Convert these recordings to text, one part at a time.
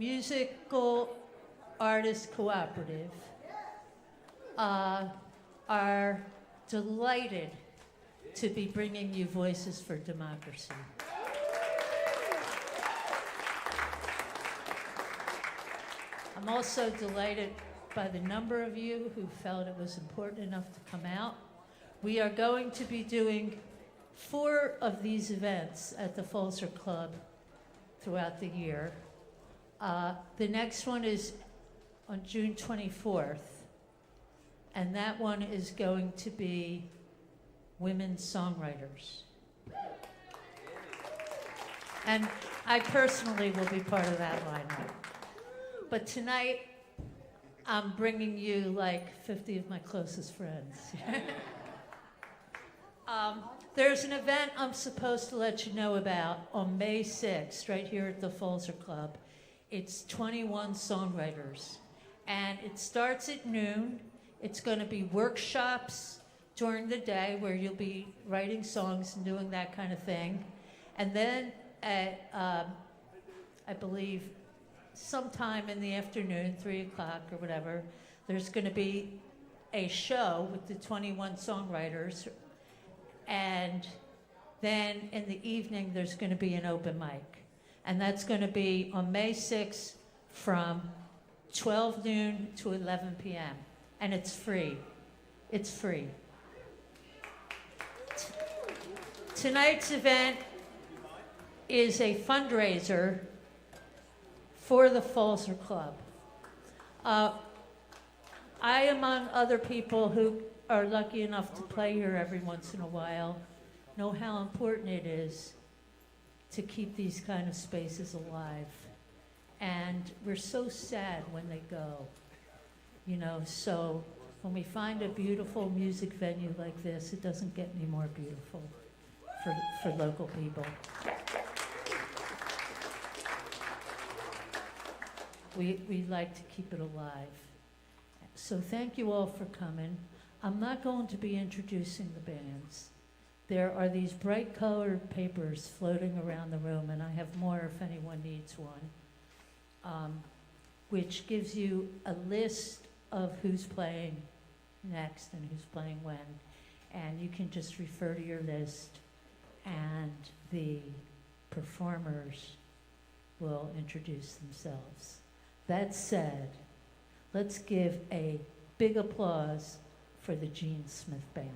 Musical Artist Cooperative are delighted to be bringing you Voices for Democracy. I'm also delighted by the number of you who felt it was important enough to come out. We are going to be doing 4 of these events at the Fulzer Club throughout the year. The next one is on June 24th, and that one is going to be women's songwriters. And I personally will be part of that lineup. But tonight, I'm bringing you like 50 of my closest friends. There's an event I'm supposed to let you know about on May 6th, right here at the Fulzer Club. It's 21 songwriters, and it starts at noon. It's going to be workshops during the day where you'll be writing songs and doing that kind of thing. And then at, I believe, sometime in the afternoon, 3 o'clock or whatever, there's going to be a show with the 21 songwriters. And then in the evening, there's going to be an open mic. And that's going to be on May 6th from 12 noon to 11 p.m. And it's free. It's free. Tonight's event is a fundraiser for the Fulzer Club. I, among other people who are lucky enough to play here every once in a while, know how important it is to keep these kind of spaces alive. And we're so sad when they go, you know, so when we find a beautiful music venue like this, it doesn't get any more beautiful for local people. We like to keep it alive. So thank you all for coming. I'm not going to be introducing the bands. There are these bright colored papers floating around the room, and I have more if anyone needs one, which gives you a list of who's playing next and who's playing when. And you can just refer to your list, and the performers will introduce themselves. That said, let's give a big applause for the Gene Smith Band.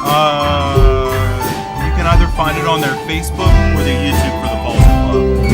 You can either find it on their Facebook or their YouTube for the Falls Club.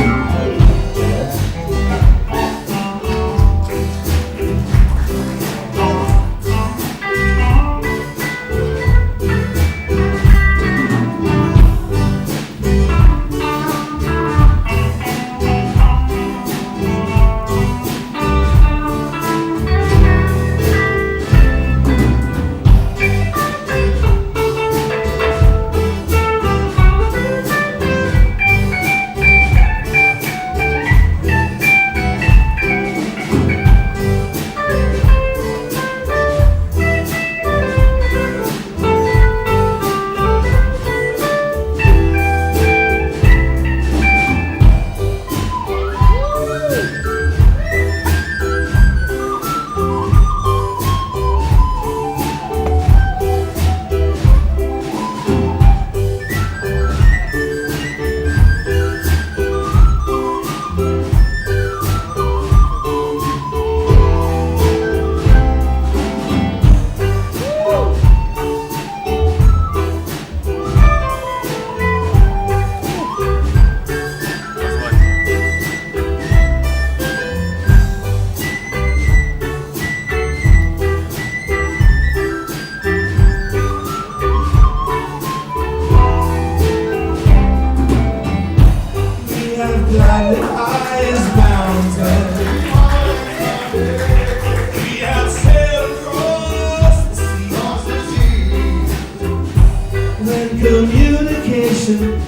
Communication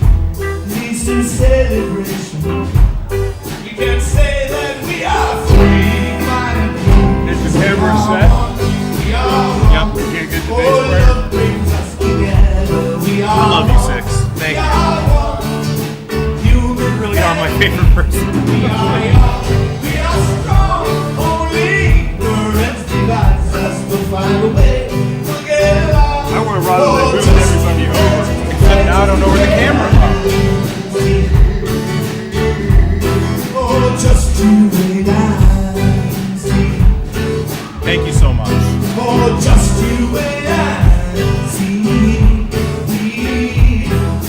leads to celebration. We can say that we are free. Is the camera set? Yep. You get the bass player? I love you, Six. Thank you. You really are my favorite person. We are strong. Only ignorance divides us. We'll find a way. We'll get along. I would rather they moved everybody over. Except now I don't know where the camera is. Oh, just you wait and see. Thank you so much. Oh, just you wait and see.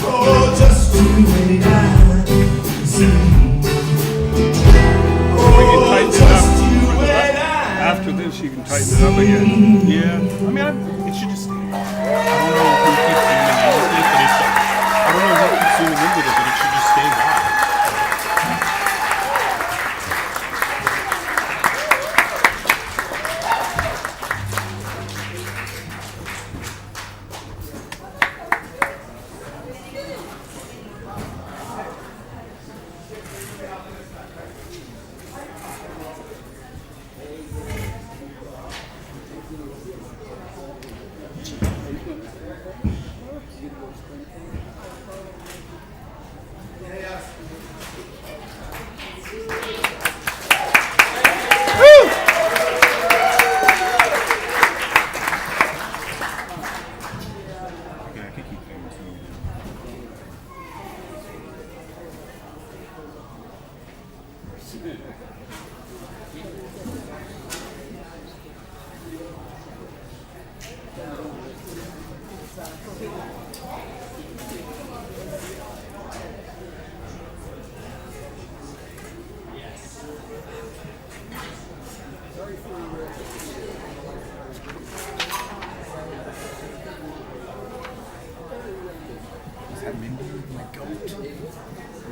Oh, just you wait and see. We can Oh, tighten it just up. you wait and After this, you can tighten it up again. Yeah. I mean, it should just. I don't know who keeps zooming into it, but it's. I don't know who keeps zooming into it, but it should just stay live. Okay, I think you can zoom. Is that Mindy, my goat?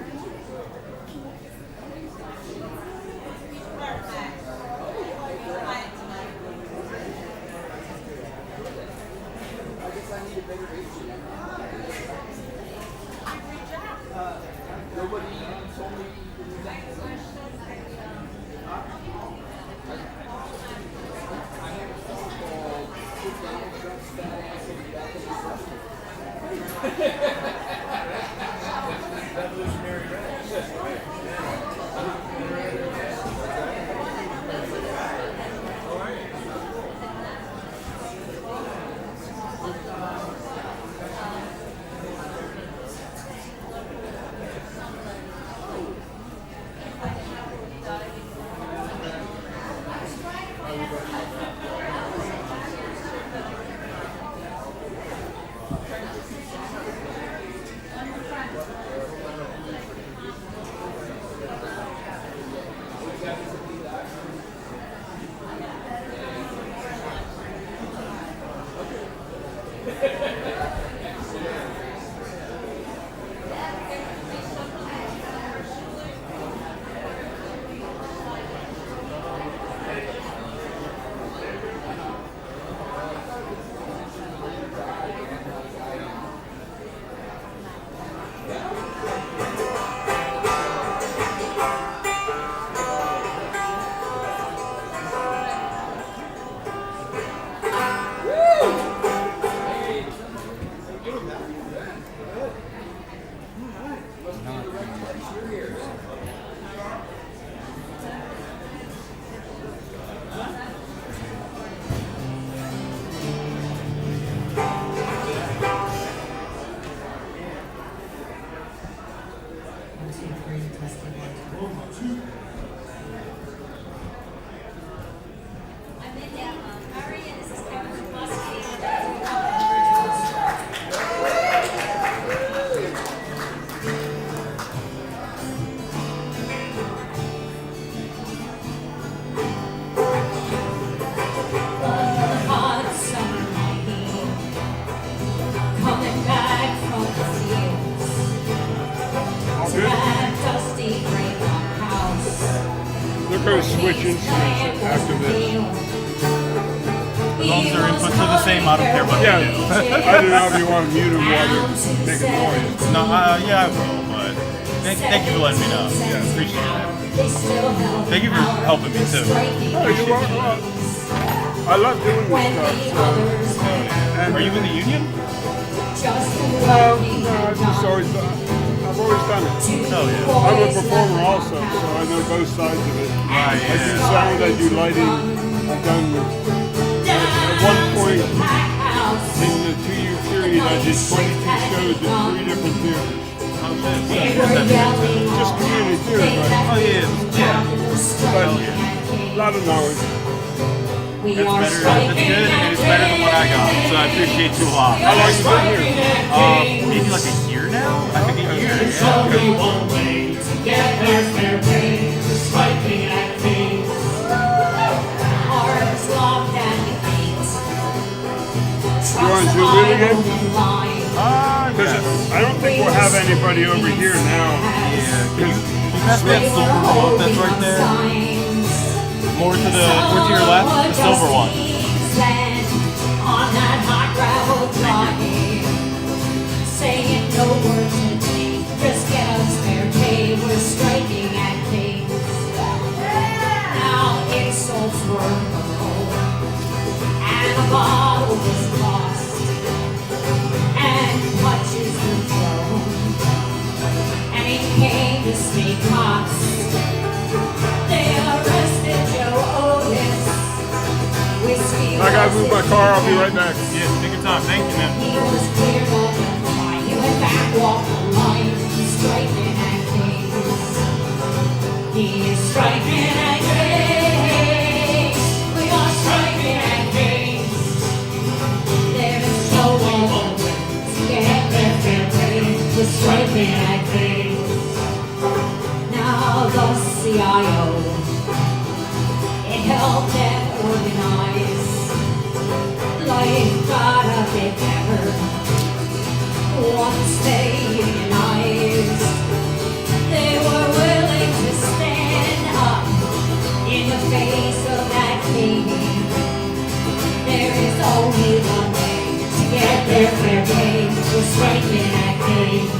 They're going to switch instruments after this. As long as their inputs are the same, I don't care what Yeah, they do. I don't know if you want to mute them while you're making noise. No, yeah, I will, but thank you for letting me know. Yeah, appreciate it. Thank you for helping me too. Oh, you're welcome. I love doing this stuff. And Are you in the union? no, I've just always I've always done it. Oh yeah. I'm a performer also, so I know both sides of it. Right, I do yeah. sound, I do lighting. I've done at one point in the 2-year period I did 22 shows at 3 different theaters. Oh shit. What's that mean? Just community theater, right? Oh yeah. Yeah. But a lot of knowledge. It's better. It's good, and it's better than what I got. So I appreciate you a lot. How long you been here? Maybe like a year now. I think a year. There's Yeah. only one way to get their fair pay. Just striking at things. Arms locked and feet. You want to zoom in again? Because Yeah. I don't think we'll have anybody over here now. Yeah. Can you pass me that silver remote that's right there? More to your left, the silver one. On that hot gravel drive, saying no words to me, just get us fair pay. We're striking at things. Now insults were hurled, and a bottle was lost, and punches were thrown, and it came to sneak cops. They arrested Joe Otis. Whiskey I gotta move my car, I'll be right back. Yeah, take your time. Thank you, man. he was cleared of the fine. He went back, walked the line, striking at things. He is striking at things. We are striking at things. There is no one to get their fair pay. We're striking at things. Now the CIO, it helped them organize. Life got a bit better once they unionized. They were willing to stand up in the face of that king. There is only one way to get their fair pay. We're striking at things.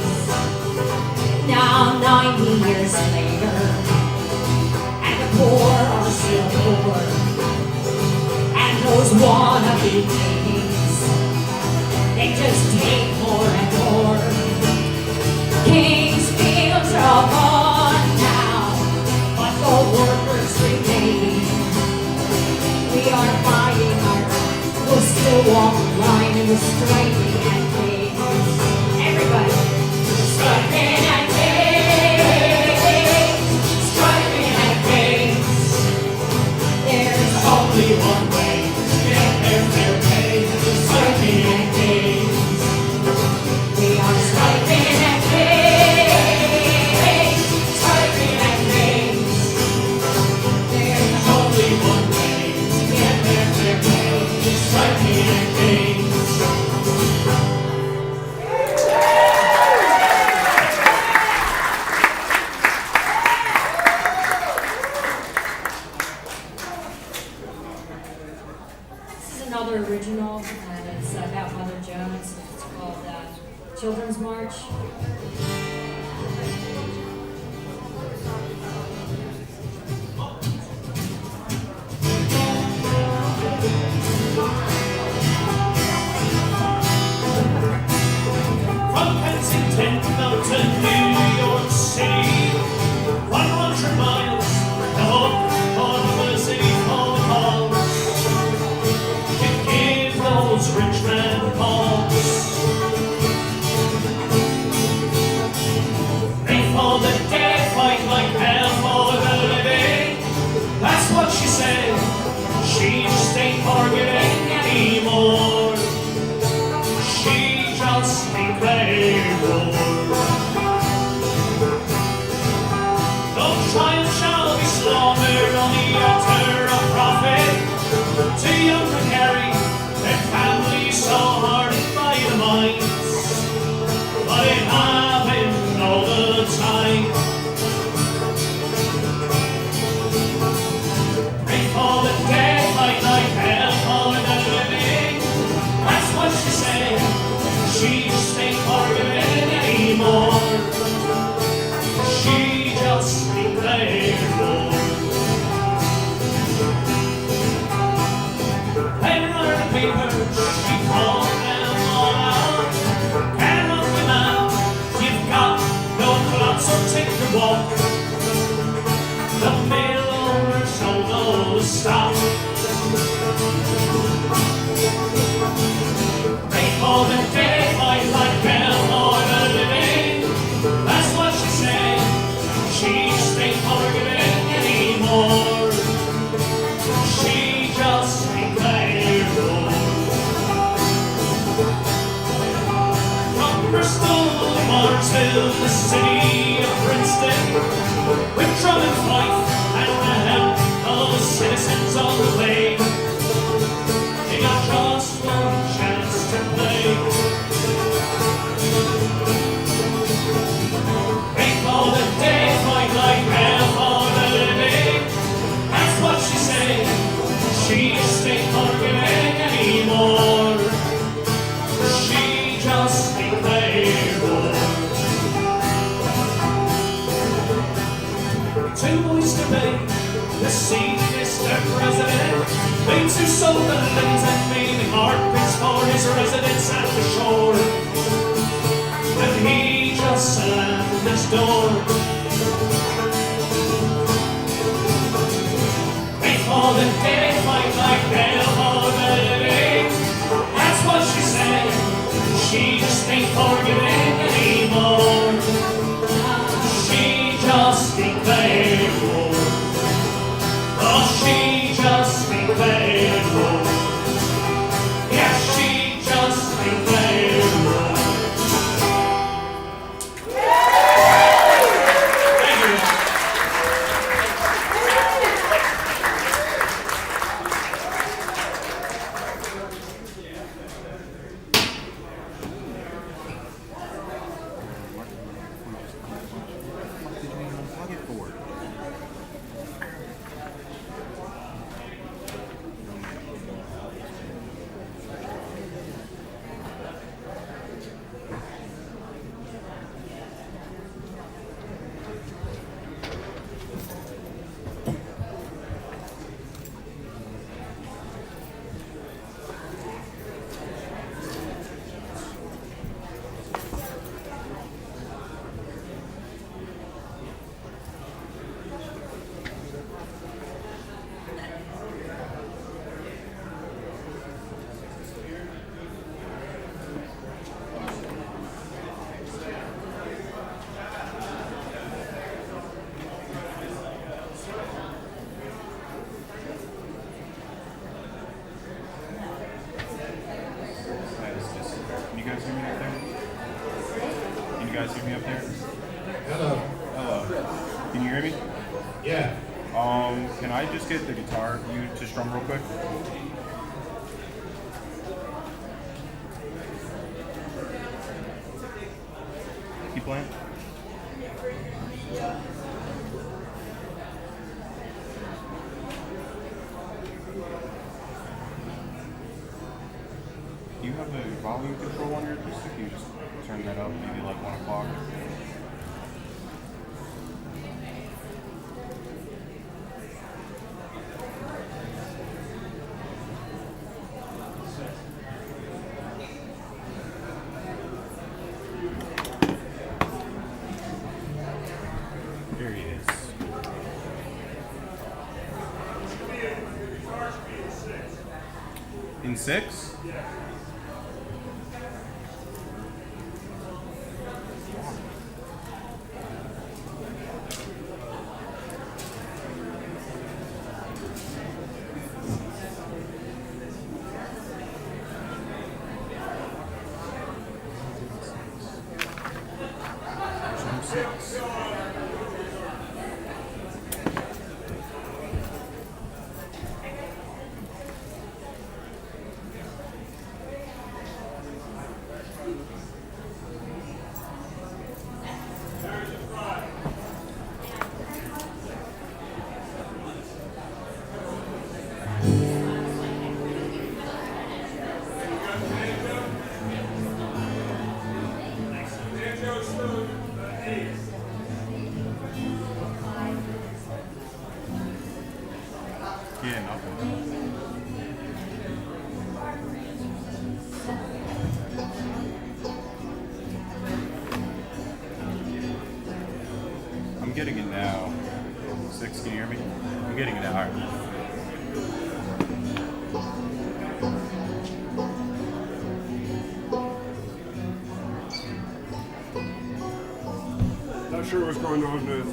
Now 90 years later, and the poor are still poor, and those wannabe kings, they just take more and more. King's fields are gone now, but the workers remain. We are fighting our right, we'll still walk the line, and we're striking at things. Everybody, striking at things, striking at things. There's Only one way to get their fair pay. Just striking at things. we are striking at things, striking at things. There's Only one way to get their fair pay. Just striking at things. Hall, and it's about Mother Jones. It's called Children's March. From Kensington down to New York City, 100 miles, the hope on the city calls. You give those rich men calls. They fall the dead, fight like hell for the living. That's what she said. She just ain't forgetting anymore. She just ain't playing more. No child shall be slaughtered on the altar of profit. To young Harry, their family so hardened by the mines, but it happened all the time. They for the dead, fight like hell for the living. That's what she said. She just ain't forgiving anymore. She just ain't playing more. Later on the paper, she called them all out. Can't look them out. You've got no clout, so take your walk. The mail owners don't know to stop. They call the dead, fight like hell for the living. That's what she said. She just ain't forgiving anymore. She just ain't playing more. From Bristol to Marsville, the city of Princeton, with drum and fife and the help of the citizens on the way, they got just one chance to play. They call the dead, fight like hell for the living. That's what she said. She just ain't forgiving anymore. She just ain't playing more. To Oyster Bay, the sea, Mr. President, things who sold the lilies and made carpets for his residence at the shore. And he just slammed his door. They call the dead, fight like hell for the living. That's what she said. She just ain't forgiving anymore. She just ain't playing more. Oh, she just ain't playing more. Yeah, she just ain't playing more. Thank you. Can you guys hear me up there? Can you guys hear me up there? Hello. Hello. Can you hear me? Yeah. Can I just get the guitar you to strum real quick? Keep playing. Do you have a volume control on your acoustic? You just turn that up, maybe like 1 o'clock. There he is. In 6? Room 6. Yeah, nothing. I'm getting it now. 6, can you hear me? I'm getting it now. All right. Not sure what's going on with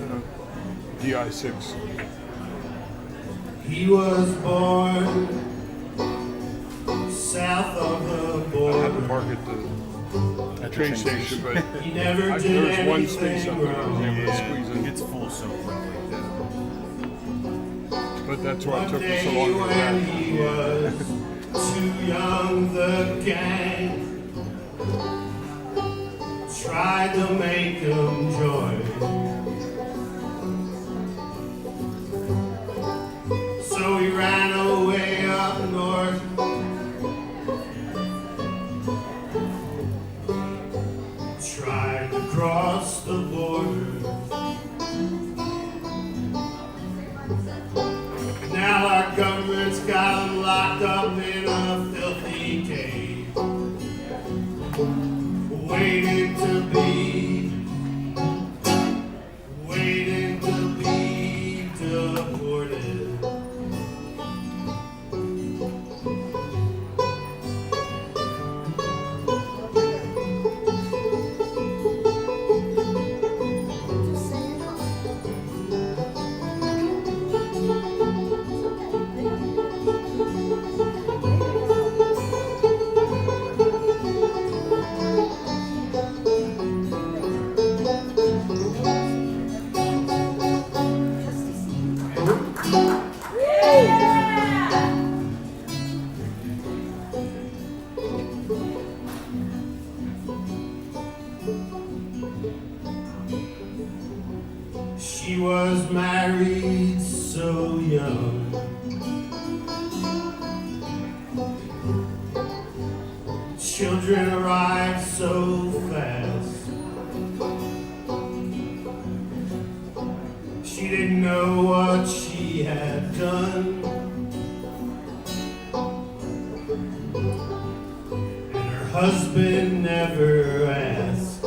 DI6. He was born south of the I had to border. park at the train station, but He never there did was one space anything up there I was able to wrong. squeeze It in. gets full so quickly. But that's why it One took me so day long to when get he was too young, the gang tried to make him join. So he ran away up north. Tried to cross the border. Now our government's got him locked up in a filthy cage, waiting to be deported. She was married so young. Children arrived so fast. She didn't know what she had done. And her husband never asked.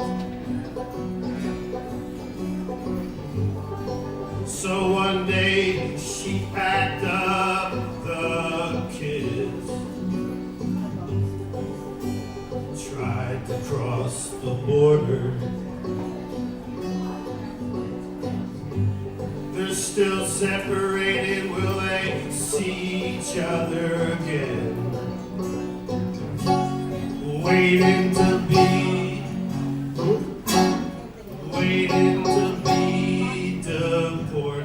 So one day she packed up the kids, tried to cross the border. They're still separated, will they see each other again? Waiting to be deported.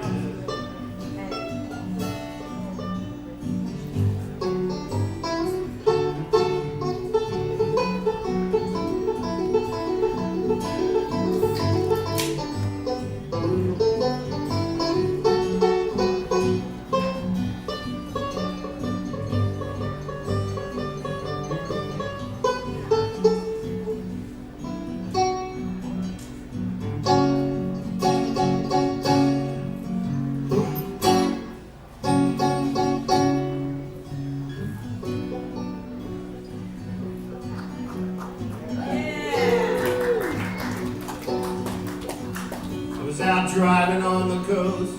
driving on the coast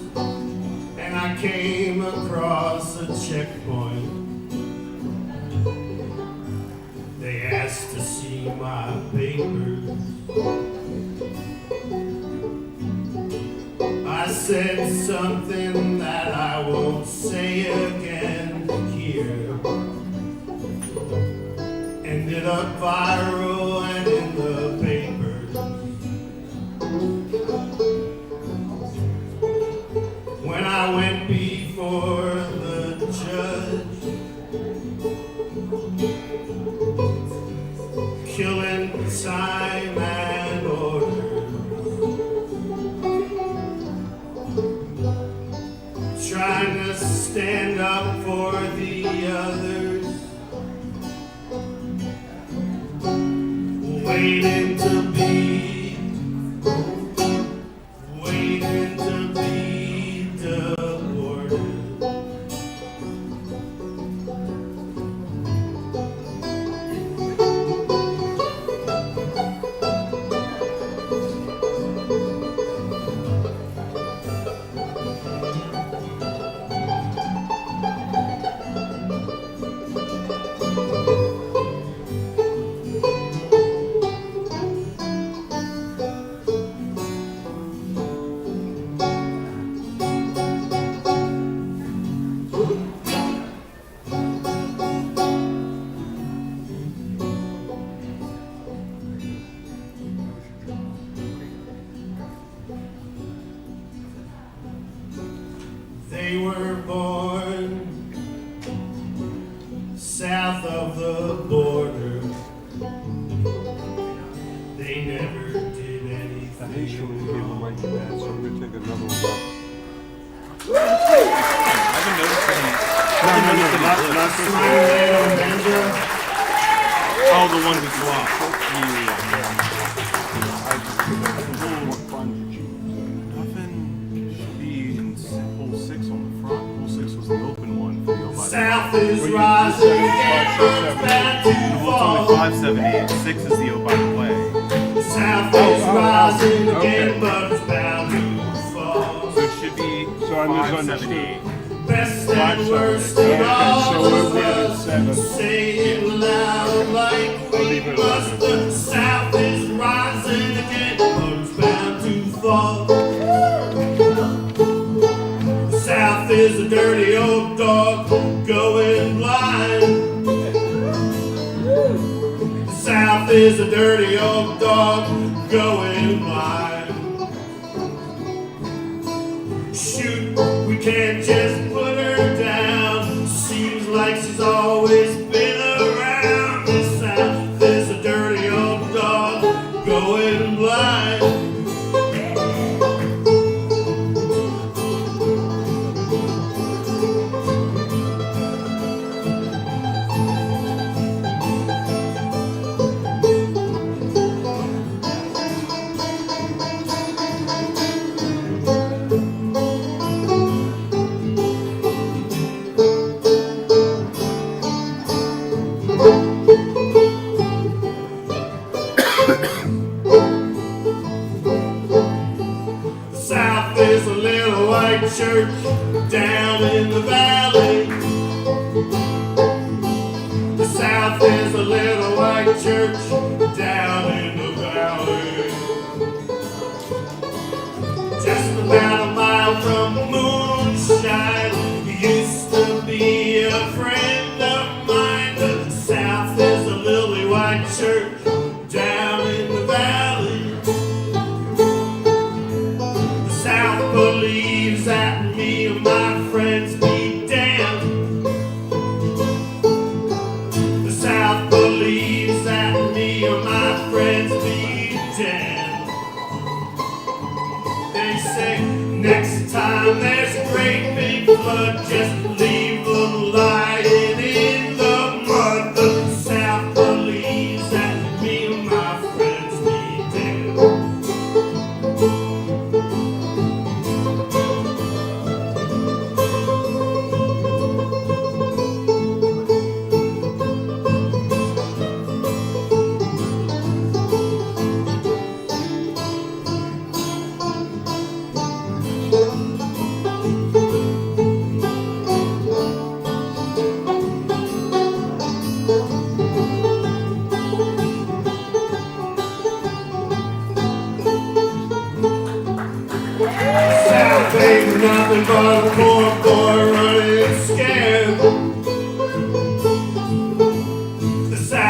and I came across a checkpoint. They asked to see my papers. I said something that I won't say again here. Ended up viral and in the papers. When I went before the judge, killing time and order, trying to stand up for the others, waiting to be deported. They were born south of the border. They never did That is sure we gave anything him right to that, so I'm gonna take another one. I haven't noticed any. Not this one. Oh, the one who swapped. Nothing should be in hole 6 on the front. Hole 6 was the open one for the O by the South is rising again, but it's bound to Well, it's only fall. 5, 7, 8. 6 is the O by the way. South is rising okay. again, but it's bound to fall. So it should be So I 5, 7, misunderstood. 8. Best and worst Okay, in all so of we're at us. 7. Say it loud like we leave it must. at The South is rising again, but it's bound to fall. The South is a dirty old dog going blind. The South is a dirty old dog going blind. Shoot, we can't just put her down. Seems like she's always been around. The South is a dirty old dog going blind. The South is a little white church down in the valley. The South is a little white church down in the valley. Just about a mile from moonshine, used to be a friend of mine. The South is a lily white church down in the valley. The South believes that me and my friends be damned. The South believes that me and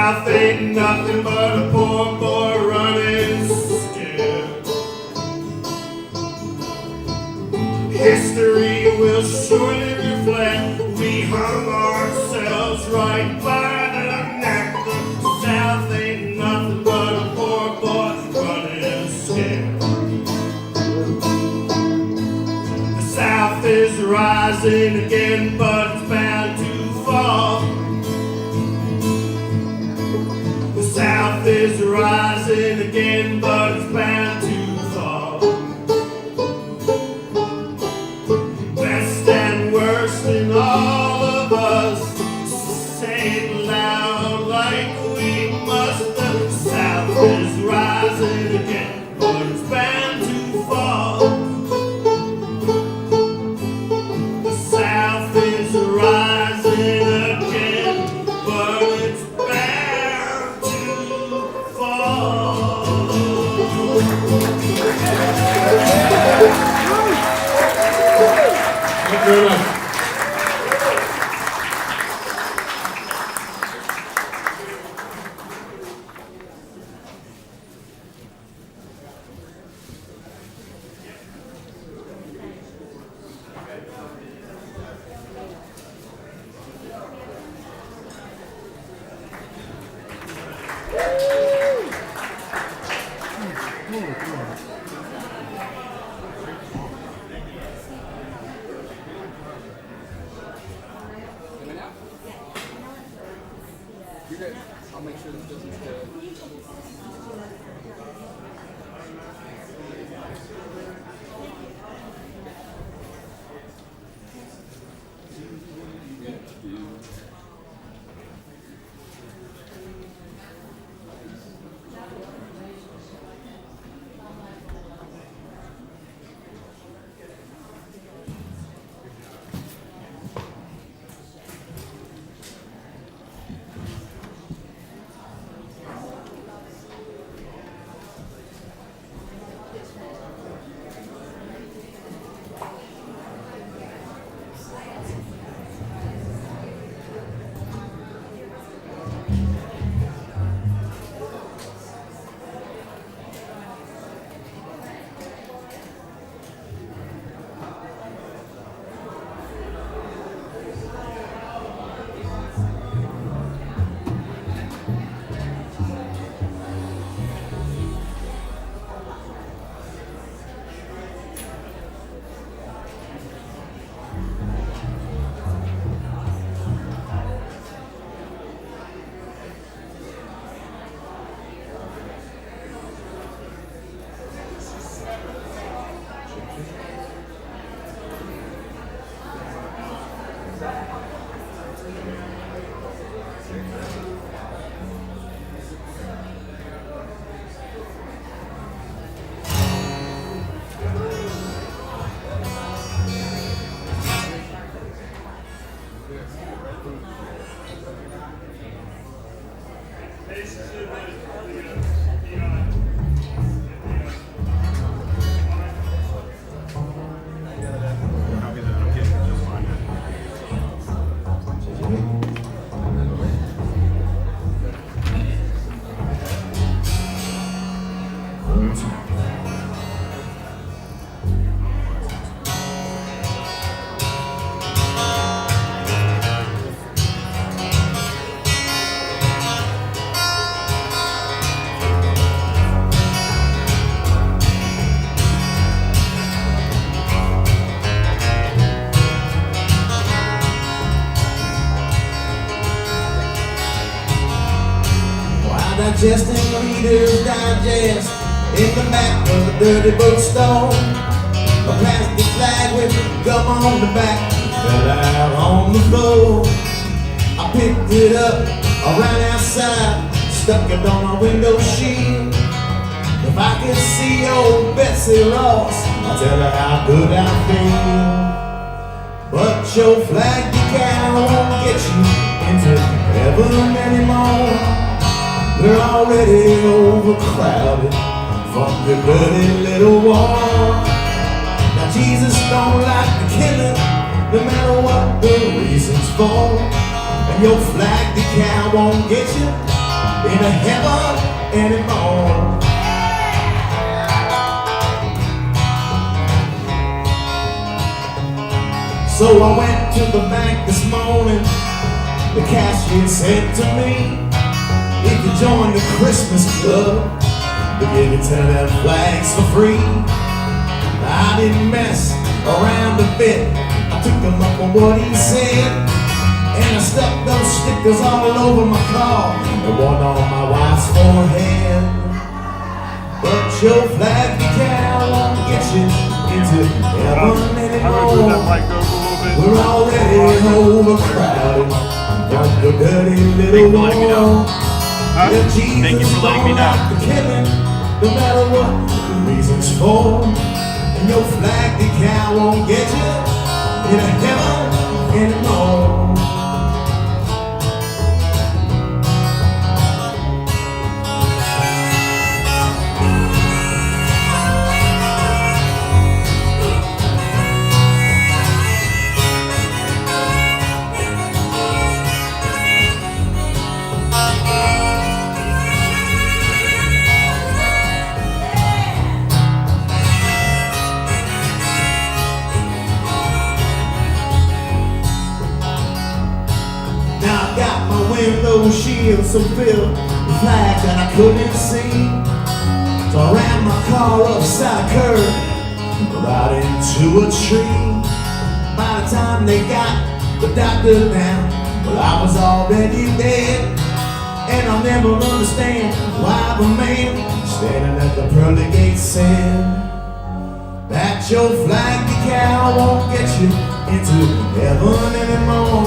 South ain't nothing but a poor boy running scared. History will surely reflect we hung ourselves right by the neck. The South ain't nothing but a poor boy running scared. The South is rising again, but it's bound to fall. The South is rising again, but it's bound to fall. Best and worst in all of us, say it loud like we must. The South is rising again, but it's bound to fall. The South is rising again, but it's bound to fall. Thank you very much. I'll make sure this doesn't Digesting Reader's Digest in the back of a dirty bookstore. A plastic flag with gum on the back fell out on the floor. I picked it up, I ran outside, stuck it on my window sheet. If I could see old Betsy Ross, I'd tell her how good I feel. But your flag decal won't get you into heaven anymore. We're already overcrowded from the bloody little war. Now Jesus don't like the killing, no matter what the reasons for. And your flag decal won't get you into heaven anymore. So I went to the bank this morning. The cashier said to me, if you join the Christmas club, we'll give you 10 of them flags for free. I didn't mess around a bit. I took him up on what he said, and I stuck those stickers all over my car and one on my wife's forehead. But your flag decal won't get you into heaven anymore. We're already overcrowded from your dirty little wall. Yeah, Jesus Thank you for letting me don't know. like the killing, no matter what the reason's for. And your flag decal won't get you into heaven anymore. Now I got my window shield so filled with flags that I couldn't see. So I ran my car upside a curve, right into a tree. By the time they got the doctor down, well, I was already dead. And I'll never understand why the man standing at the pearly gate said that your flag decal won't get you into heaven anymore.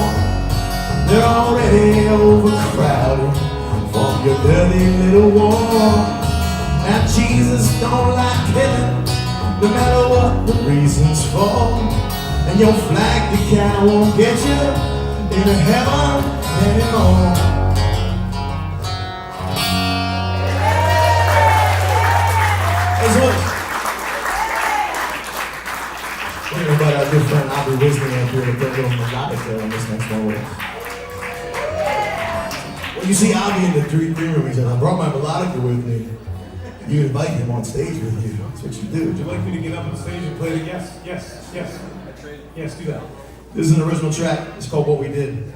They're already overcrowded from your dirty little war. Now Jesus don't like killing, no matter what the reason's for. And your flag decal won't get you into heaven anymore. Everybody, our good friend Aubrey Wisdom up here to put a little melodic there on this next one with us. Well, you see Avi in the three movies, and I brought my melodica with me. You invite him on stage with you. That's what you do. Would you like me to get up on stage and play it? Yes, yes, yes. Yes, do that. This is an original track. It's called What We Did.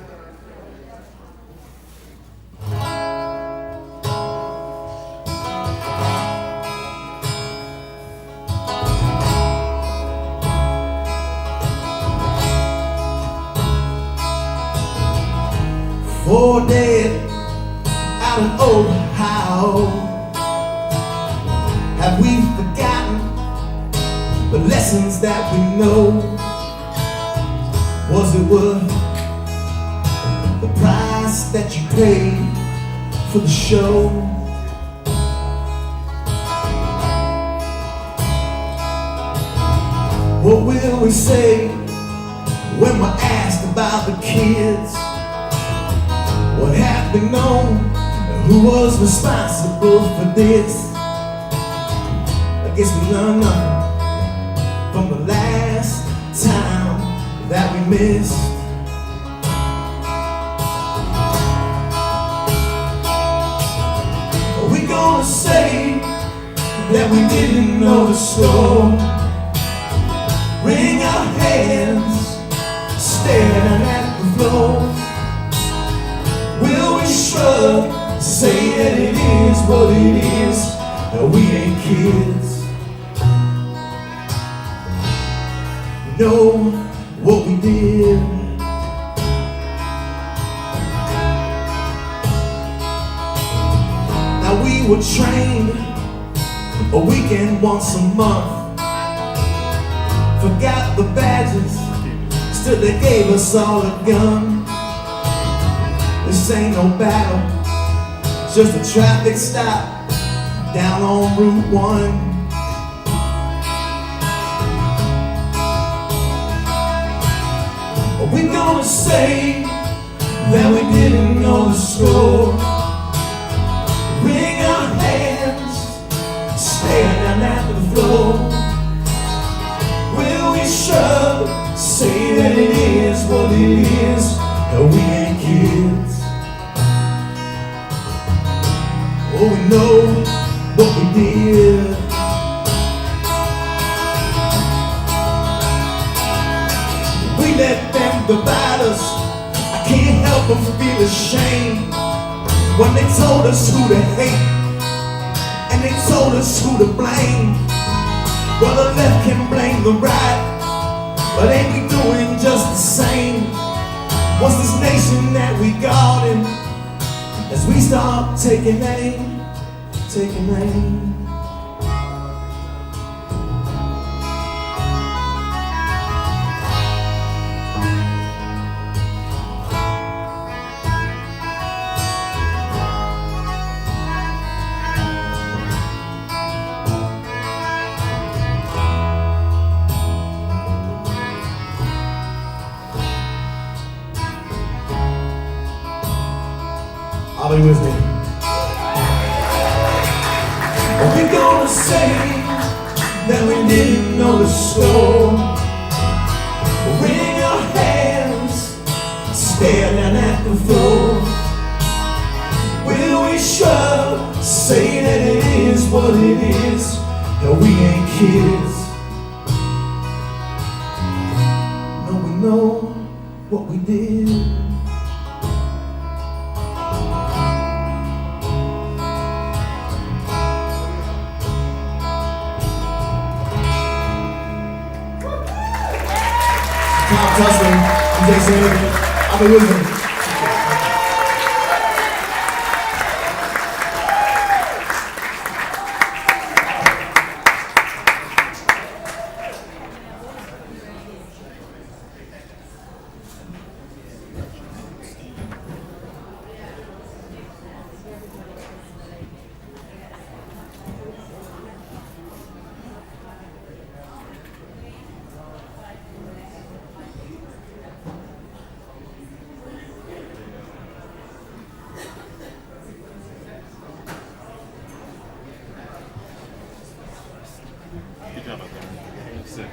For dead out in Ohio, have we forgotten the lessons that we know? Was it worth the price that you paid for the show? What will we say when we're asked about the kids? What have we known? Who was responsible for this? I guess we learned nothing from the last time that we missed. Are we gonna say that we didn't know the score? Wring our hands, staring at the floor. Will we shrug, say that it is what it is, that we ain't kids? We know what we did. Now we were trained a weekend once a month. Forgot the badges, still they gave us all a gun. This ain't no battle, it's just a traffic stop down on Route 1. Are we gonna say that we didn't know the score? Wring our hands, staring at the floor. Will we shrug, say that it is what it is, that we ain't kids? Oh, we know what we did. We let them divide us. I can't help but feel ashamed when they told us who to hate and they told us who to blame. Well, the left can blame the right, but ain't we doing just the same? What's this nation that we guarding as we start taking aim, taking aim? Are you with me? Are we gonna say that we didn't know the score? Wring our hands, stare down at the floor. Will we shrug, say that it is what it is? No, we ain't kids. No, we know what we did. Tom Tustin, I'm Jason Henry. I'll be with him. Good job out there. Sick.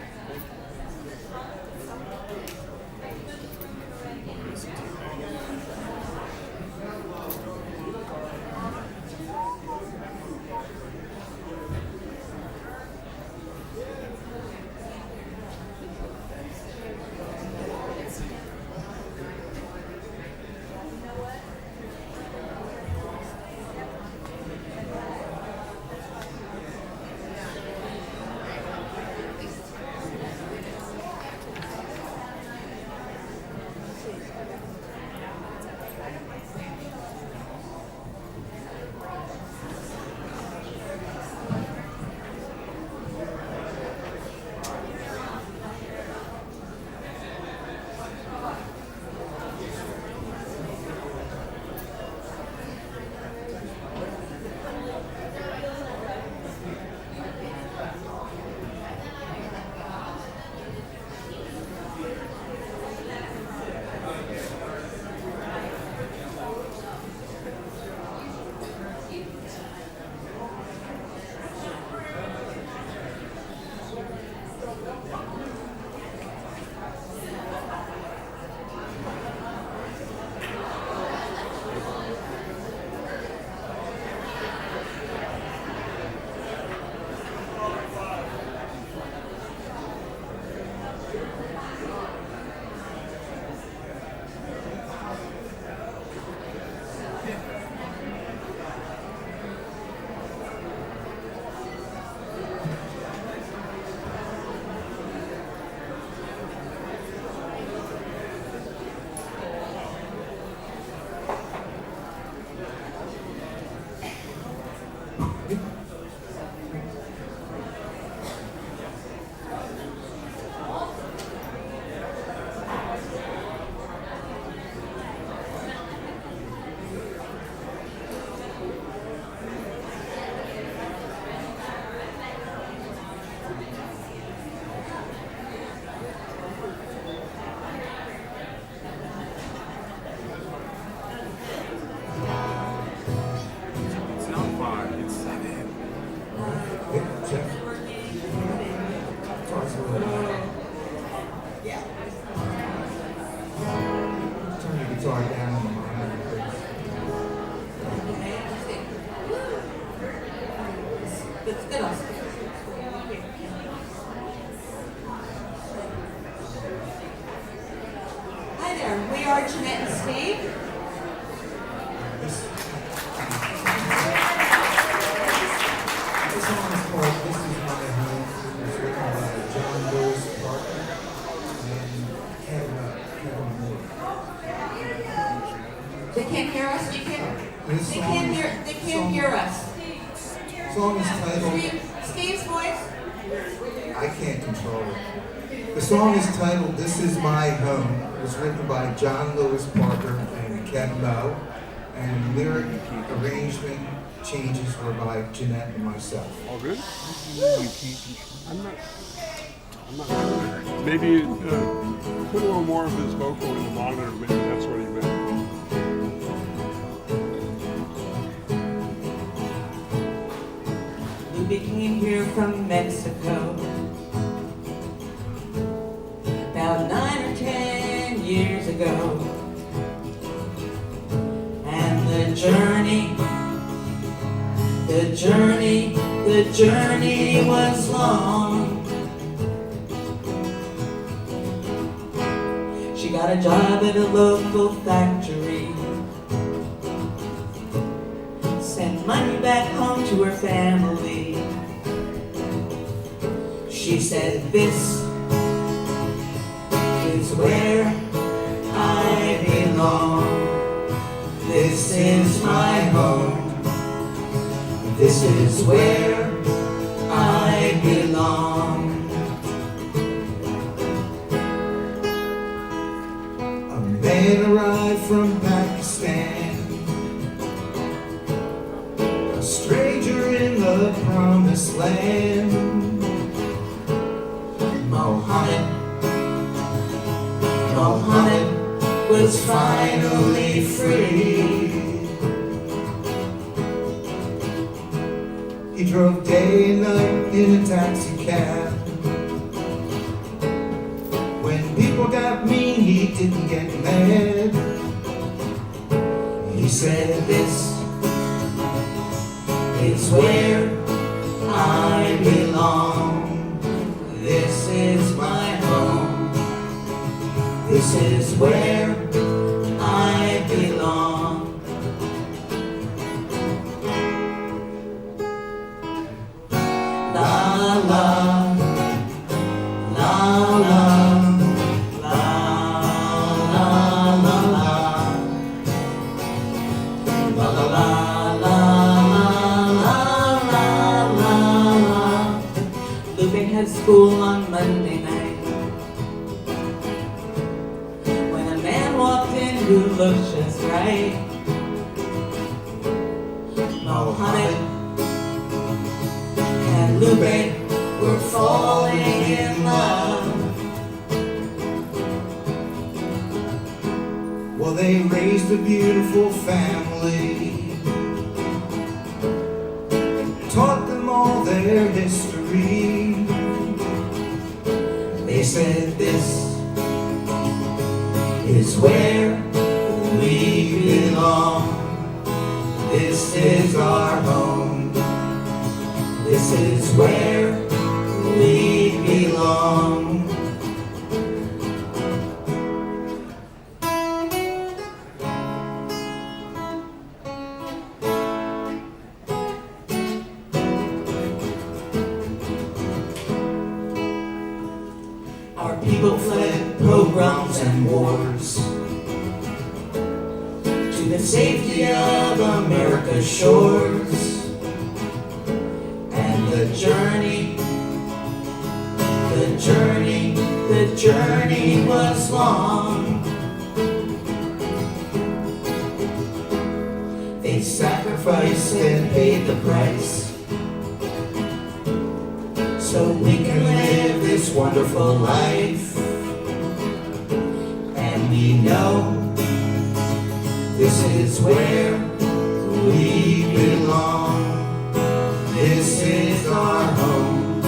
Turn your guitar down. us. The song is titled, Steve's voice. I can't control it. The song is titled This Is My Home. It was written by John Lewis Parker and Ken Moe, and lyric arrangement changes were by Jeanette and myself. All good? I'm not sure. Maybe put a little more of his vocal in the monitor. Maybe that's what he meant. We came here from Mexico about 9 or 10 years ago, and the journey was long. She got a job at a local factory, sent money back home to her family. She said, this is where I belong. This is my home. This is where I belong. A man arrived from Pakistan, a stranger in the promised land. Mohammed was finally free. He drove day and night in a taxi cab. When people got mean, he didn't get mad. He said, this is where I belong. This is my home. This is where I belong. La la, la la, la la la la, la la la la la la. Lupe had school on Monday night, when a man walked in who looked just right. Mohammed and Lupe We're falling in love. Well, they raised a beautiful family, taught them all their history. They said, this is where we belong. This is our home. This is where we belong. Our people fled pogroms and wars To the safety of America's shores. And the journey was long. They sacrificed and paid the price so we can live this wonderful life. And we know this is where we belong. This is our home.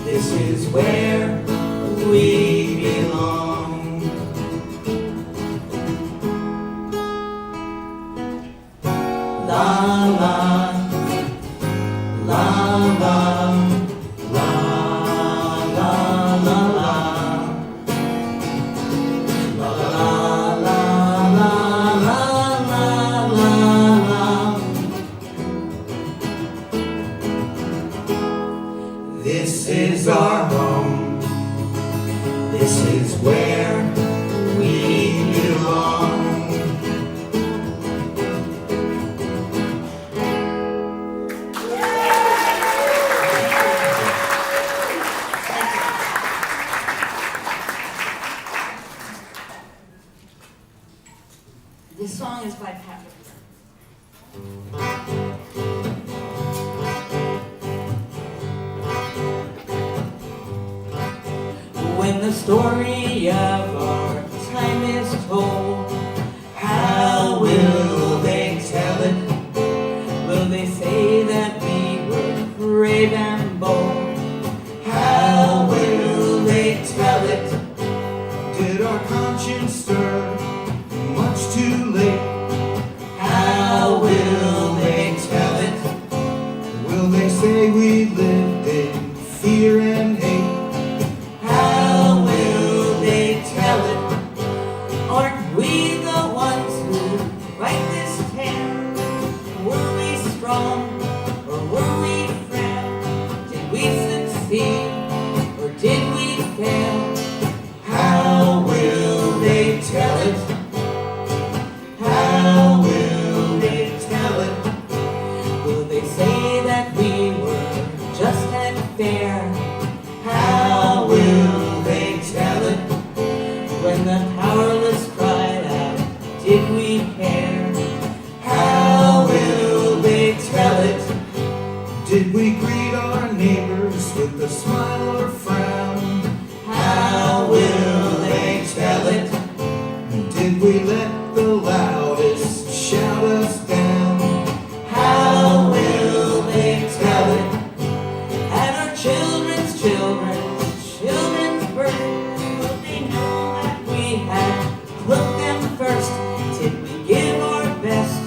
This is where we belong. La la, la la, la la la la, la la la la la la la. This is our home. This is where we belong. when the story of our time is told, how will they tell it? Will they say that we were brave and bold? How will they tell it? Did our conscience stir much too late? How will they tell it? Will they say we lived in fear and hate? How will they tell it? Aren't we the ones who write this tale? Were we strong or were we frail? Did we succeed or did we fail? How will they tell it? How will they tell it? Will they say that we were just and fair? How will they tell it? When the powerless cried out, did we care? How will they tell it? Did we greet our neighbors with a smile or frown? How will they tell it? Did we let the loudest shout us down? How will they tell it? At our children's children's birth, will they know that we had put them first? Did we give our best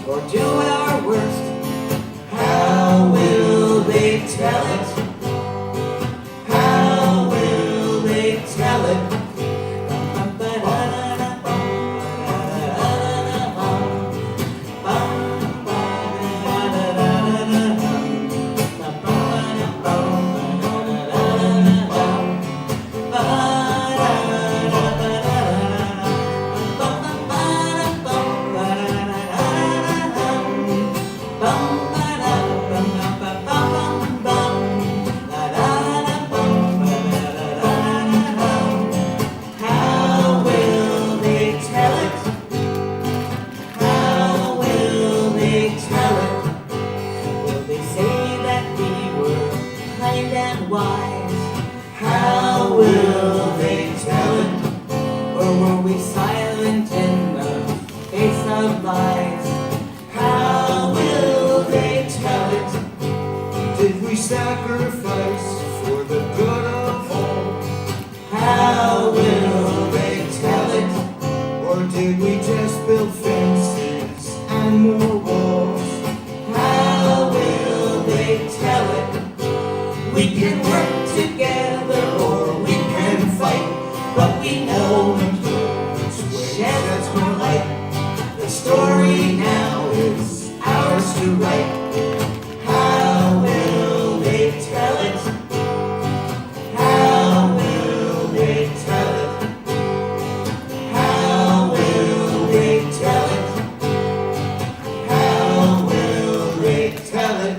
or do our worst? How will they tell it? How will they tell it? How will they tell it? How will they tell it? Will they say that we were kind and wise? How will they tell it? Or were we silent in the face of lies? How will they tell it? Did we sacrifice for the good of all? How will they tell it? Or did we just build fences and more walls? How will they tell it? We can work together or we can fight, but we know which sheds more light. The story now is ours to write. How will they tell it? How will they tell it? How will they tell it? How will they tell it?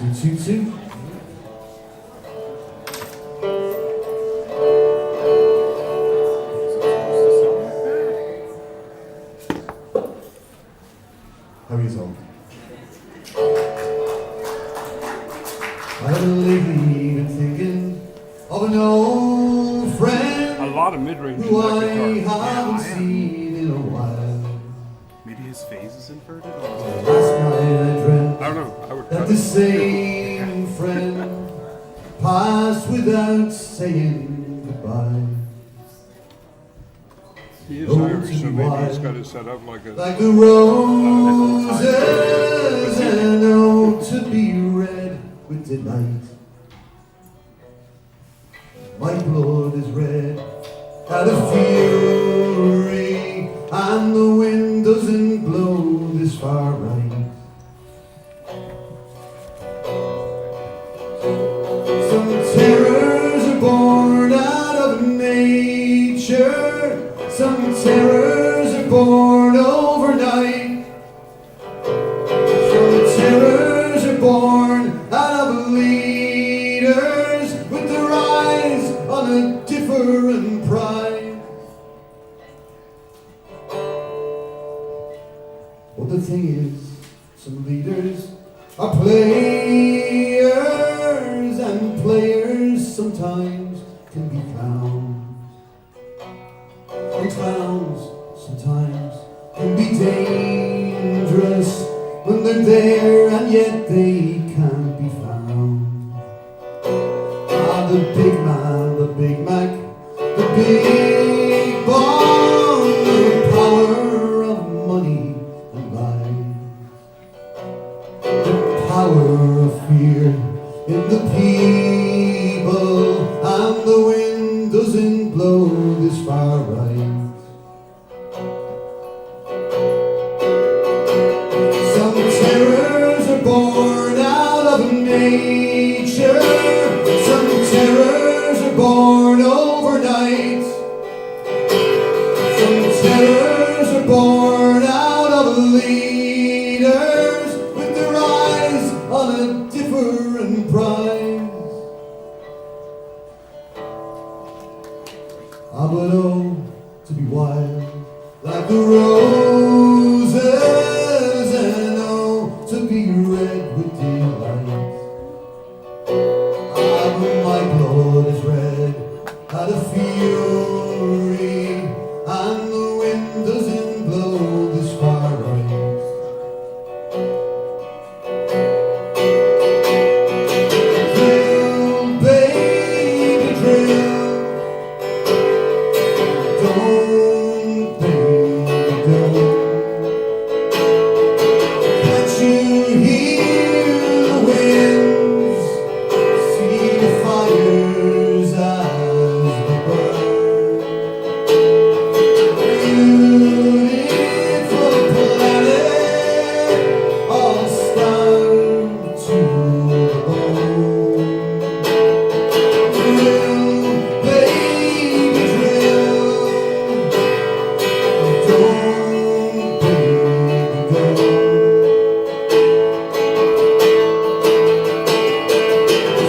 Toot, toot, toot. How are you all? I've lately been thinking of an old friend A lot of mid-range in who I that guitar. haven't seen in a while. Maybe his phase is inverted. Last night I dreamt I don't know. I would that cut the it. same friend passed without saying goodbye. He is Irish, so maybe he's got it set up like a. Like the roses and know to be read with delight. My blood is red out of fury, and the wind doesn't blow this far right. Some terrors are born out of nature, some terrors are born overnight. Some terrors are born out of leaders with their eyes on a different pride. Well, the thing is, some leaders are players, and players sometimes can be clowns. And clowns sometimes can be dangerous when they're there and yet they can't be found. Ah, the big man, the Big Mac, the big bomb, the power of money and lies, the power of fear in the people, and the wind doesn't blow this far right. Some terrors are born out of nature, some terrors are born overnight. Some terrors are born out of leaders with their eyes on a different prize. Ah, but oh, to be wild like the roses, and oh, to be red with delight. Ah, but my blood is red out of fury, and the wind doesn't blow this far right. Drill, baby, drill. Don't, baby, don't. Can't you hear the winds? See the fires as they burn. Beautiful planet, all starved to the bone. Drill, baby, drill. Don't, baby, don't.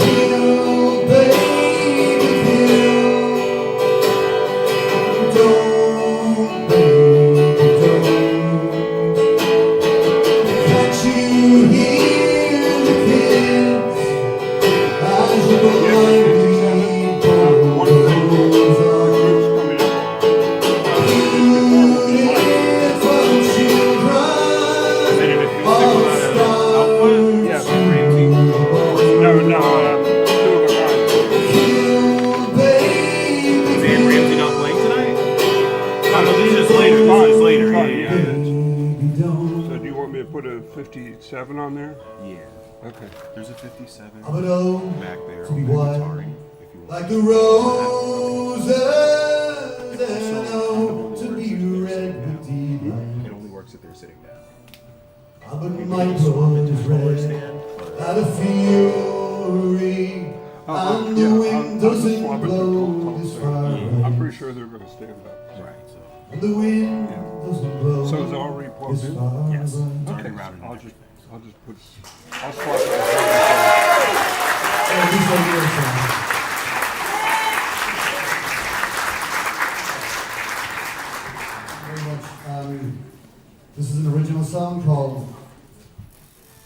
Kill, baby, kill. Don't, baby, don't. Can't you hear the kids as you blindly bulldoze on? Beautiful children, all stars Yeah, to the bone. No, two of a kind. Kill, baby, Dan Ramsey not playing tonight? No, no, this is just later. This is later. Yeah, yeah. baby, don't. So do you want me to put a 57 on there? Yeah. Okay. There's a 57 I'm an old back there. to be and wild, guitaring, if you want. like the roses, and oh, to be red with It delight. only works if they're sitting down. Ah, but my blood is red out of fury, and the wind I'll just doesn't swap it to blow tall this thing. far I'm right. pretty sure they're going to stand up. Right, so. And the wind doesn't blow So it's already plugged this in? far Yes. right. It's already Okay. routed and I'll just everything, so. I'll just put, I'll swap it. Very much. This is an original song called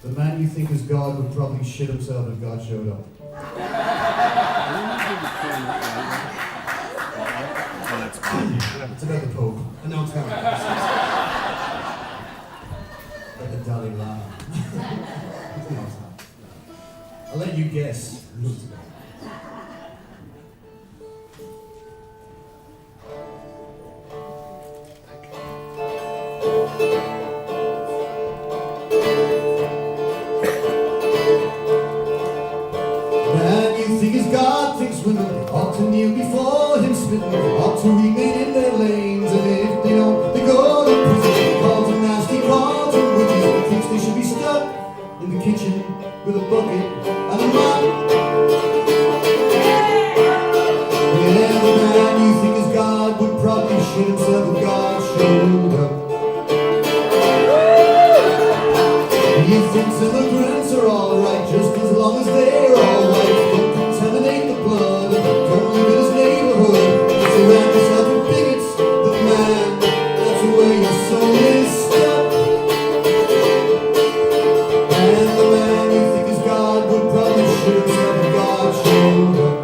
"The Man You Think Is God Would Probably Shit Himself If God Showed Up." It's about the Pope. I know it's not. But the Dalai Lama. No, it's not. I'll let you guess who it's about. Man you think is God thinks women ought to kneel before him smitten, ought to remain in their lanes, and if they don't, they go to prison. Calls them nasty, calls them witches, thinks they should be stuck in the kitchen with a bucket and a mop. Yeah, the man you think is God would probably shit himself if God showed up. He thinks immigrants are alright just as long as they're alright. Don't contaminate the blood, don't live in his neighborhood. Surround yourself with bigots, but man, that's where your soul is stuck. And the man you think is God would probably shit himself if God showed up.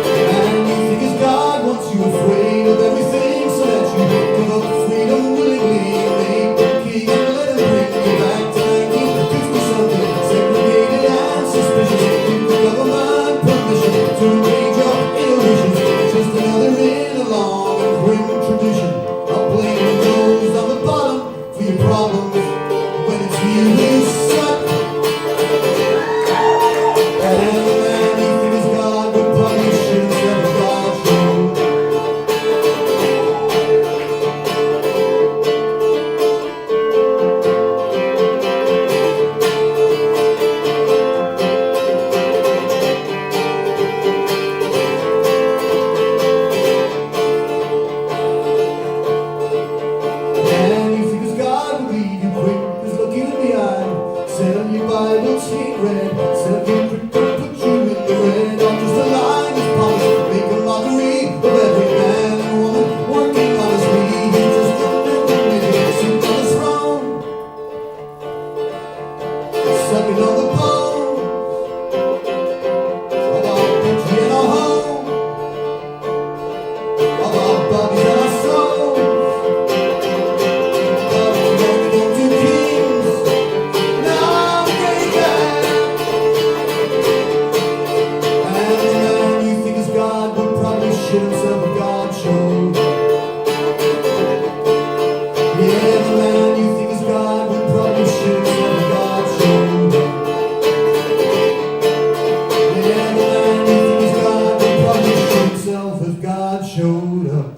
The man you think is God wants you afraid of everything so that you give up freedom willingly. Make the king and let him bring you back to 1950-something. Segregated and suspicious. Give the government permission to engage your innovations. Just another in a long and grim tradition of blaming those on the bottom for your problems when it's you who suck. And the man you think is God would probably shit himself if God showed up. Man you think is God would leave you quick as looking in the eye. Set on your Bible, take red. Set up your crypto, put you in the red. Or just a line is polished, make a mockery of every man and woman working honestly. He's just a man sitting on his throne, sucking on the bone of our country and our home, of our bodies and our souls. Shit himself if God showed up. Yeah, the man you think is God would probably shit himself if God showed up. Yeah, the man you think is God would probably shit himself if God showed up.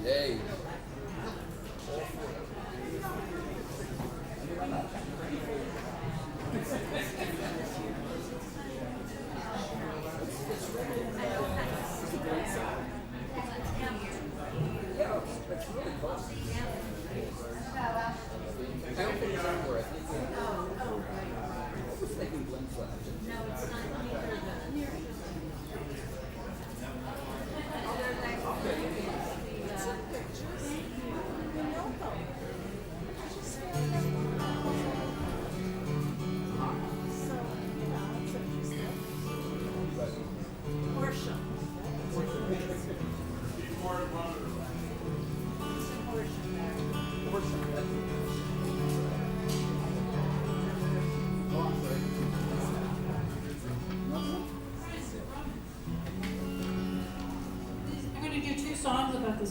Yay. I don't think it's anywhere. I was thinking Glenn's left.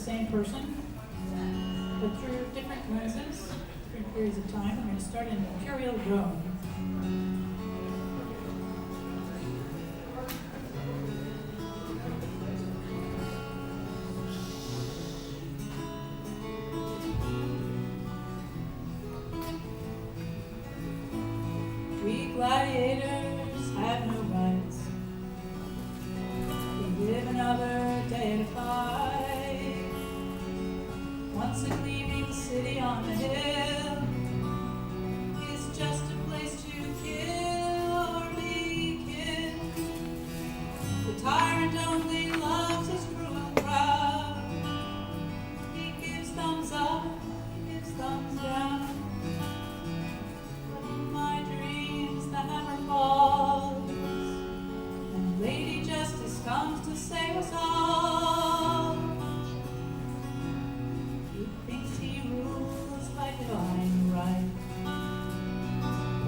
same person, but through different lenses, different periods of time. I'm going to start in Imperial Rome. We gladiators have no rights. We live another day to fight. Once a gleaming city on a hill is just a place to kill or be killed. The tyrant only loves his cruel crowd. He gives thumbs up, he gives thumbs down. But in my dreams the hammer falls, and Lady Justice comes to save us all. He thinks he rules by divine right,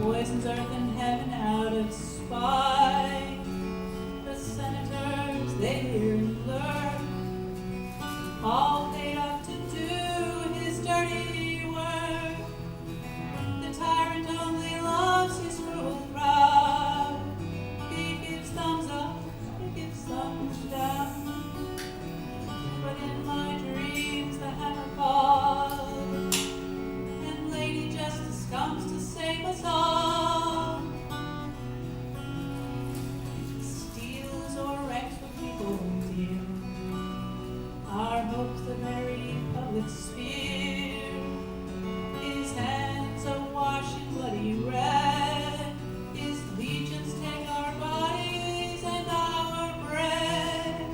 poisons earth and heaven out of spite. The senators, they hear and learn, all paid off to do his dirty work. The tyrant only loves his cruel crowd. He gives thumbs up, he gives thumbs down. But in my dreams the hammer falls, and Lady Justice comes to save us all. Steals or wrecks what people dear, our hopes the very public sphere. His hands awash in bloody red, his legions take our bodies and our bread.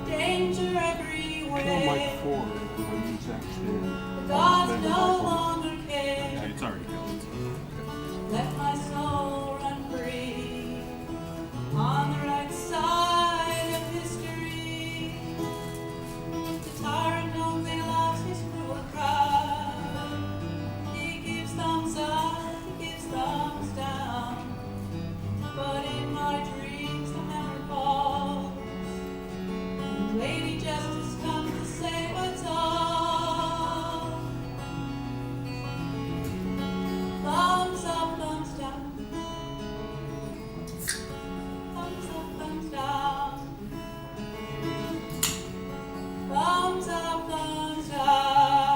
Danger everywhere. Kill Mike Ford when he's actually The gods no longer care. Yeah, it's already killed. Let my soul run free on the right side of history. The tyrant only loves his cruel crowd. He gives thumbs up, he gives thumbs down. But in my dreams the hammer falls, and Lady Justice comes to save us all. Thumbs up, thumbs down. Thumbs up, thumbs down. Thumbs up, thumbs down.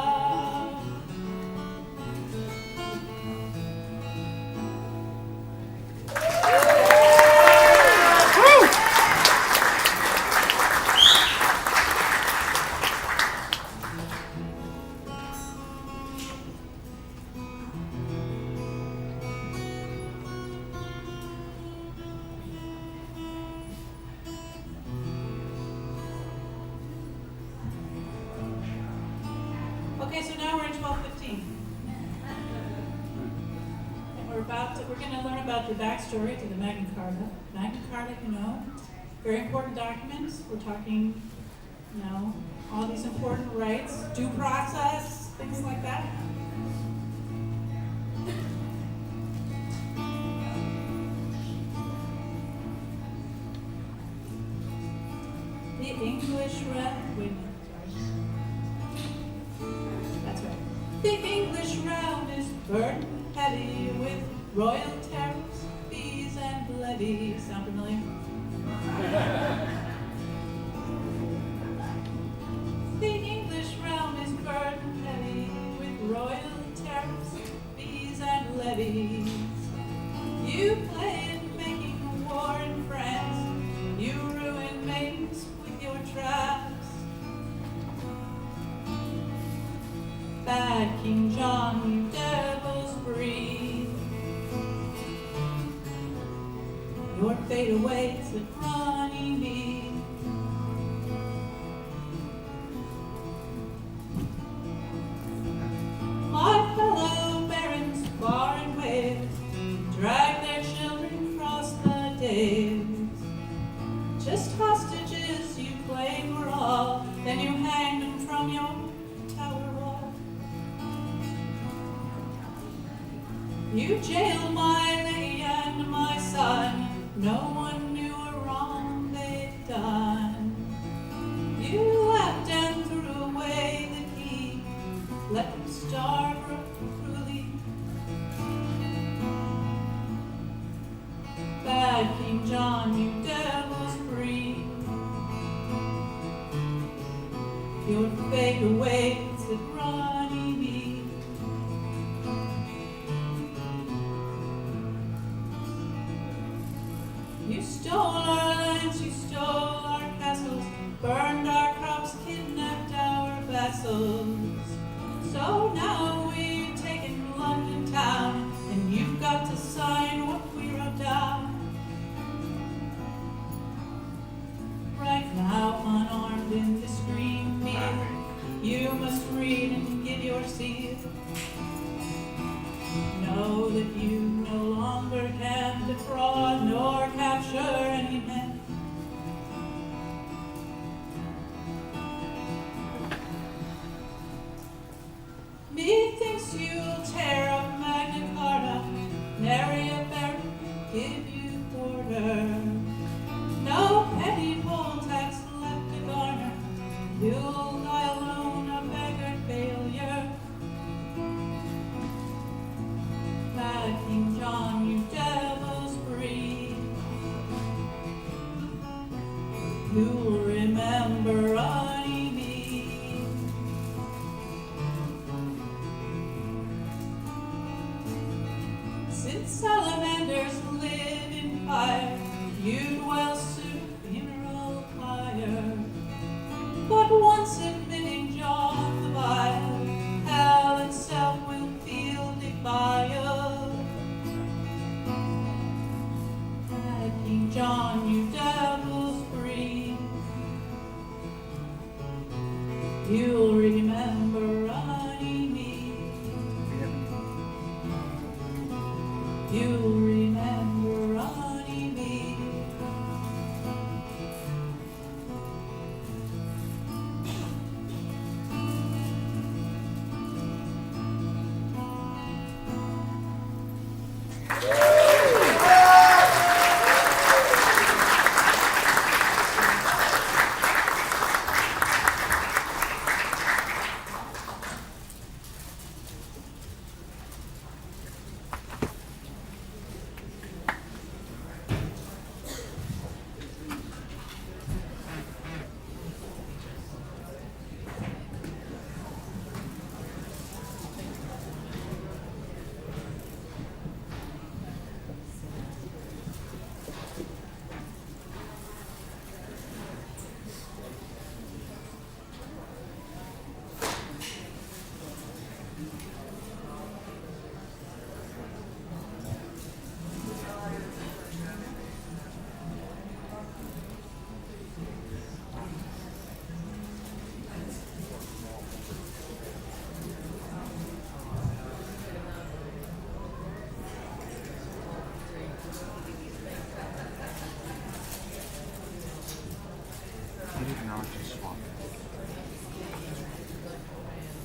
Okay, so now we're in 1215. And we're going to learn about the backstory to the Magna Carta. Magna Carta, you know, very important documents. We're talking, you know, all these important rights, due process, things like that. The English wait, sorry. That's right. The English round is burdened heavy with royal tariffs, fees, and levies. Sound familiar? The English realm is burdened heavy with royal tariffs, fees, and levies. You play in making war in France. You ruin maidens with your traps. Bad King John, you devil's breed. Your fate awaits at Runnymede. My fellow barons far and Wales drag their children No one knew a wrong they'd done. You left and threw away the key, let them starve cruelly. Bad King John, you devil's breed. Your fate awaits at Runnymede. You stole our lands, you stole our castles, burned our crops, kidnapped our vassals. So now we've taken London town, and you've got to sign what we wrote down. Right now, unarmed in this green field, you must read and give your seal. Know that you no longer can defraud nor capture any men. Methinks you'll tear up Magna Carta, nary a baron give you quarter. No petty poll tax left to garner, you'll die alone a beggar failure. Bad King John, you devil's breed. You'll remember Runnymede. Since salamanders live in fire, you dwell soon funeral pyre. But once admitting John the Vile, hell itself will feel defiled. Bad King John, you devil's breed. You'll remember Runnymede. You'll remember Runnymede.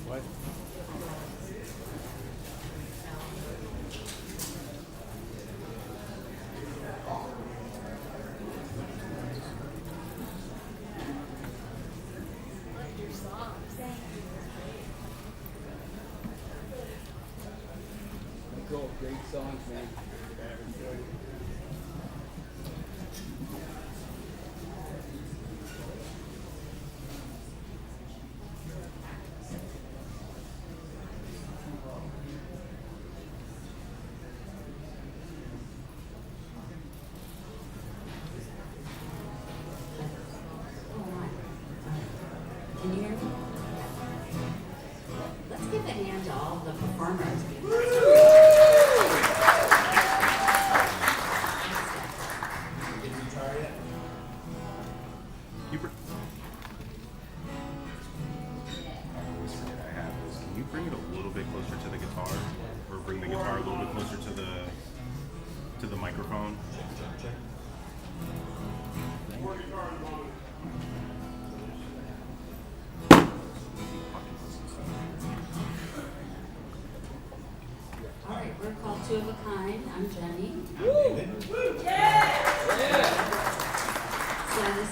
What? Cool, great songs, man. Can you hear me? Let's give a hand to all the performers. You I have this. Can you bring it a little bit closer to the guitar, or bring the guitar a little bit closer to the microphone? All right, we're called Two of a Kind. I'm Jenny. Yeah!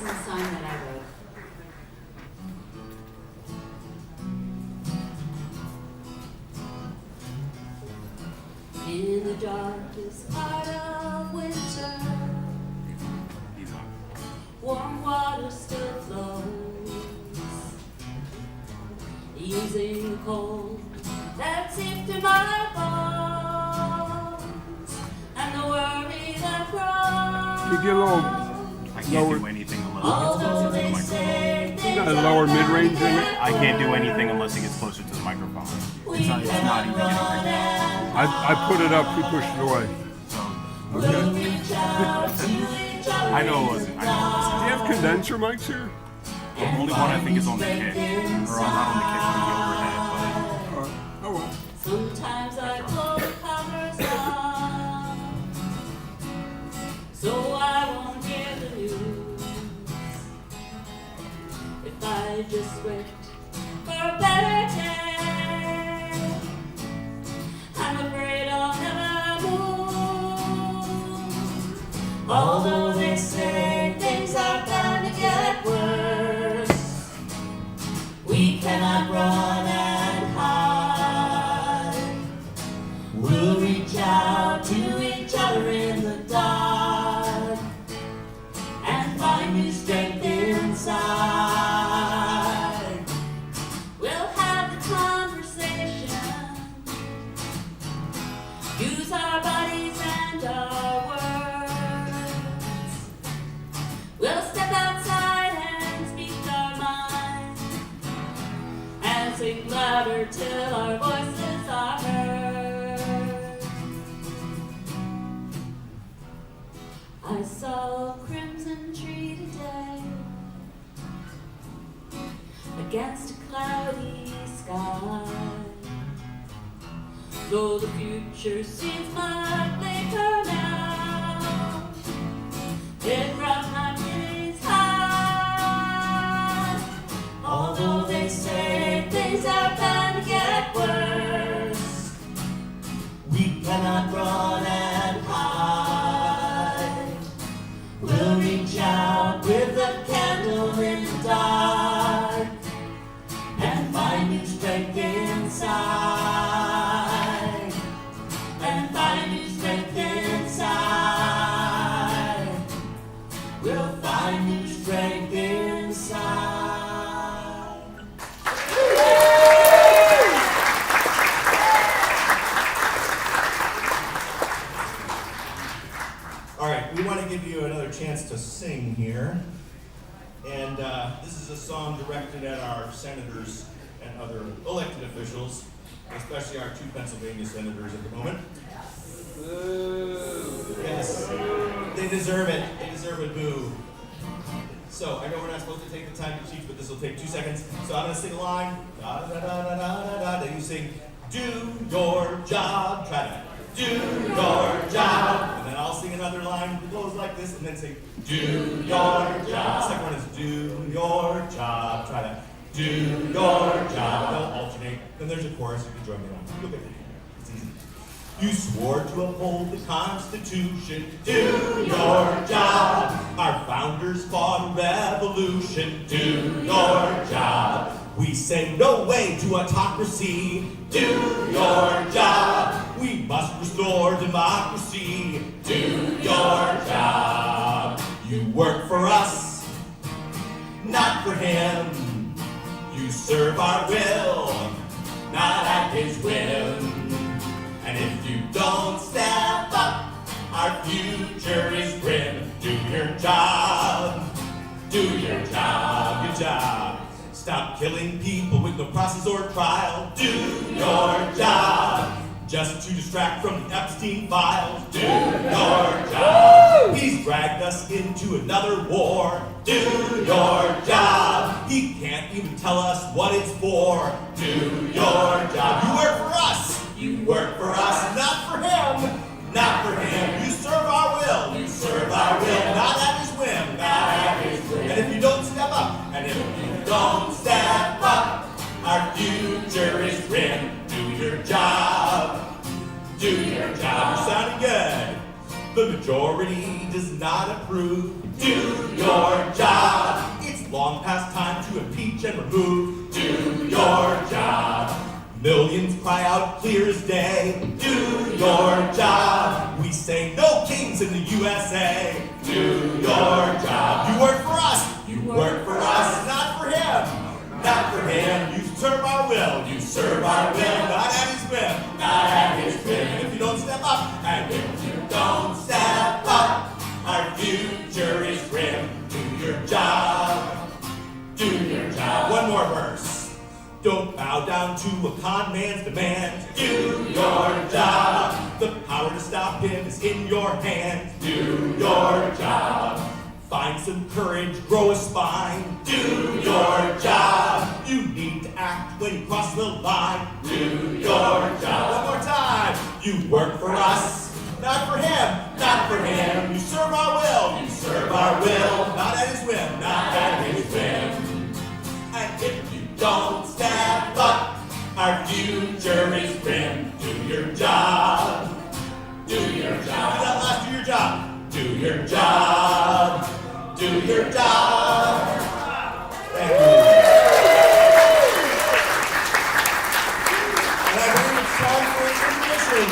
some song that I wrote. In the darkest part of winter, warm water still flows, easing the cold that seeps through my bones, and the worry that grows. You get a little I can't do anything unless it gets closer to the microphone. got a lower mid-range in it. I can't do anything unless it gets closer to the microphone. It's not even getting picked up. I put it up, he pushed it away. I know it wasn't. Do you have condenser mics here? The only one I think is on the kick. Or not on the kick, on the overhead. Oh well. Sometimes I pull the covers up, so I won't hear the news. If I just wait for a better day, I'm afraid I'll never move. Although they say things are bound to get worse, we cannot run and hide. We'll reach out to each other in the dark and find new strength inside. We'll have the conversation, use our bodies and our words. We'll step outside and speak our minds and sing louder till our voices are heard. I saw a crimson tree today against a cloudy sky. Though the future seems much later now, it brought my feelings high. Although they say things are bound to get worse, we cannot run and hide. We'll reach out with a candle in the dark and find new strength inside. And find new strength inside. We'll find new strength inside. All right, we want to give you another chance to sing here. And this is a song directed at our senators and other elected officials, especially our 2 Pennsylvania senators at the moment. Yes, they deserve it. They deserve a boo. So I know we're not supposed to take the time to teach, but this will take 2 seconds. So I'm going to sing a line. Da da da da da da da. Then you sing, do your job. Try that. Do your job. And then I'll sing another line that goes like this, and then sing, do your job. The second one is do your job. Try that. Do your job. They'll alternate. Then there's a chorus. You can join me on. Look at it. It's easy. You swore to uphold the Constitution. Do your job. Our founders fought a revolution. Do your job. We say no way to autocracy. Do your job. We must restore democracy. Do your job. You work for us, not for him. You serve our will, not at his whim. And if you don't step up, our future is grim. Do your job. Do your job. Good job. Stop killing people with no process or trial. Do your job. Just to distract from the Epstein files. Do your job. He's dragged us into another war. Do your job. He can't even tell us what it's for. Do your job. You work for us. You work for us, not for him. Not for him. You serve our will. You serve our will, not at his whim. Not at his whim. And if you don't step up, and if you don't step up, our future is grim. Do your job. Do your job. You're sounding good. The majority does not approve. Do your job. It's long past time to impeach and remove. Do your job. Millions cry out clear as day. Do your job. We say no kings in the USA. Do your job. You work for us. You work for us. Not for him. Not for him. You serve our will. You serve our will. Not at his whim. Not at his whim. And if you don't step up, and if you don't step up, our future is grim. Do your job. Do your job. One more verse. Don't bow down to a con man's demands. Do your job. The power to stop him is in your hands. Do your job. Find some courage, grow a spine. Do your job. You need to act when you cross the line. Do your job. One more time. You work for us, not for him, not for him. You serve our will, you serve our will. Not at his whim, not at his whim. And if you don't step up, our future is grim. Do your job. Do your job. Do that last, do your job. Do your job. Do your job. Thank you. And I believe it's time for intermission.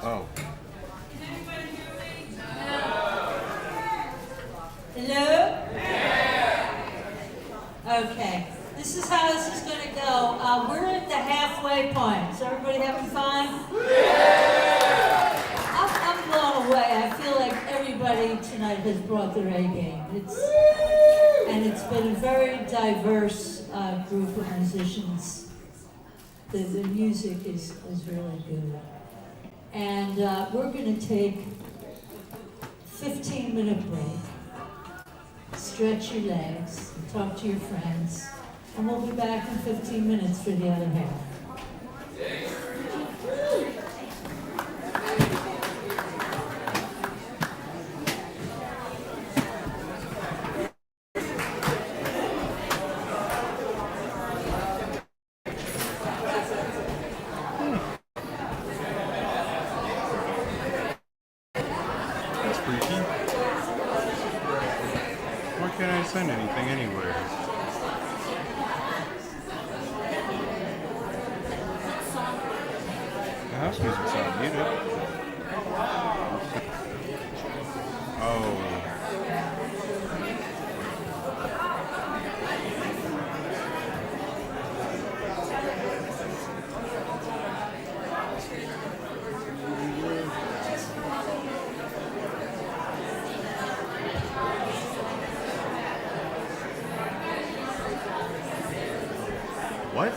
Oh. Hello? Okay, this is how this is going to go. We're at the halfway point. Is everybody having fun? I'm blown away. I feel like everybody tonight has brought their A game. It's been a very diverse group of musicians. The music is really good. And we're going to take a 15-minute break. Stretch your legs, talk to your friends, and we'll be back in 15 minutes for the other half. That's freaky. Why can't I send anything anywhere? The house music's on muted. Oh. What?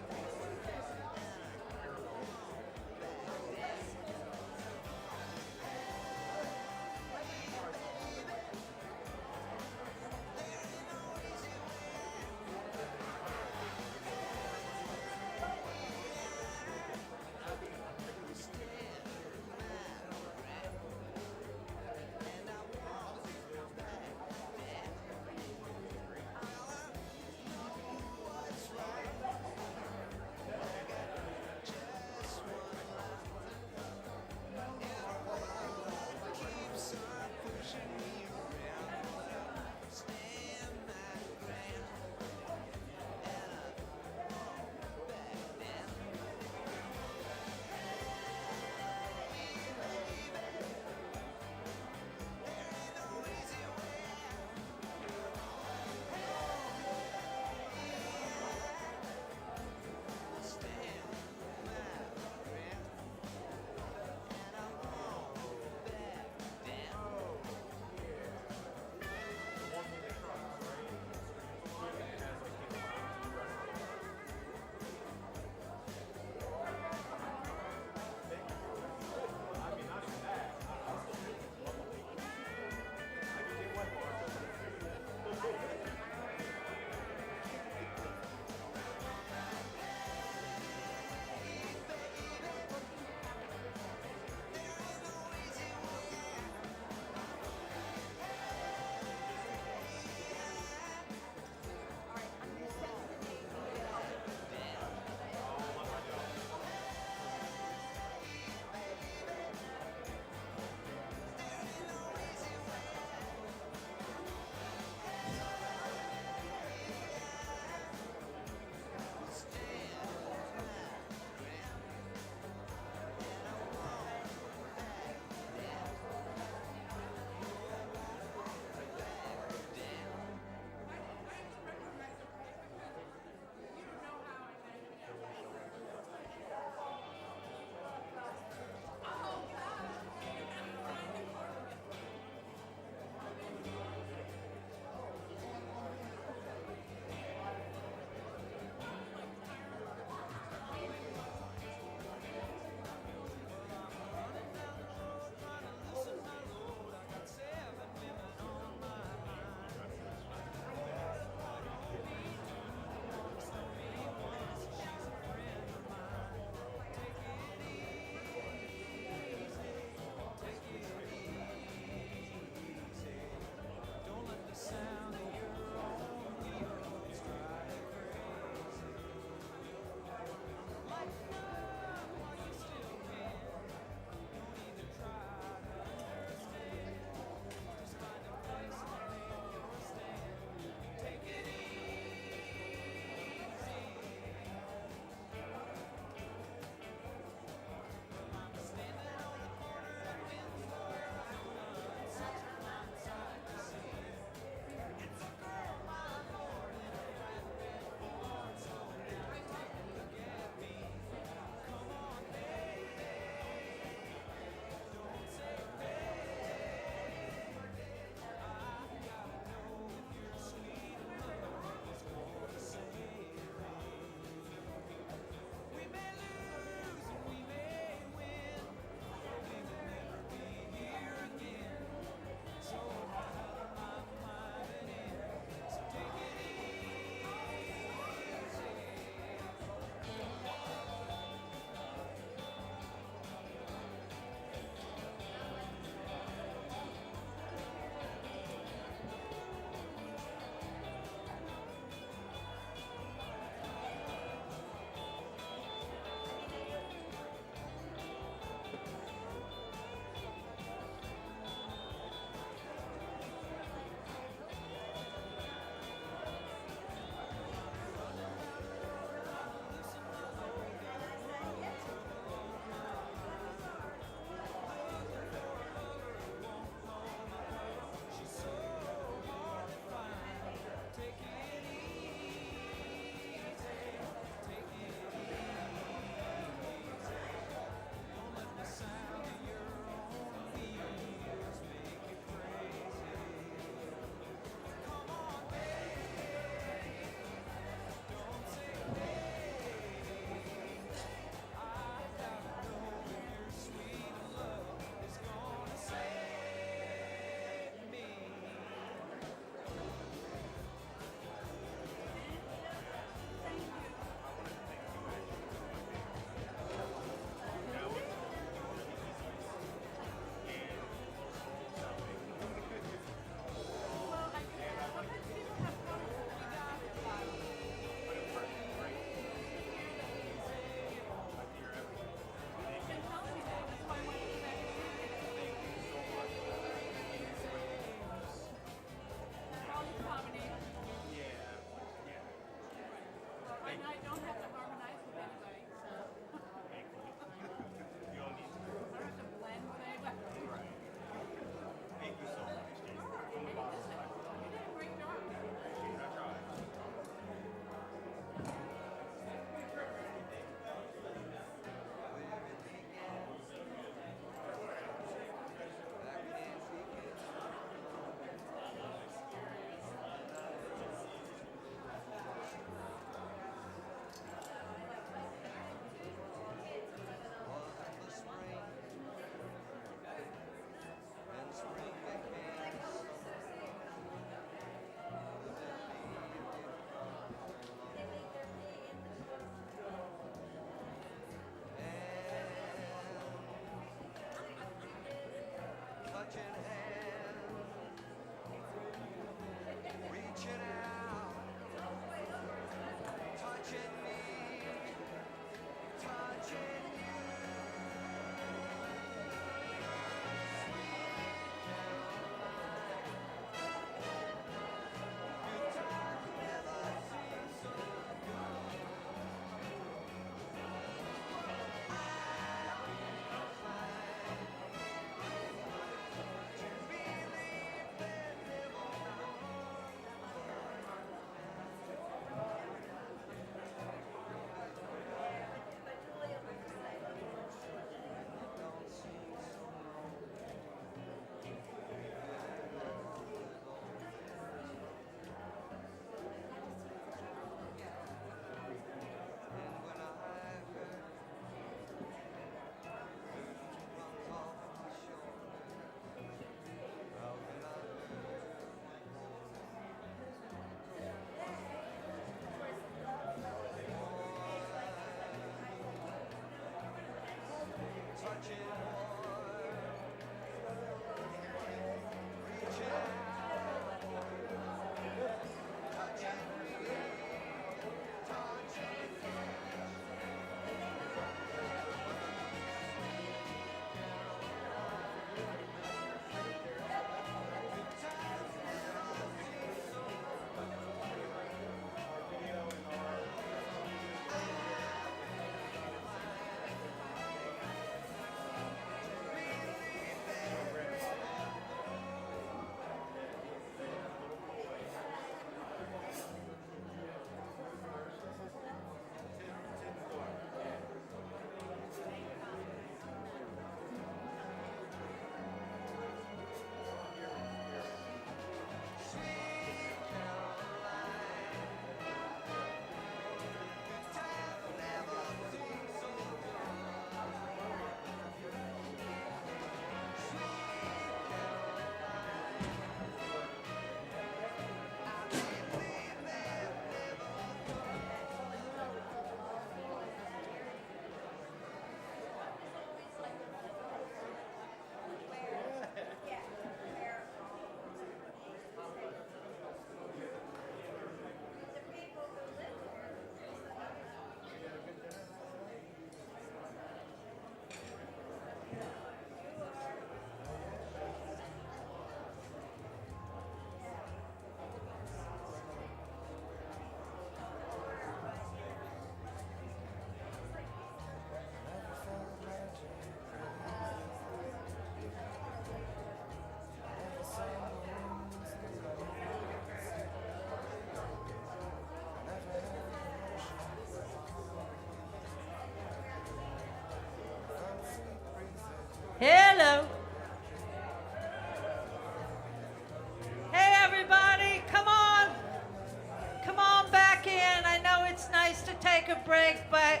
take a break, but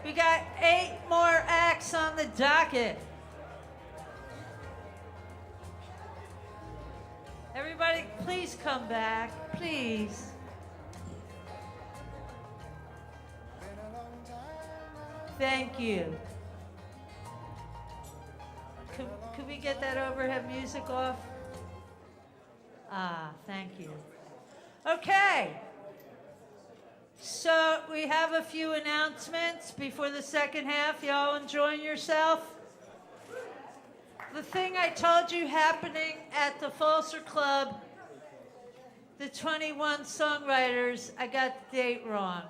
we got 8 more acts on the docket. Everybody, please come back, please. Thank you. Could we get that overhead music off? Ah, thank you. Okay. So we have a few announcements before the second half. Y'all enjoying yourself? The thing I told you happening at the Folser Club, the 21 songwriters, I got the date wrong.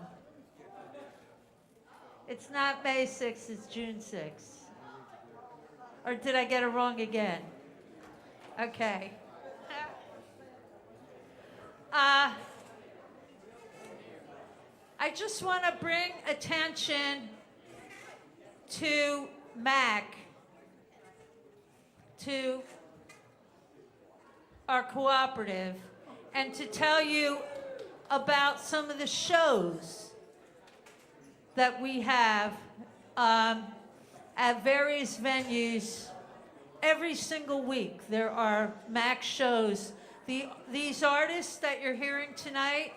It's not May 6th, it's June 6th. Or did I get it wrong again? Okay. I just want to bring attention to MAC, to our cooperative, and to tell you about some of the shows that we have at various venues. Every single week there are MAC shows. These artists that you're hearing tonight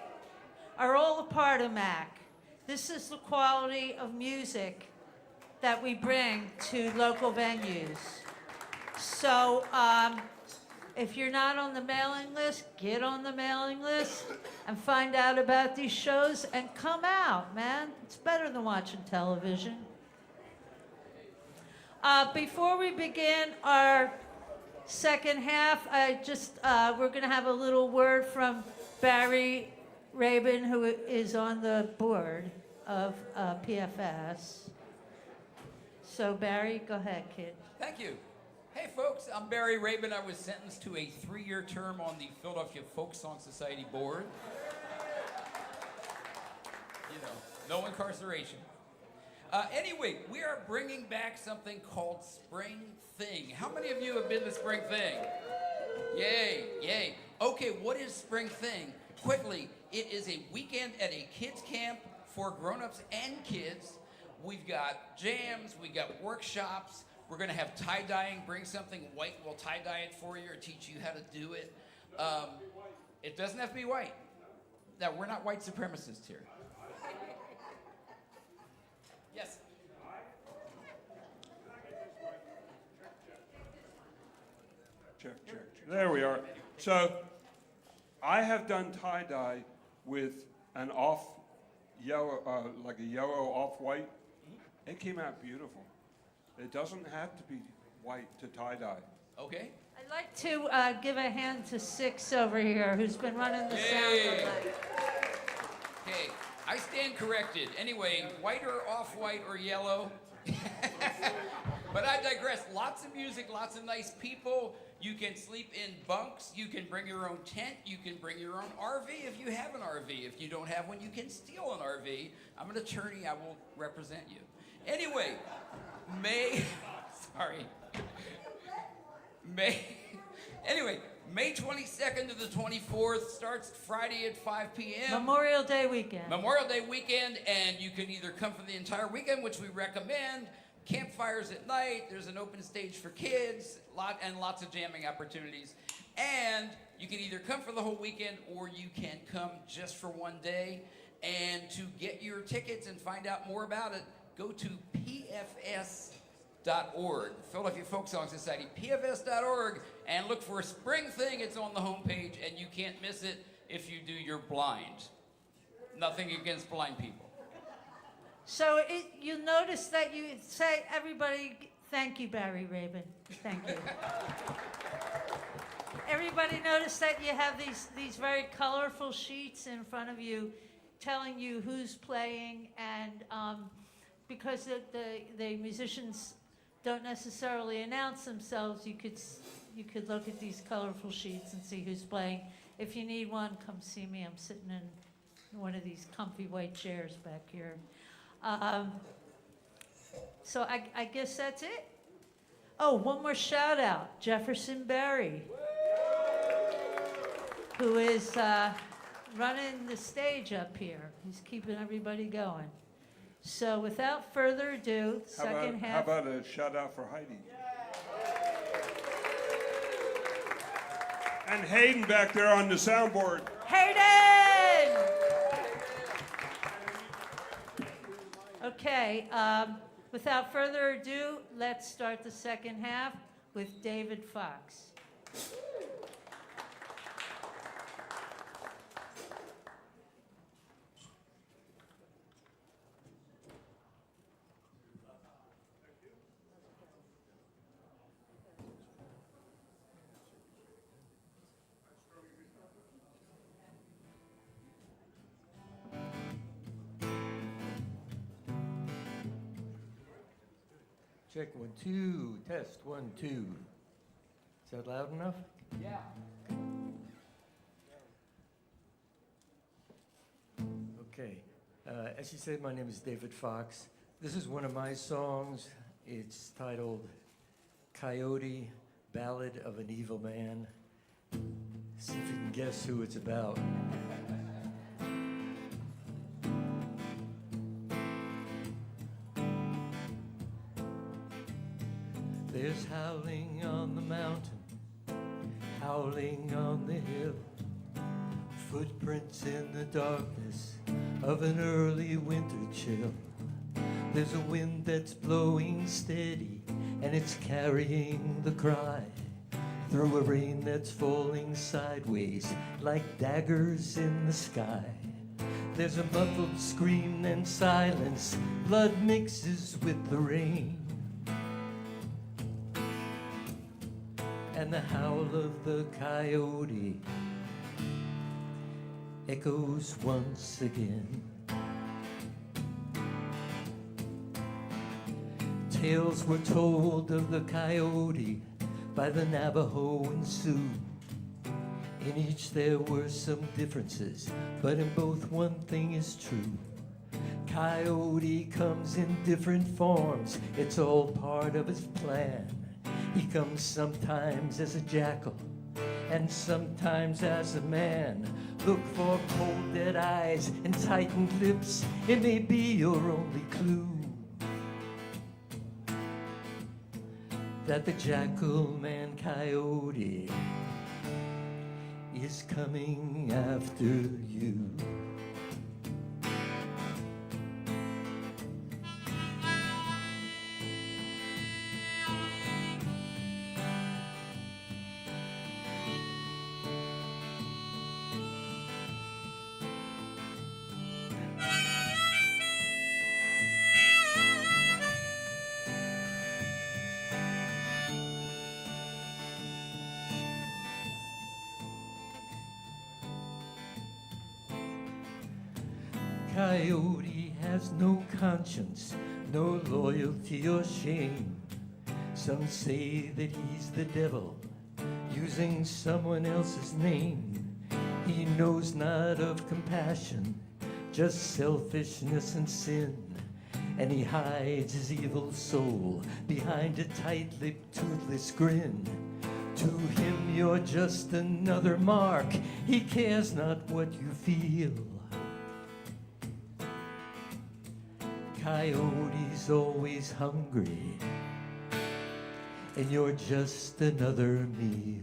are all a part of MAC. This is the quality of music that we bring to local venues. So if you're not on the mailing list, get on the mailing list and find out about these shows and come out, man. It's better than watching television. Before we begin our second half, we're going to have a little word from Barry Rabin, who is on the board of PFS. So Barry, go ahead, kid. Thank you. Hey folks, I'm Barry Rabin. I was sentenced to a 3-year term on the Philadelphia Folk Song Society board. You know, no incarceration. Anyway, we are bringing back something called Spring Thing. How many of you have been to Spring Thing? Yay, yay. Okay, what is Spring Thing? Quickly, it is a weekend at a kids camp for grown-ups and kids. We've got jams, we've got workshops. We're gonna have tie-dyeing. Bring something white, we'll tie-dye it for you or teach you how to do it. It doesn't have to be white. Now, we're not white supremacists here. Yes. Check. There we are. So, I have done tie-dye with an yellow, like a yellow off-white. It came out beautiful. It doesn't have to be white to tie-dye. Okay. I'd like to give a hand to Six over here, who's been running the sound all night. Okay, I stand corrected. Anyway, white or off-white or yellow. But I digress. Lots of music, lots of nice people. You can sleep in bunks. You can bring your own tent. You can bring your own RV if you have an RV. If you don't have one, you can steal an RV. I'm an attorney. I will represent you. Anyway, May 22nd to the 24th, starts Friday at 5 p.m. Memorial Day weekend. Memorial Day weekend, and you can either come for the entire weekend, which we recommend, campfires at night, there's an open stage for kids, lots of jamming opportunities. And you can either come for the whole weekend or you can come just for one day. And to get your tickets and find out more about it, go to pfs.org, Philadelphia Folk Song Society, pfs.org, and look for Spring Thing. It's on the homepage, and you can't miss it. If you do, you're blind. Nothing against blind people. So you notice that you say, everybody, thank you, Barry Rabin. Thank you. Everybody notice that you have these very colorful sheets in front of you telling you who's playing, and because the musicians don't necessarily announce themselves, you could look at these colorful sheets and see who's playing. If you need one, come see me. I'm sitting in one of these comfy white chairs back here. So I guess that's it. Oh, one more shout out, Jefferson Barry, who is running the stage up here. He's keeping everybody going. So without further ado, second How half. about a shout out for Heidi? And Hayden back there on the soundboard. Hayden! Okay, without further ado, let's start the second half with David Fox. Check 1, 2, test 1, 2. Is that loud enough? Yeah. Okay. As you said, my name is David Fox. This is one of my songs. It's titled Coyote, Ballad of an Evil Man. See if you can guess who it's about. There's howling on the mountain, howling on the hill, footprints in the darkness of an early winter chill. There's a wind that's blowing steady, and it's carrying the cry through a rain that's falling sideways like daggers in the sky. There's a muffled scream and silence, blood mixes with the rain. And the howl of the coyote echoes once again. Tales were told of the coyote by the Navajo and Sioux. In each there were some differences, but in both one thing is true. Coyote comes in different forms, it's all part of his plan. He comes sometimes as a jackal, and sometimes as a man. Look for cold dead eyes and tightened lips, it may be your only clue that the jackal man coyote is coming after you. Coyote has no conscience, no loyalty or shame. Some say that he's the devil, using someone else's name. He knows not of compassion, just selfishness and sin. And he hides his evil soul behind a tight-lipped, toothless grin. To him you're just another mark, he cares not what you feel. Coyote's always hungry, and you're just another meal.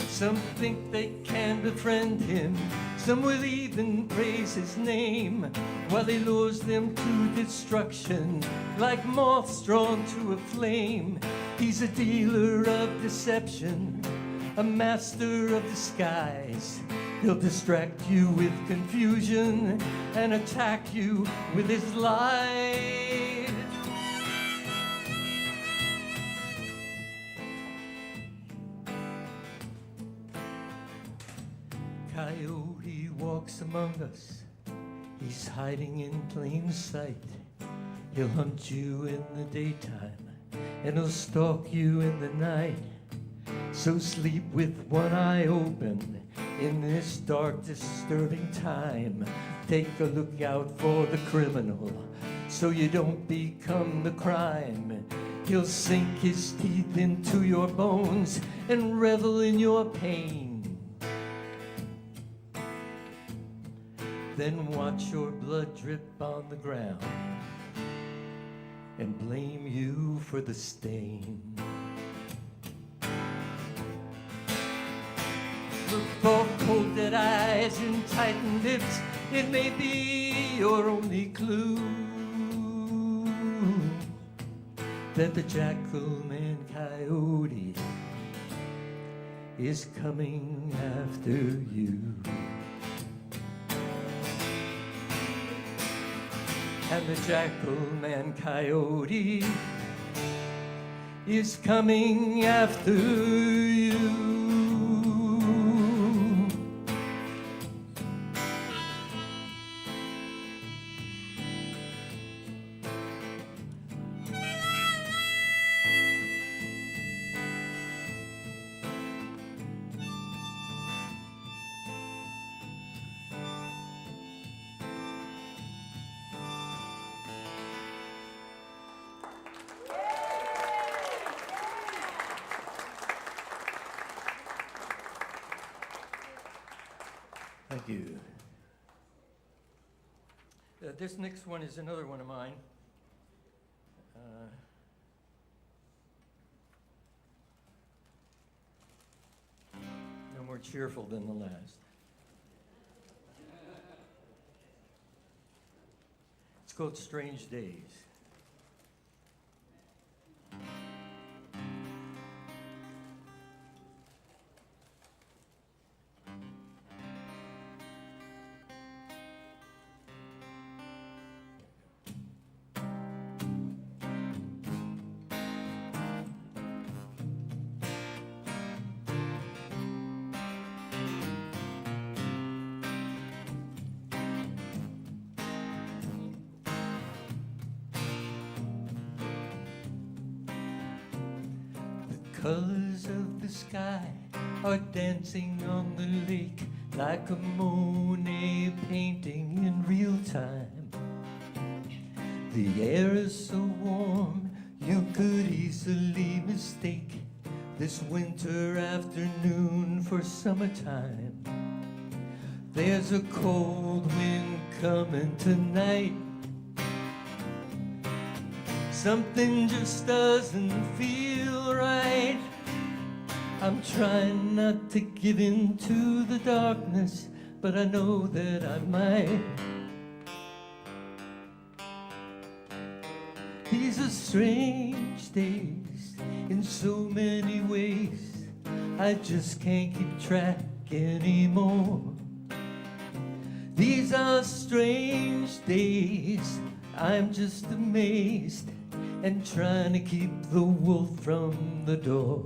Some think they can befriend him, some will even praise his name, while he lures them to destruction like moths drawn to a flame. He's a dealer of deception, a master of disguise. He'll distract you with confusion and attack you with his lies. Coyote walks among us, he's hiding in plain sight. He'll hunt you in the daytime, and he'll stalk you in the night. So sleep with one eye open in this dark, disturbing time. Take a look out for the criminal, so you don't become the crime. He'll sink his teeth into your bones and revel in your pain. Then watch your blood drip on the ground and blame you for the stain. Look for cold dead eyes and tightened lips. It may be your only clue that the jackal man coyote is coming after you. And the jackal man coyote is coming after you. Thank you. This next one is another one of mine. No more cheerful than the last. It's called Strange Days. Colors of the sky are dancing on the lake like a Monet painting in real time. The air is so warm you could easily mistake this winter afternoon for summertime. There's a cold wind coming tonight. Something just doesn't feel right. I'm trying not to give in to the darkness, but I know that I might. These are strange days in so many ways. I just can't keep track anymore. These are strange days. I'm just amazed and trying to keep the wolf from the door.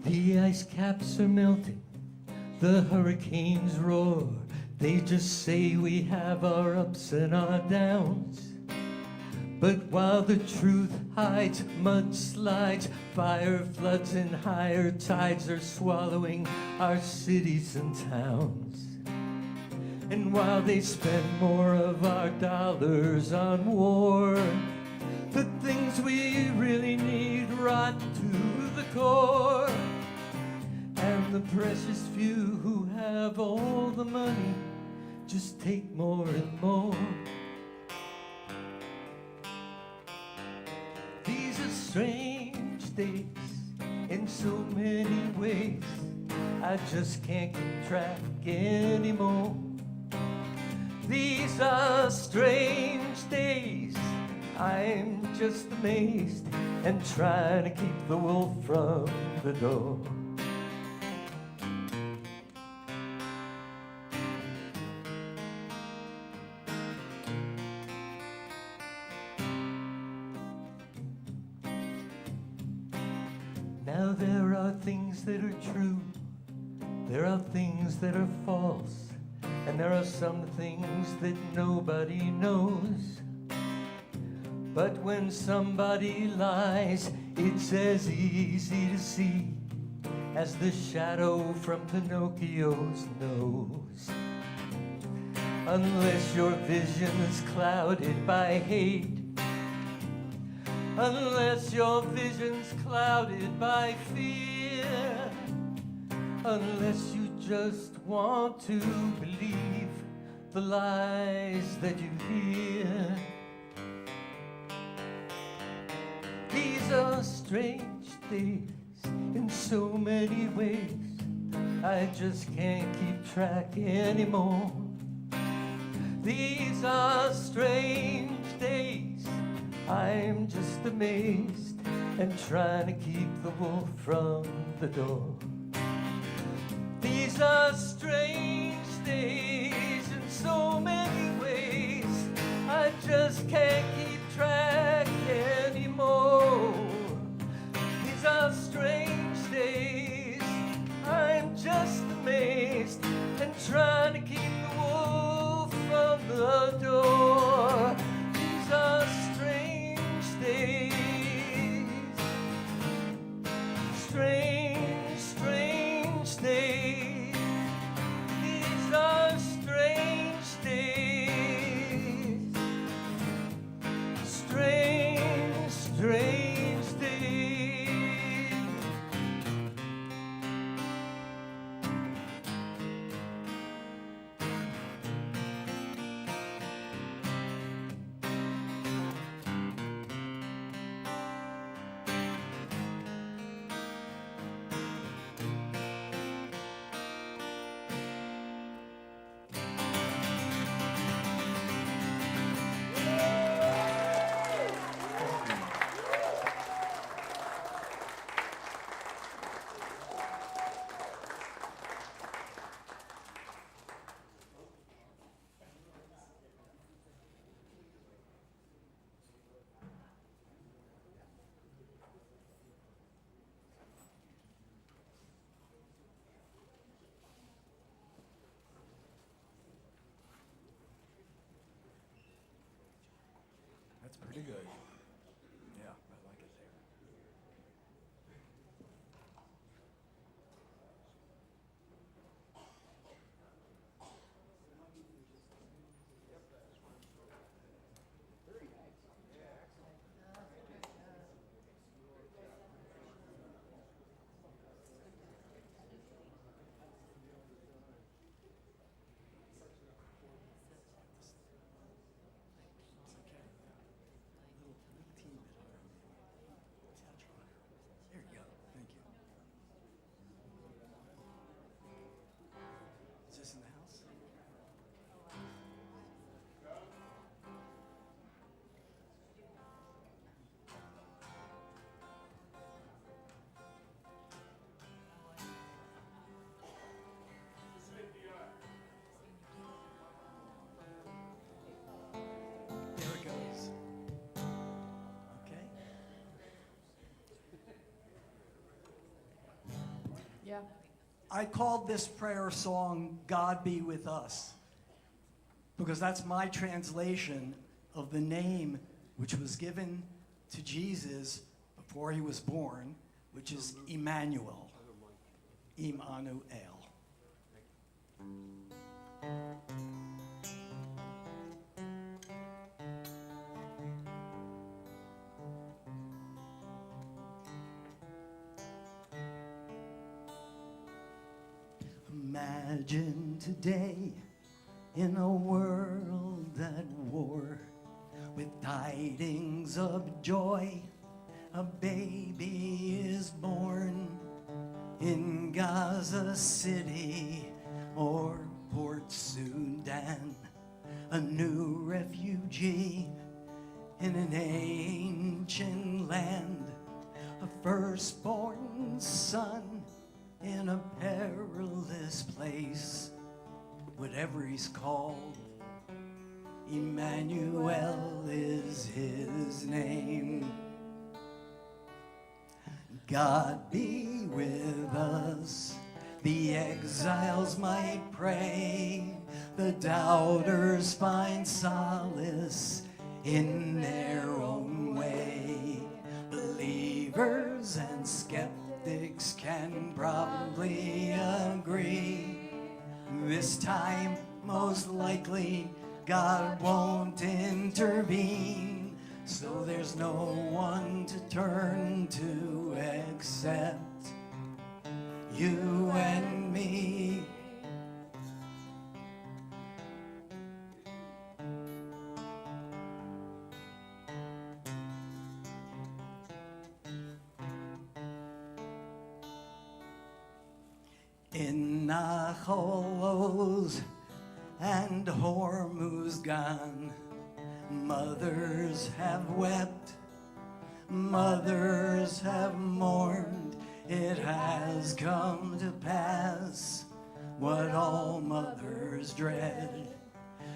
The ice caps are melting, the hurricanes roar. They just say we have our ups and our downs. But while the truth hides, mudslides, fire floods and higher tides are swallowing our cities and towns. And while they spend more of our dollars on war, the things we really need rot to the core. And the precious few who have all the money just take more and more. These are strange days in so many ways. I just can't keep track anymore. These are strange days. I'm just amazed and trying to keep the wolf from the door. Now there are things that are true There are things that are false, and there are some things that nobody knows. But when somebody lies, it's as easy to see as the shadow from Pinocchio's nose. Unless your vision is clouded by hate, unless your vision's clouded by fear, unless you just want to believe the lies that you hear. These are strange days in so many ways. I just can't keep track anymore. These are strange days. I'm just amazed and trying to keep the wolf from the door. These are strange days in so many ways. I just can't keep track anymore. These are strange days. I'm just amazed and trying to keep the wolf from the door. These are strange days. Strange, strange days. These are strange days. Strange, strange days. That's pretty good. Yeah, I like it there. There you go. Thank you. Is this in the house? There it goes. Okay. Yeah. I called this prayer song God Be With Us because that's my translation of the name which was given to Jesus before he was born, which is Emmanuel. Immanuel. Imagine today in a world at war with tidings of joy, a baby is born in Gaza City or Port Sudan, a new refugee in an ancient land, a firstborn son in a perilous place. Whatever he's called, Emmanuel is his name. God be with us, The exiles might pray, the doubters find solace in their own way. Believers and skeptics can probably agree. This time, most likely, God won't intervene. So there's no one to turn to except you and me. In Nacholos and Hormuzgan, mothers have wept, mothers have mourned. It has come to pass what all mothers dread,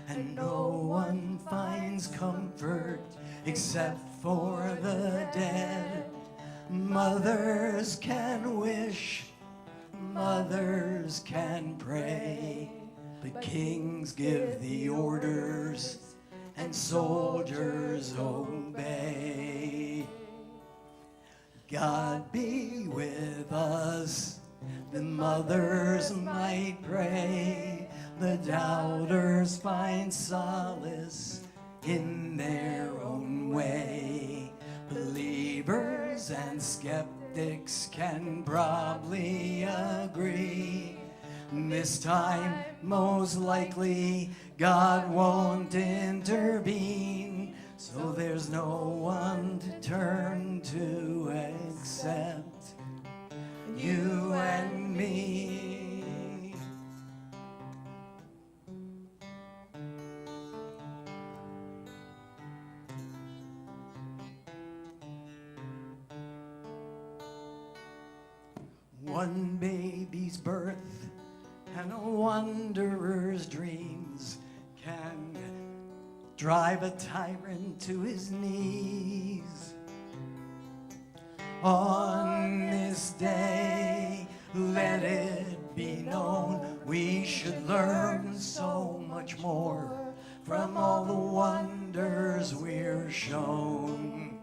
and no one finds comfort except for the dead. Mothers can wish, mothers can pray, but kings give the orders and soldiers obey. God be with us, the mothers might pray, the doubters find solace in their own way. Believers and skeptics can probably agree. This time, most likely, God won't intervene. So there's no one to turn to except you and me. One baby's birth and a wanderer's dreams can drive a tyrant to his knees. On this day, let it be known, we should learn so much more from all the wonders we're shown.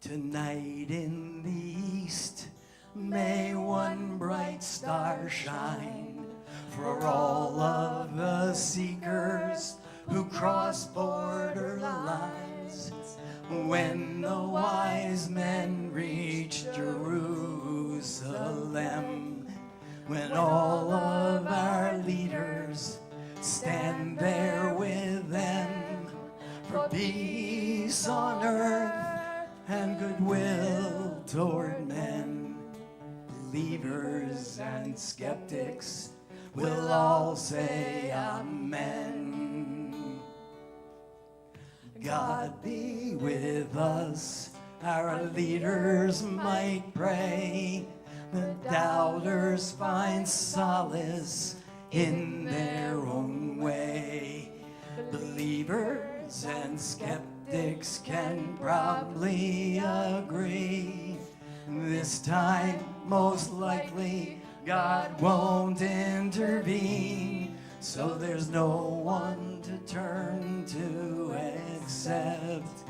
Tonight in the east, may one bright star shine for all of the seekers who cross border lines. When the wise men reach Jerusalem, when all of our leaders stand there with them for peace on earth and goodwill toward men. Believers and skeptics will all say amen. God be with us, our leaders might pray, the doubters find solace in their own way. Believers and skeptics can probably agree. This time, most likely, God won't intervene. So there's no one to turn to except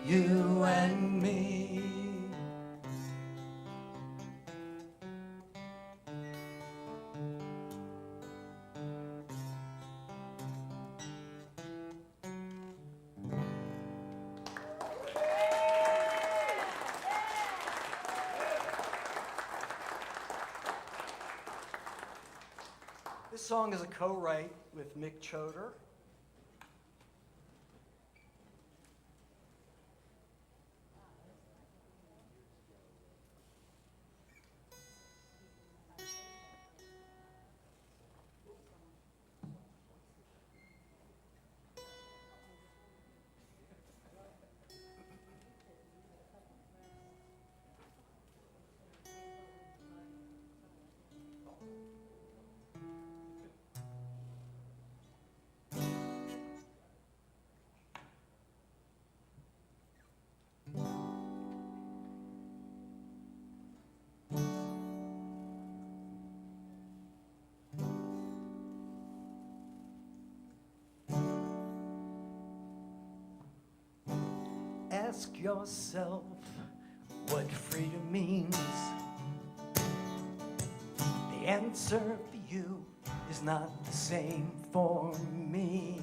you and me. This song is a co-write with Mick Choder. ask yourself what freedom means, the answer for you is not the same for me.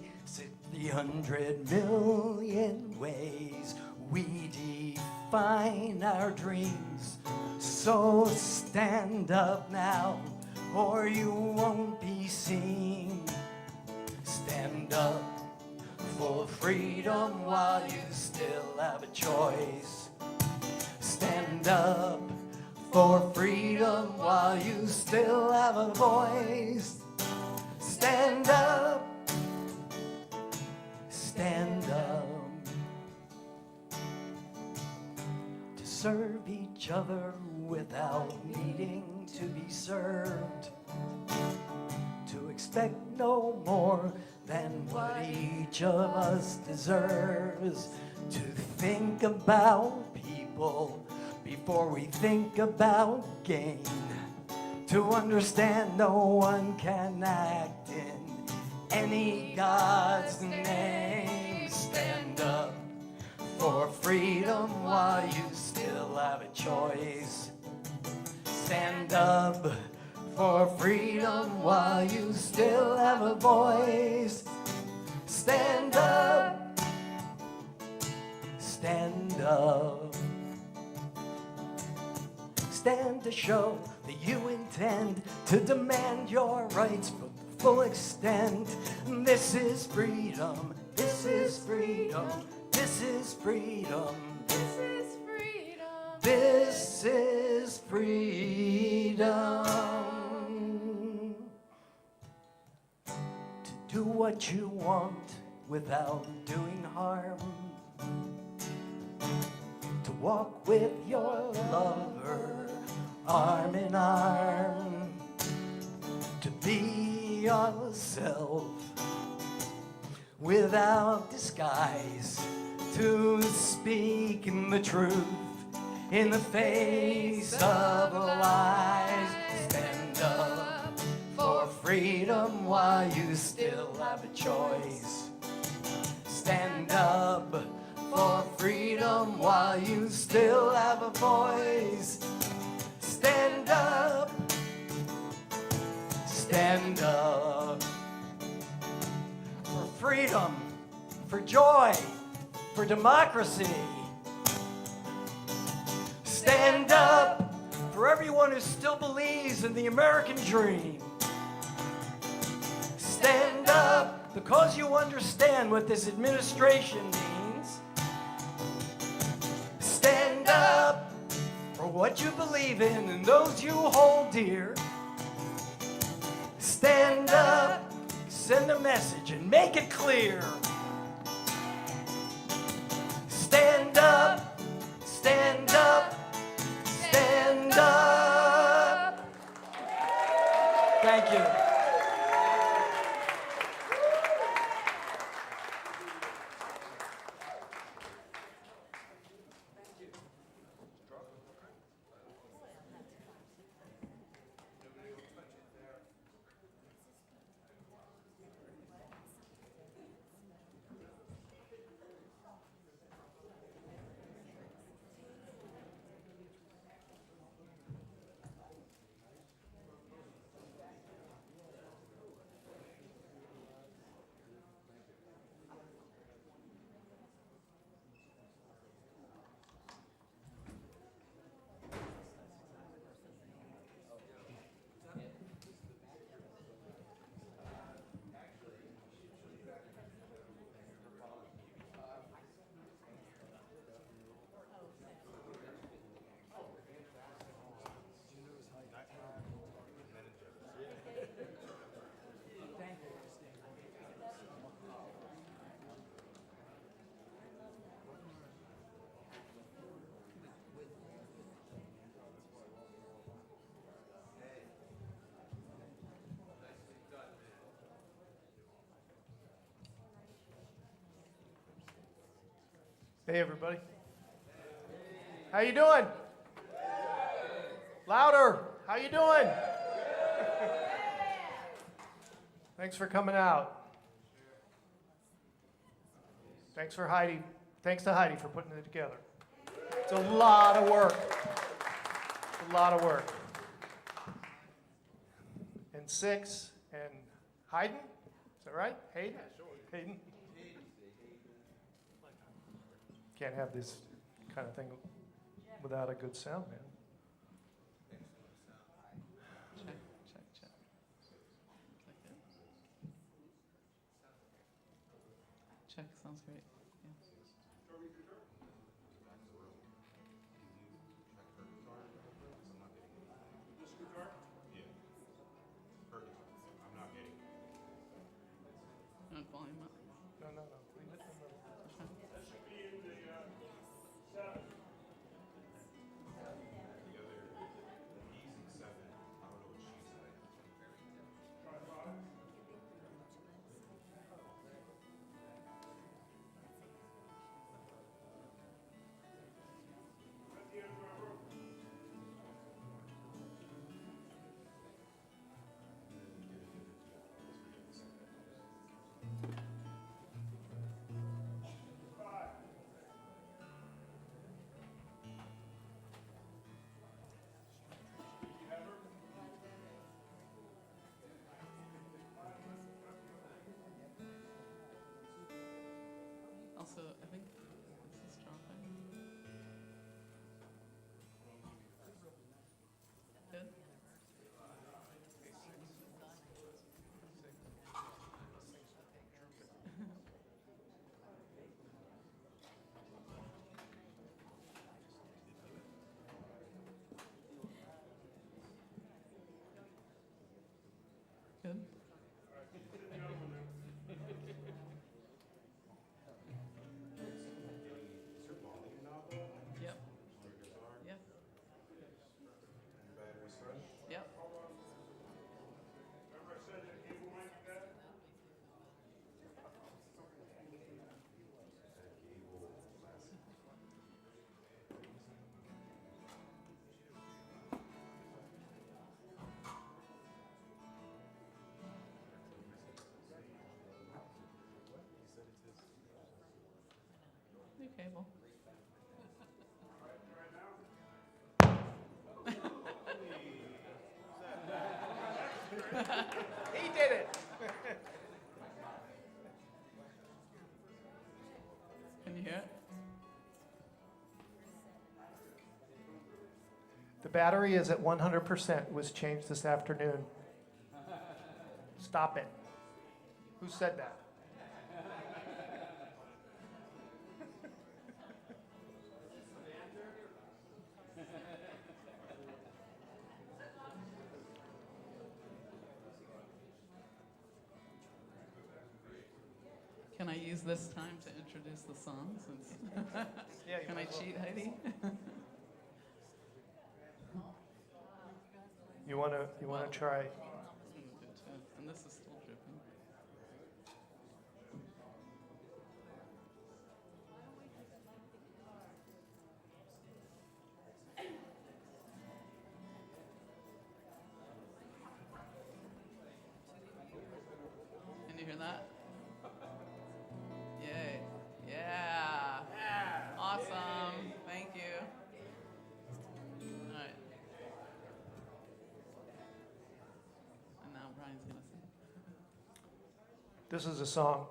300 million ways we define our dreams. So stand up now, or you won't be seen. Stand up for freedom while you still have a choice. Stand up for freedom while you still have a voice. Stand up. Stand up. To serve each other without needing to be served. To expect no more than what each of us deserves. To think about people before we think about gain. To understand no one can act in any God's name. Stand up for freedom while you still have a choice. Stand up for freedom while you still have a voice. Stand up. Stand up. Stand to show that you intend to demand your rights from the full extent. This is freedom. This is freedom. This is freedom. This is freedom. This is freedom. To do what you want without doing harm. To walk with your lover arm in arm. To be yourself without disguise. To speak the truth in the face of lies. Stand up for freedom while you still have a choice. Stand up for freedom while you still have a voice. Stand up. Stand up for freedom, for joy, for democracy. Stand up for everyone who still believes in the American dream. Stand up because you understand what this administration means. Stand up for what you believe in and those you hold dear. Stand up, send a message and make it clear. Stand up, stand up, stand up. Thank you. Hey everybody. How you doing? Louder. How you doing? Thanks for coming out. Thanks for Heidi Thanks to Heidi for putting it together. It's a lot of work. It's a lot of work. And 6, and Hayden? Is that right? Hayden? Hayden? Can't have this kind of thing without a good sound, man. Check, check, check. Check, sounds great. Yeah. You want volume up? No, no, no. Leave it in the middle. That should be in the 7. Also, I think this is dropping. Good? Good? Yep. Yep. Yep. Remember I said that cable might be bad? New cable. He did it. Can you hear it? The battery is at 100%. Was changed this afternoon. Stop it. Who said that? Can I use this time to introduce the song? Since Yeah, you can I might as well. cheat, Heidi? You wanna try? And this is still dripping. Can you hear that? Yay. Yeah. Awesome. Thank you. All right. And now Brian's going to sing. This is a song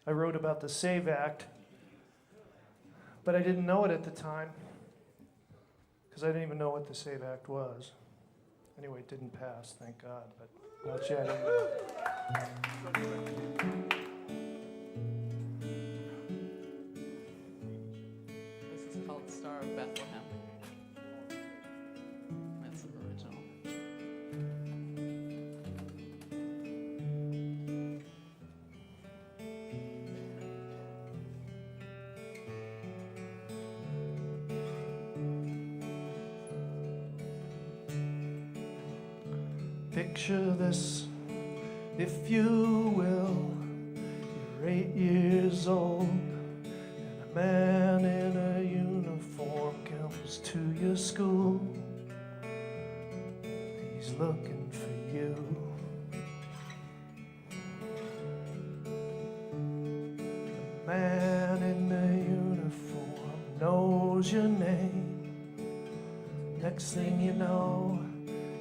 I wrote about the SAVE Act, but I didn't know it at the time because I didn't even know what the SAVE Act was. Anyway, it didn't pass, thank God, but not yet. This is called Star of Bethlehem. It's an original. Picture this, if you will. You're 8 years old, and a man in a uniform comes to your school. He's looking for you. The man knows your name. Next thing you know,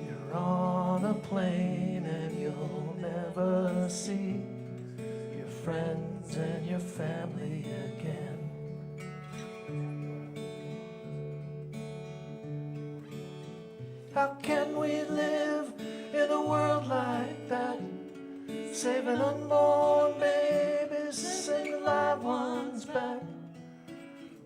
you're on a plane and you'll never see your friends and your family again. How can we live in a world like that? Saving unborn babies, sending live ones back,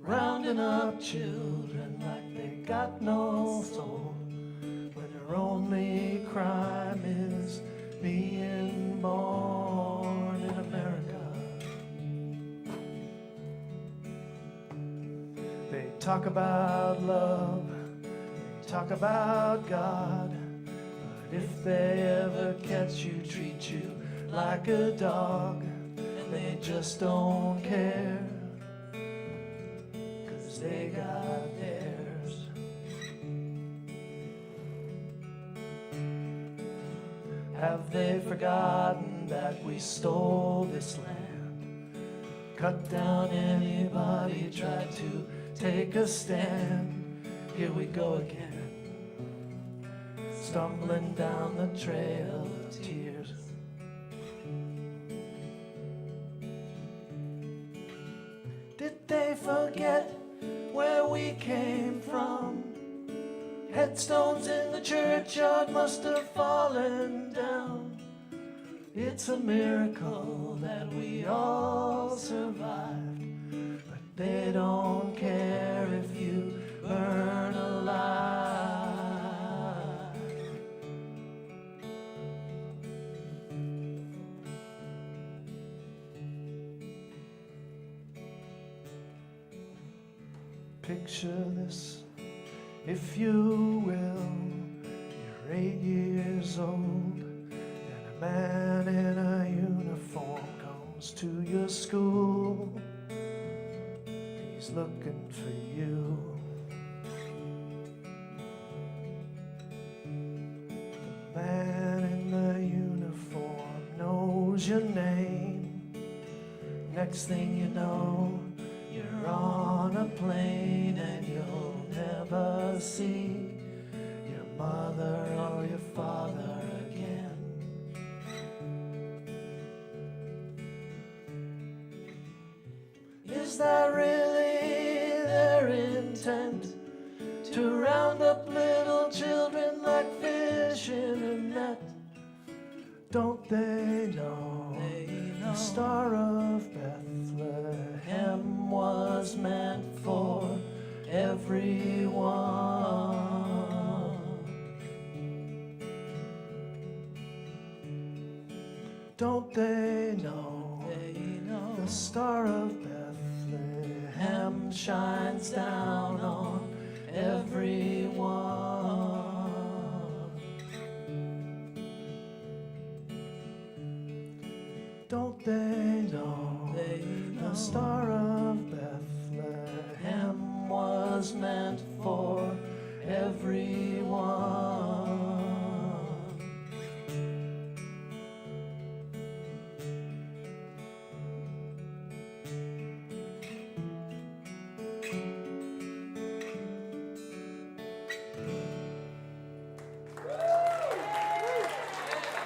rounding up children like they got no soul, when their only crime is being born in America. They talk about love, they talk about God, but if they ever catch you, treat you like a dog, and they just don't care, 'cause they got theirs. Have they forgotten that we stole this land, cut down anybody tried to take a stand? Here we go again, stumbling down the trail of tears. Did they forget where we came from? Headstones in the churchyard must have fallen down. It's a miracle that we all survived, but they don't care if you burn alive. Picture this, if you will. You're 8 years old, and a man in a uniform comes to your school. He's looking for you. The man in the uniform knows your name. Next thing you know, you're on a plane and you'll never see your mother or your father again. Is that really their intent, to round up little children like fish in a net? Don't they know the Star of Bethlehem was meant for everyone? Don't they know the Star of Bethlehem shines down on everyone? Don't they know the Star of Bethlehem was meant for everyone?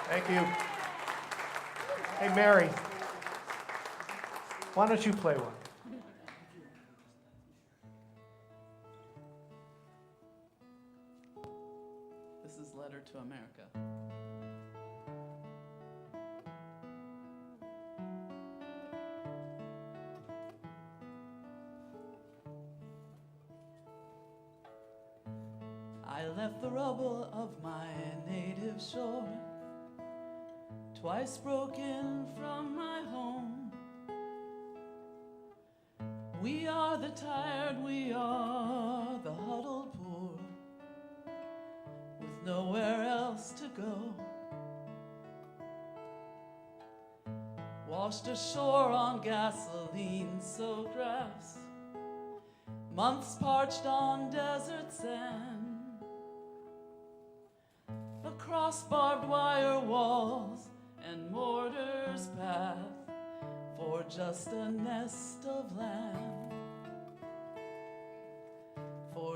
Thank you. Hey, Mary, why don't you play one? This is Letter to America. I left the rubble of my native shore, twice broken from my home. We are the tired, we are the huddled poor, with nowhere else to go. Washed ashore on gasoline-soaked rafts, months parched on desert sand, across barbed wire walls and mortar's path for just a nest of land.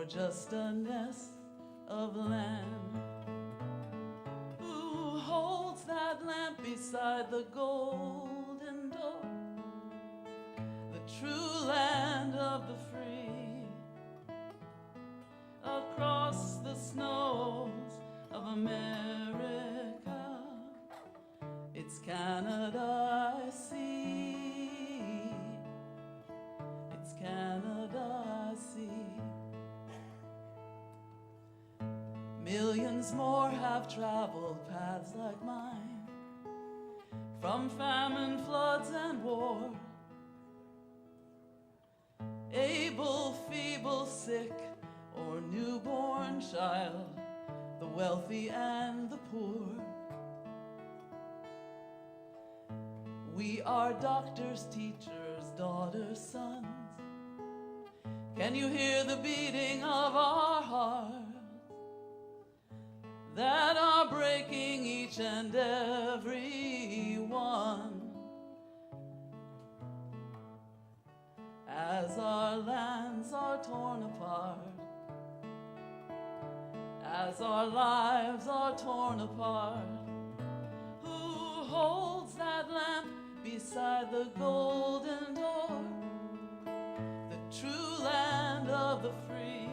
just a nest of lamb. Who holds that lamp beside the golden door? The true land of the free, across the snows of America. It's Canada I see. It's Canada I see. Millions more have traveled paths like mine, from famine, floods, and war. Able, feeble, sick, or newborn child, the wealthy and the poor. We are doctors, teachers, daughters, sons. Can you hear the beating of our hearts that are breaking each and every one? As our lands are torn apart, as our lives are torn apart, who holds that lamp beside the golden door? The true land of the free,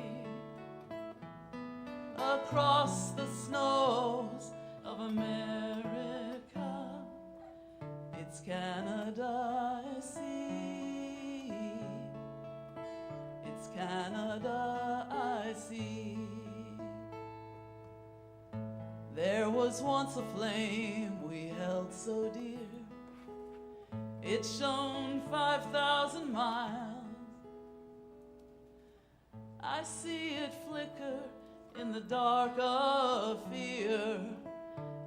across the snows of America. It's Canada I see. It's Canada I see. There was once a flame we held so dear. It shone 5,000 miles. I see it flicker in the dark of fear.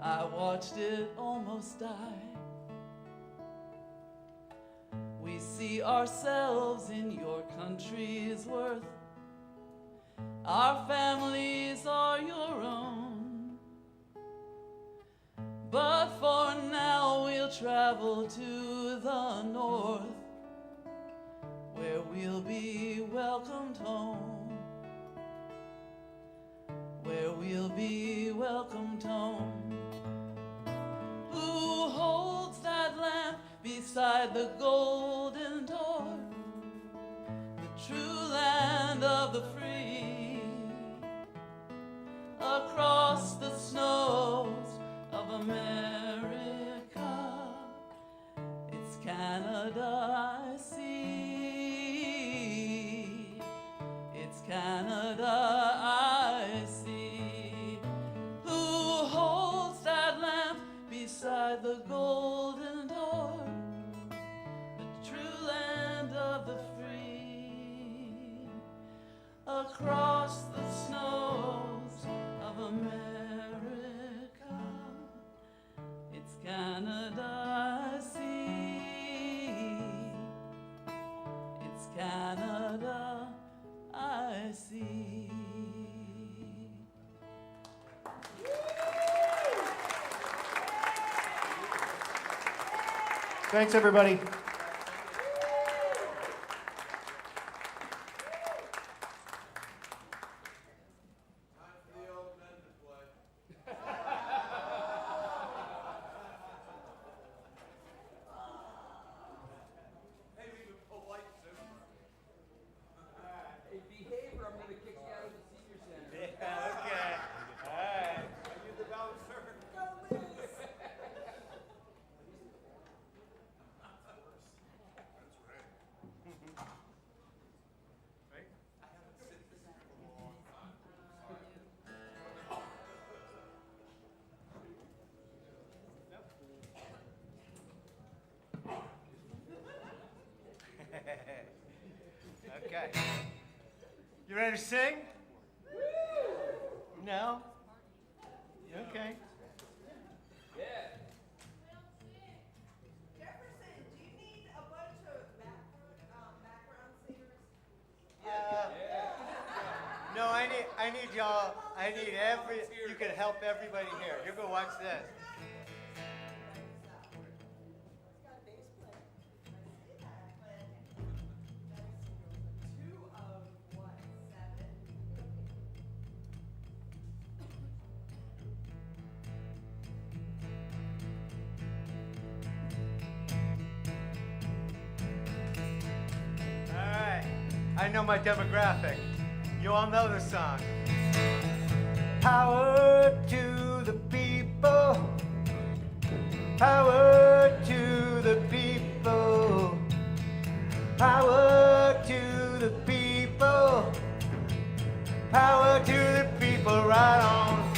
I watched it almost die. We see ourselves in your country's worth. Our families are your own. But for now we'll travel to the north, where we'll be welcomed home. Where we'll be welcomed home. Who holds that lamp beside the golden door? The true land of the free, across the snows of America. It's Canada I see. It's Canada I see. Who holds that lamp beside the golden door? The true land of the free, across the snows of America. It's Canada I see. It's Canada I see. Thanks, everybody. Okay. You ready to sing? No? Okay. No, I need y'all. You can help everybody here. You go watch this. I know my demographic. You all know the song. Power to the people. Power to the people. Power to the people. Power to the people, right on.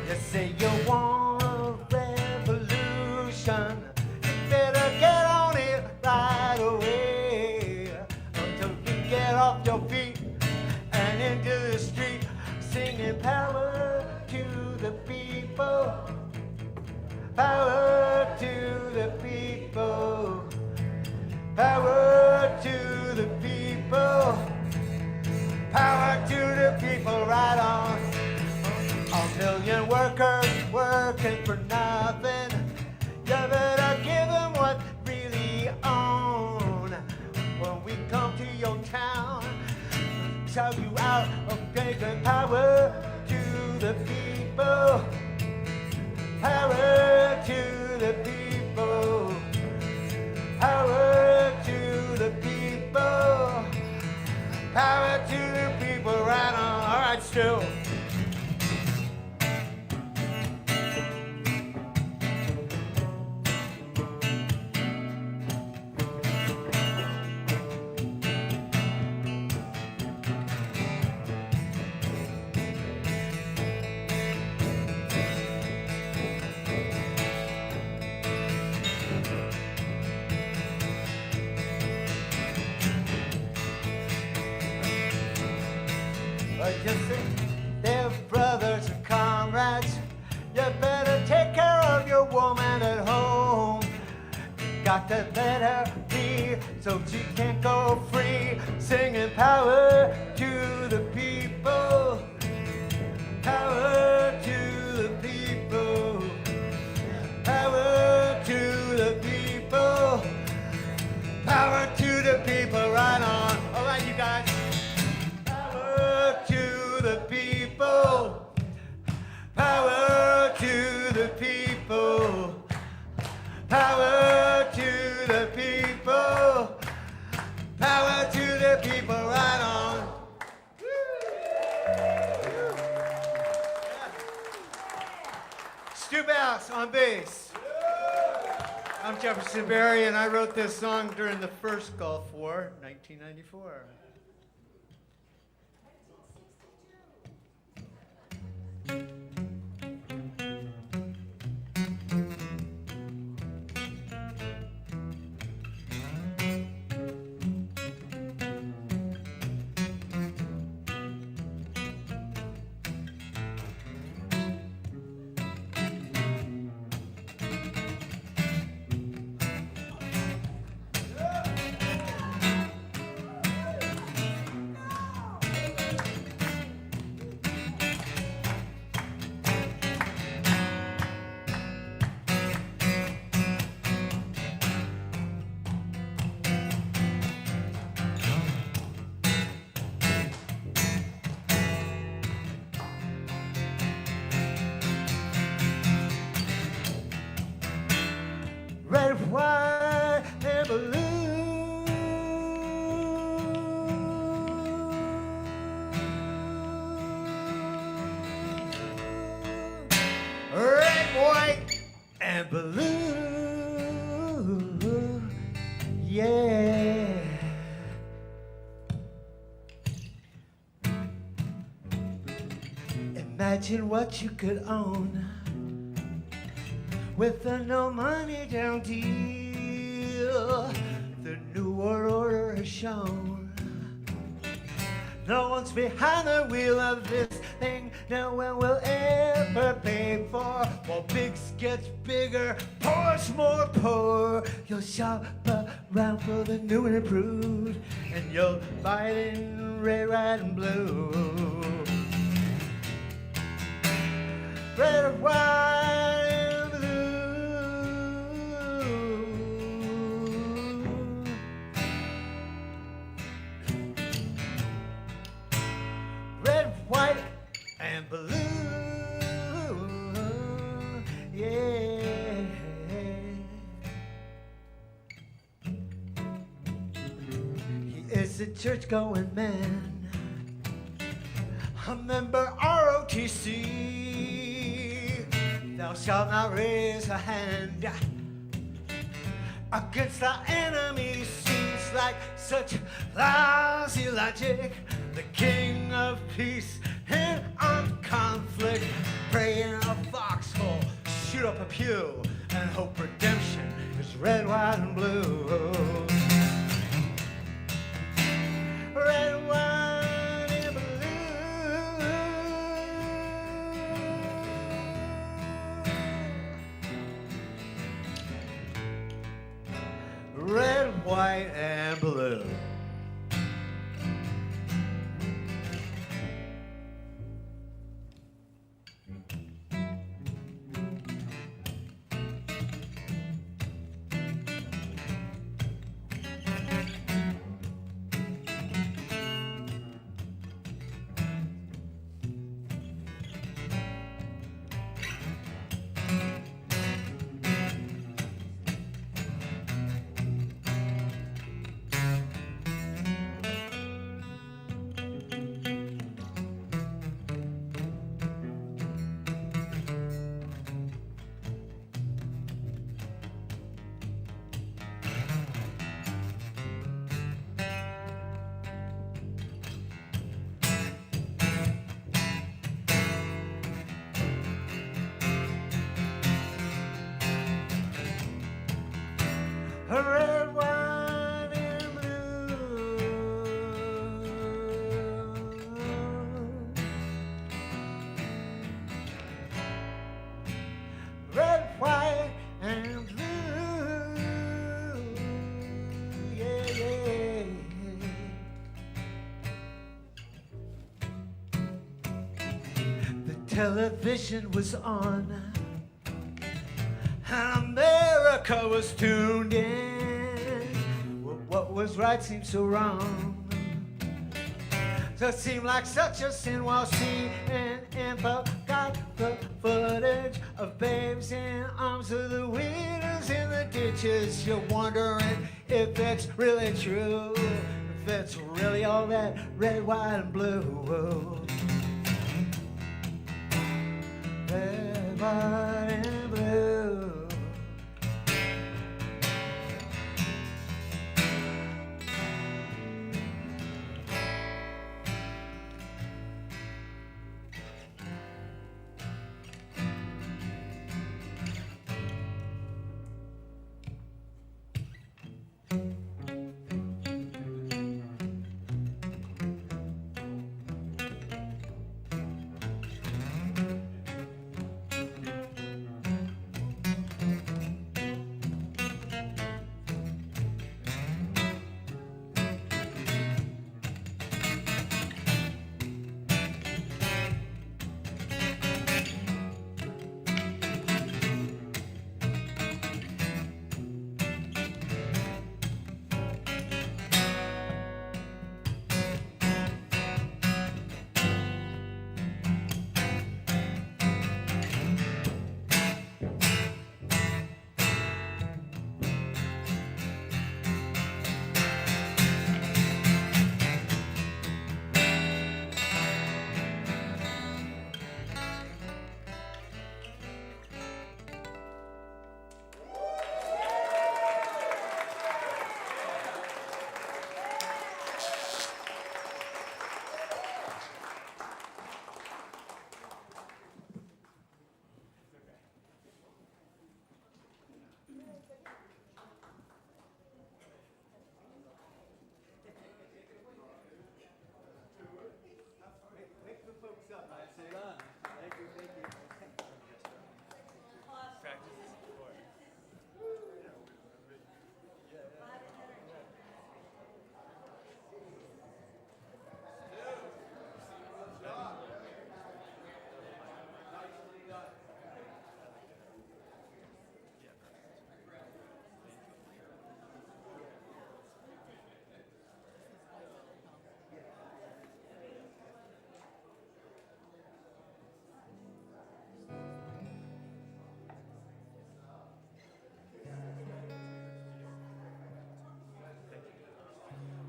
You say you want a revolution. You better get on it right away. Until you get off your feet and into the street, singing power to the people. Power to the people. Power to the people. Power to the people, right on. A million workers working for nothing. You better give them what really own. When we come to your town, tell you out of taking power to the people. Power to the people. Power to the people. Power to the people, right on. All right, Stu. You see, they're brothers and comrades. You better take care of your woman at home. You got to let her be so she can't go free. Singing power to the people. Power to the people. Power to the people. Power to the people, right on. All right, you guys. Power to the people. Power to the people. Power to the people. Power to the people, right on. Stu Bass on bass. I'm Jefferson Barry, and I wrote this song during the first Gulf War, 1994. Red, white, and blue. Red, white, and blue. Yeah. Imagine what you could own with a no money down deal. The New World Order has shown no one's behind the wheel of this thing no one will ever pay for. While Biggs gets bigger, poor's more poor. You'll shop around for the new and improved, and you'll buy it in red, white, and blue. Red, white, and white and blue, yeah. He is the a church going man, a member ROTC. Thou shalt not raise a hand against the enemy. Seems like such lousy logic. The king of peace and armed conflict, pray in a foxhole, shoot up a pew, and hope redemption is red, white, and blue. Red, white, and blue. Red, white, and blue. Red, white, and blue. Red, white, and blue. Yeah, yeah. The television was on, and America was tuned in. Well, what was right seemed so wrong. So it seemed like such a sin while CNN forgot the footage of babes in arms of the widows in the ditches. You're wondering if it's really true, if it's really all that red, white, and blue. Red, white, and blue.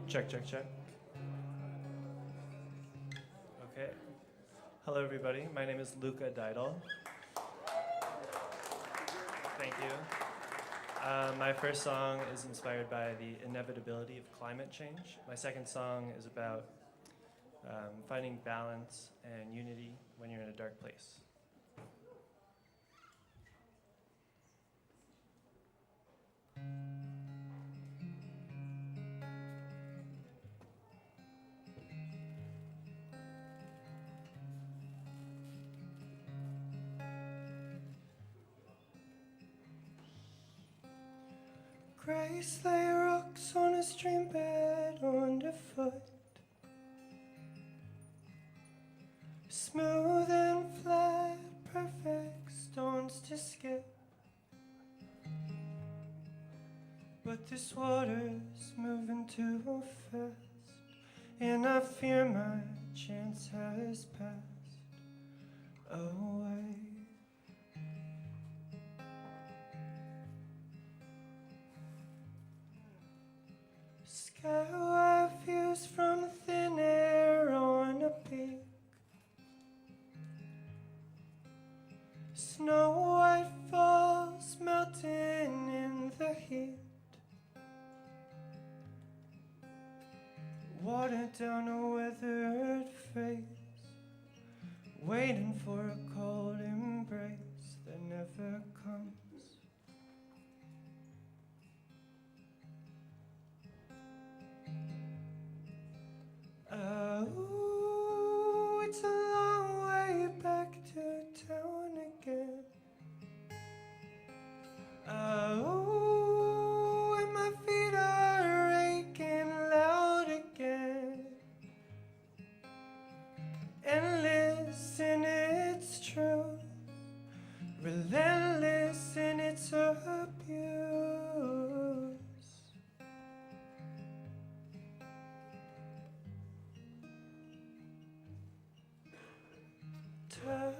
Check, check, check. Okay. Hello, everybody. My name is Luca Didal. Thank you. My first song is inspired by the inevitability of climate change. My second song is about finding balance and unity when you're in a dark place. Grace lay rocks on a stream bed underfoot. Smooth and flat, perfect stones to skip. But this water's moving too fast, and I fear my chance has passed away. Skywide views from thin air on a peak. Snow white falls melting in the heat. Water down a weathered face, waiting for a cold embrace that never comes. Oh, it's a long way back to town again. Oh, and my feet are aching loud again. Endless in its truth, relentless in its abuse. Time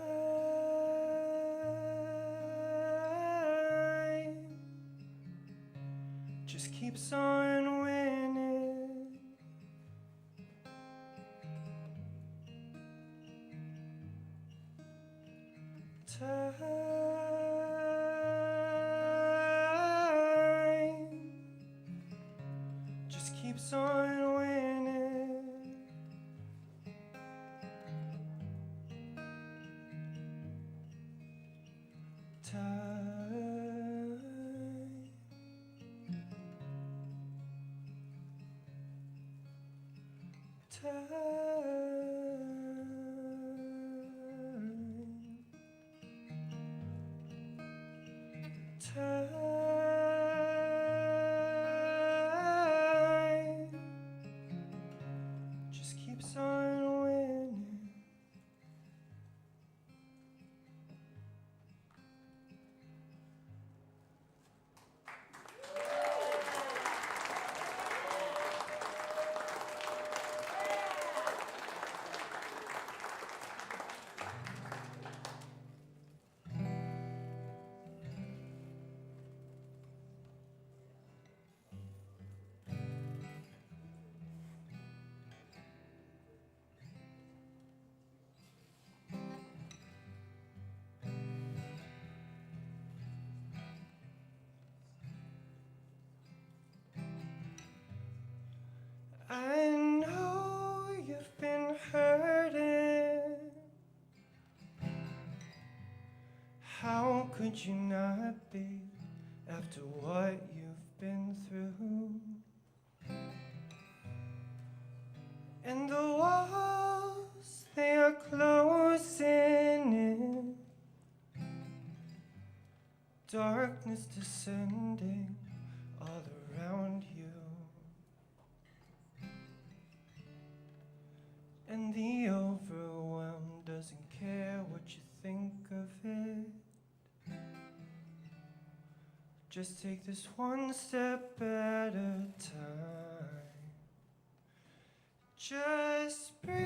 just keeps on winning. Time just keeps on winning. Time just keeps on winning. I know you've been hurting. How could you not be after what you've been through? And the walls, they are closing in. Darkness descending all around you. And the overwhelm doesn't care what you think of it. Just take this one step at a time. Just breathe.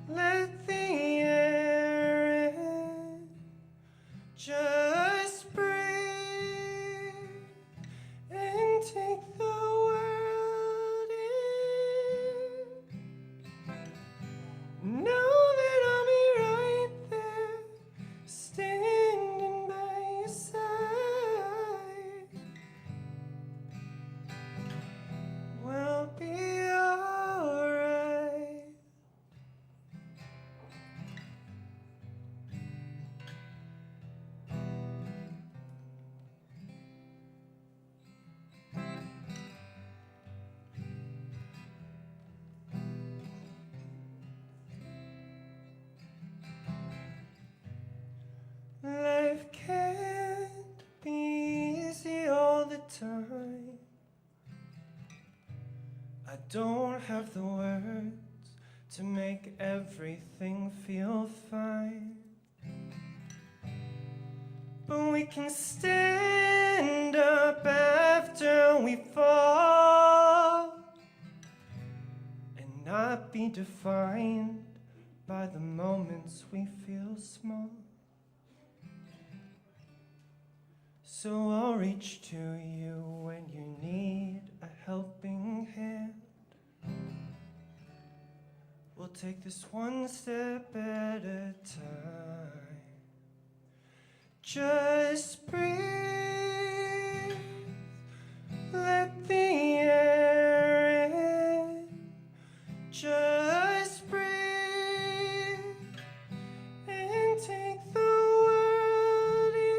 Let the air in. Just breathe and take the world in. I don't have the words to make everything feel fine, but we can stand up after we fall and not be defined by the moments we feel small. So I'll reach to you when you need a helping hand. We'll take this one step at a time. Just breathe, let the air in. Just breathe and take the world in.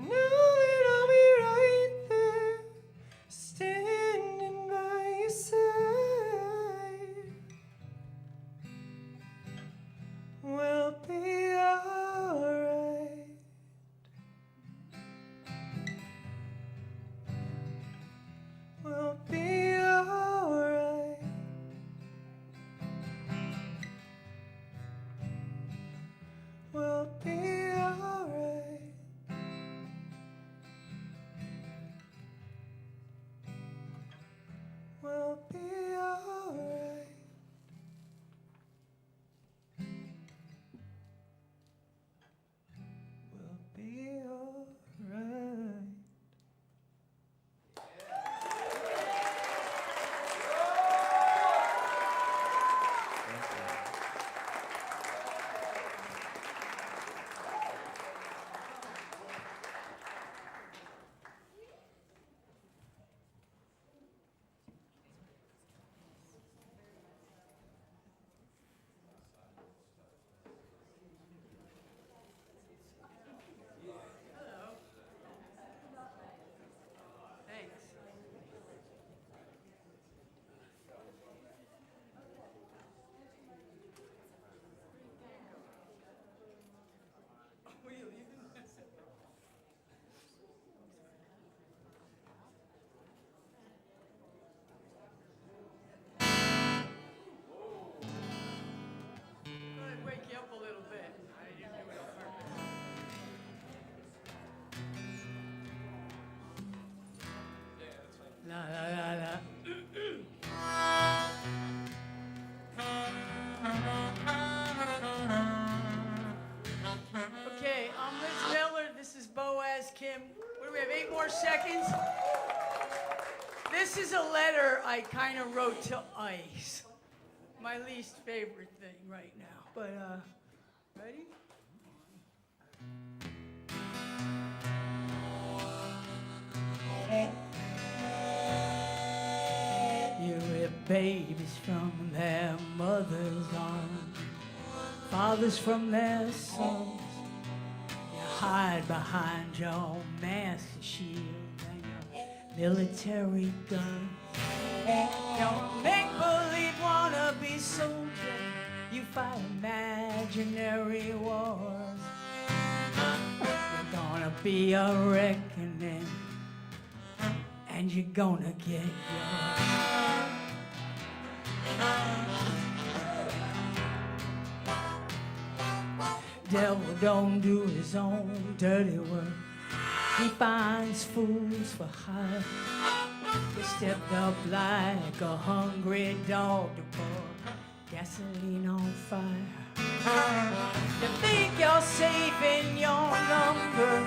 Know that I'll be right there, standing by your side. We'll be alright. We'll be alright. We'll be alright. We'll be alright. We'll be alright. Wake you up a little bit. I didn't do it on purpose. La la la la. Okay, I'm Liz Miller. This is Boaz Kim. What do we have? 8 more seconds. This is a letter I kind of wrote to Ice. My least favorite thing right now. But, ready? You rip babies from their mother's arms, fathers from their sons. You hide behind your mask and shield and your military gun. Don't make believe wanna be soldier. You fight imaginary wars. You're gonna be a reckoning, and you're gonna get yours. Devil don't do his own dirty work. He finds fools for hire. He stepped up like a hungry dog to pour gasoline on fire. You think you're safe in your number,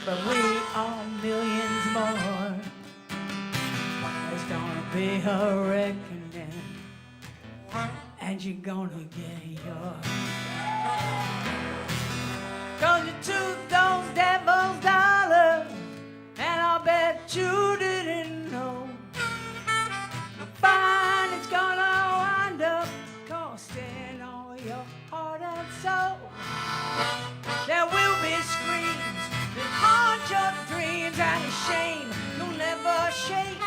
but we are millions more. There's gonna be a reckoning, and you're gonna get yours. 'Cause you took those devil's dollars, and I bet you didn't know. Fine, it's gonna wind up costing all your heart and soul. There will be screams that haunt your dreams, and a shame you'll never shake.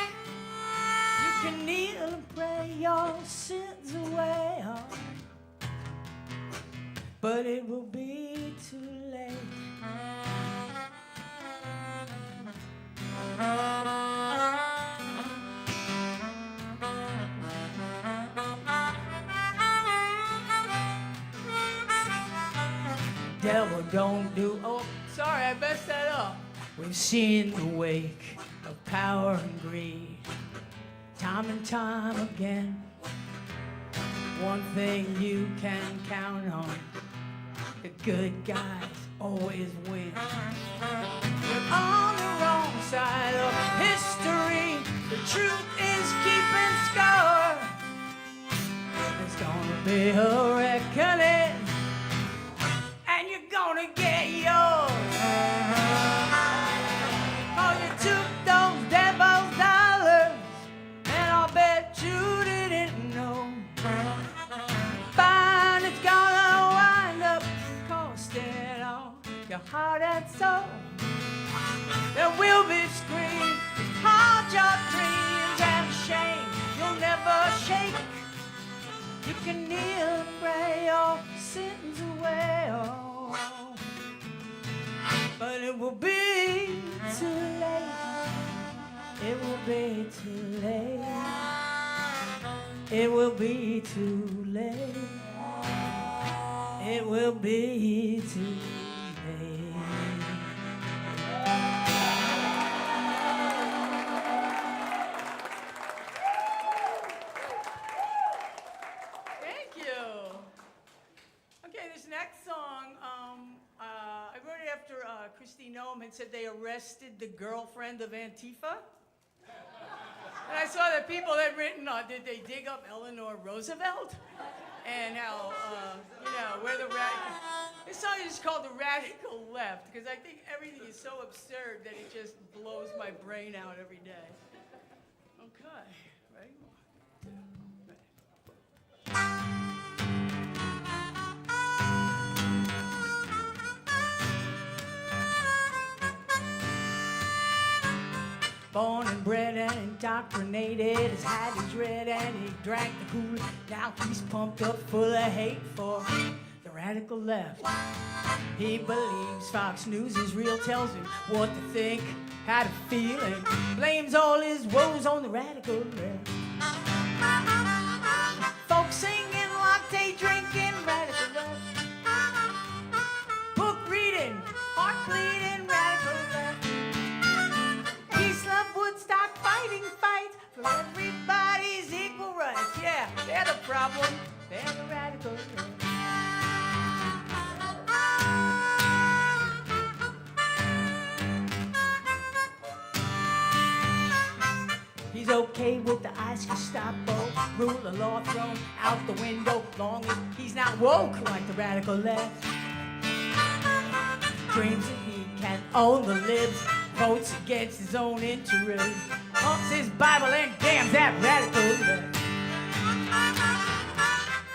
You can kneel and pray your sins away, but it will be too late. devil don't do. Oh, sorry, I messed that up. We've seen the wake of power and greed, time and time again. One thing you can count on, the good guys always win. We're on the wrong side of history. The truth is keeping score. There's gonna be a reckoning, and you're gonna get yours. Oh, you took those devil's dollars, and I'll bet you didn't know. Fine, it's gonna wind up costing all your heart and soul. There will be screams, haunt your dreams, and shame you'll never shake. You can kneel and pray your sins away, oh, but it will be too late. It will be too late. It will be too late. It will be too late. Thank you. Okay, this next song, I wrote it after Christine Noem had said they arrested the girlfriend of Antifa. And I saw that people had written, did they dig up Eleanor Roosevelt? And how, where the radical... This song is called The Radical Left, because I think everything is so absurd that it just blows my brain out every day. Okay, ready? 1, 2, 3. Born and bred and indoctrinated, his hat is red and he drank the Kool-Aid. Now he's pumped up full of hate for the radical left. He believes Fox News is real, tells him what to think, how to feel, and blames all his woes on the radical left. Folks singing, latte drinking, radical left. Book reading, heart bleeding, radical left. Peace, love, Woodstock, fighting fights for everybody's equal rights. Yeah, they're the problem. They're the radical left. He's okay with the ICE Gestapo, rule of law thrown out the window, long as he's not woke like the radical left. Dreams that he can own the libs, votes against his own interests, pumps his Bible and damns that radical left.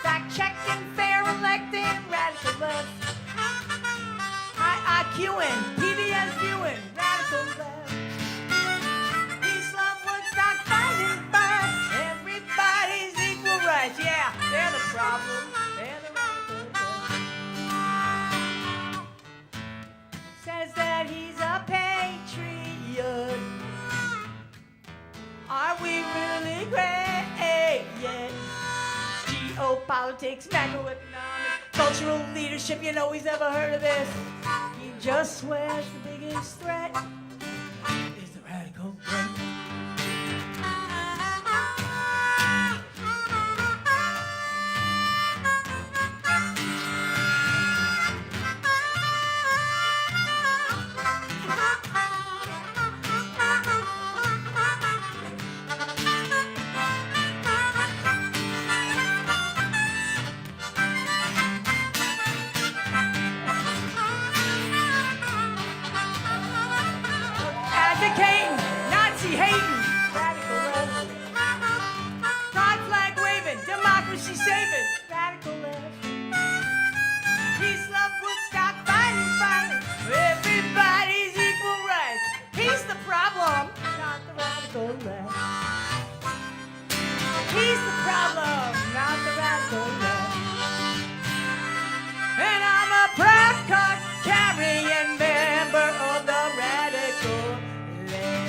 Fact-checking, fair electing, radical left. High IQ and PBS viewing, radical left. Peace, love, Woodstock, fighting fire, everybody's equal rights. Yeah, they're the problem, they're the radical left. Says that he's a patriot. Are we really great? Yeah. Geopolitics, macroeconomics, cultural leadership, you know he's never heard of this. He just swears the biggest threat is the radical left. Advocating, Nazi hating, radical left. Pride flag waving, democracy saving, radical left. Peace, love, Woodstock, fighting, fighting, everybody's equal rights. He's the problem, not the radical left. He's the problem, not the radical left. And I'm a proud card carrying member of the radical left.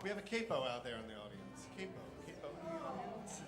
We have a capo out there in the audience. Capo in the audience.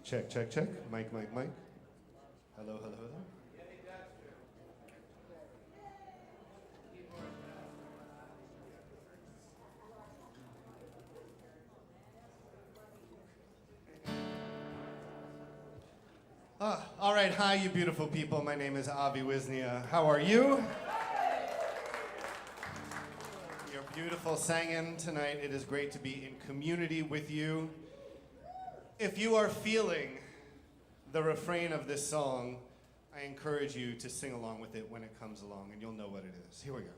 Check, check, check. Mic, mic, mic. Hello, hello, hello. All right, hi, you beautiful people. My name is Avi Wisnia. How are you? You're beautiful singing tonight. It is great to be in community with you. If you are feeling the refrain of this song, I encourage you to sing along with it when it comes along, and you'll know what it is. Here we go.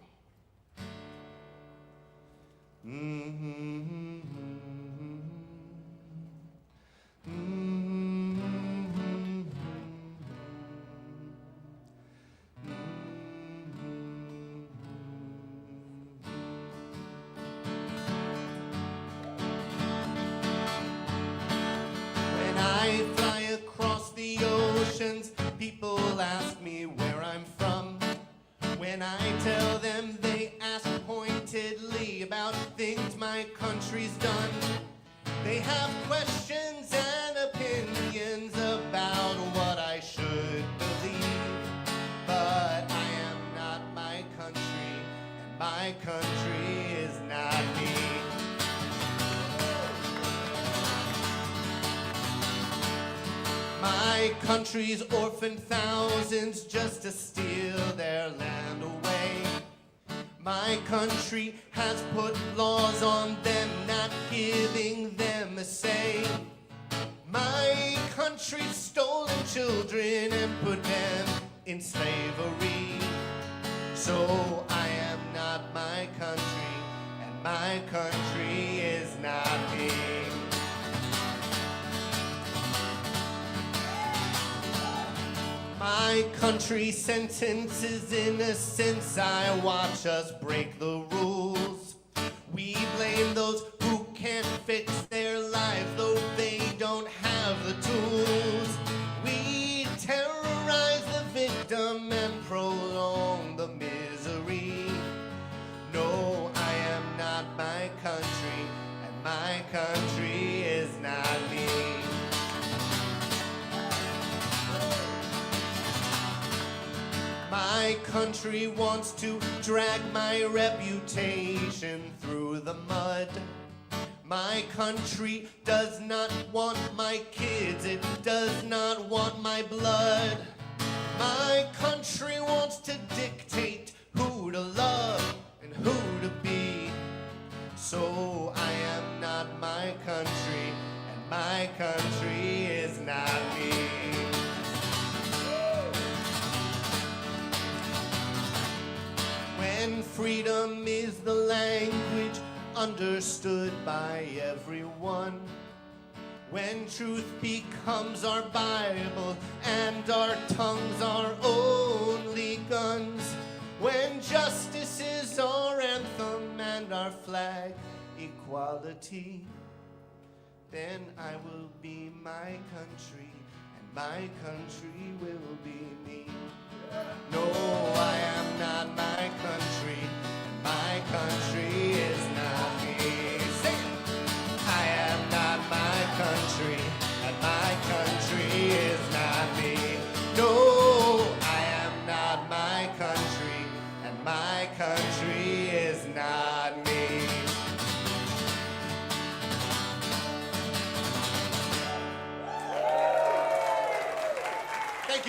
When I fly across the oceans, people ask me where I'm from. When I tell them, they ask pointedly about things my country's done. They have questions and opinions about what I should believe. But I am not my country, and my country is not me. My country's orphaned thousands just to steal their land away. My country has put laws on them, not giving them a say. My country's stolen children and put them in slavery. So I am not my country, and my country is not me. My country sentences innocence. I watch us break the rules. We blame those who can't fix their lives, though they don't have the tools. We terrorize the victim and prolong the misery. No, I am not my country, and my country is not me. My country wants to drag my reputation through the mud. My country does not want my kids, it does not want my blood. My country wants to dictate who to love and who to be. So I am not my country, and my country is not me. When freedom is the language understood by everyone, when truth becomes our Bible and our tongues our only guns, when justice is our anthem and our flag equality, then I will be my country, and my country will be me. No, I am not my country, and my country is not me. Sing it! I am not my country, and my country is not me. No,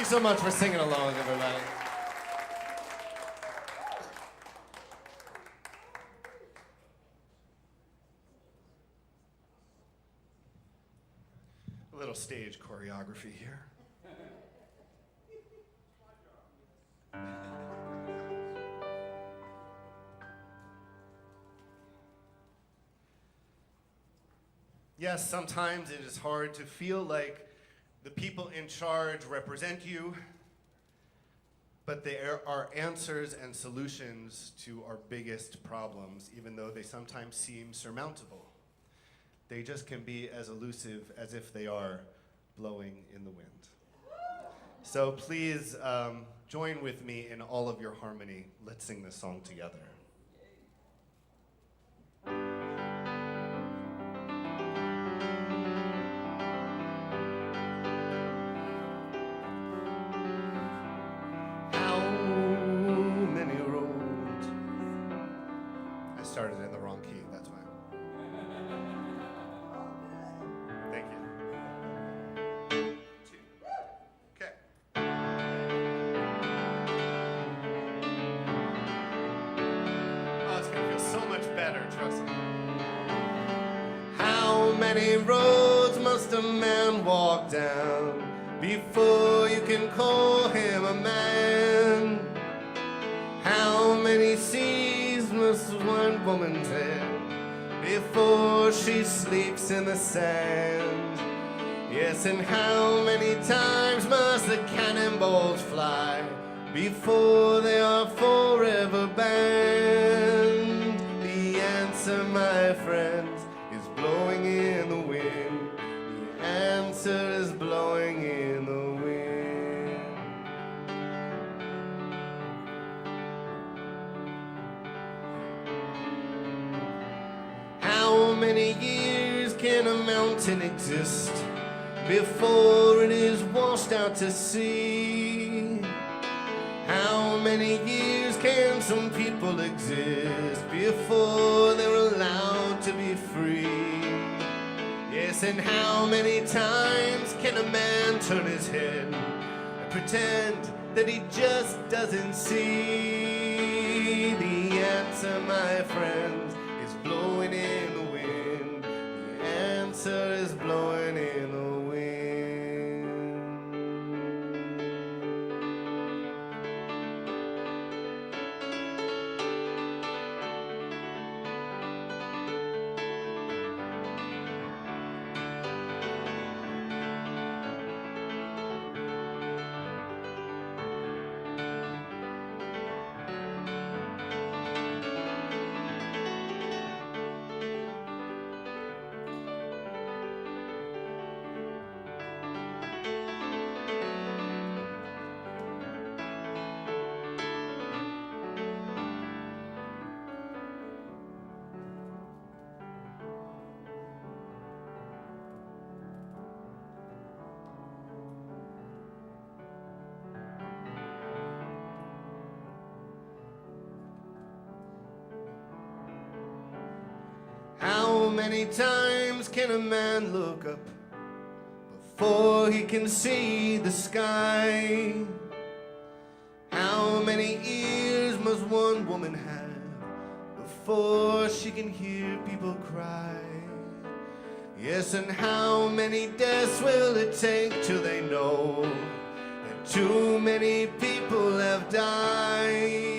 so much for singing along, everybody. A little stage choreography here. Yes, sometimes it is hard to feel like the people in charge represent you, but there are answers and solutions to our biggest problems, even though they sometimes seem surmountable. They just can be as elusive as if they are blowing in the wind. So please join with me in all of your harmony. Let's sing this song together. Started in the wrong key, that's why. Thank you. 2. Okay. Oh, it's gonna feel so much better, trust me. How many roads must a man walk down before you can call him a man? How many seas must one woman tread before she sleeps in the sand? Yes, and how many times must the cannonballs fly before they are forever banned? The answer, my friends, is blowing in the wind. The answer is blowing in the wind. How many years can a mountain exist before it is washed out to sea? How many years can some people exist before they're allowed to be free? Yes, and how many times can a man turn his head and pretend that he just doesn't see? The answer, my friends, is blowing in the wind. The answer is blowing in the wind. How many times can a man look up before he can see the sky? How many ears must one woman have before she can hear people cry? Yes, and how many deaths will it take till they know that too many people have died?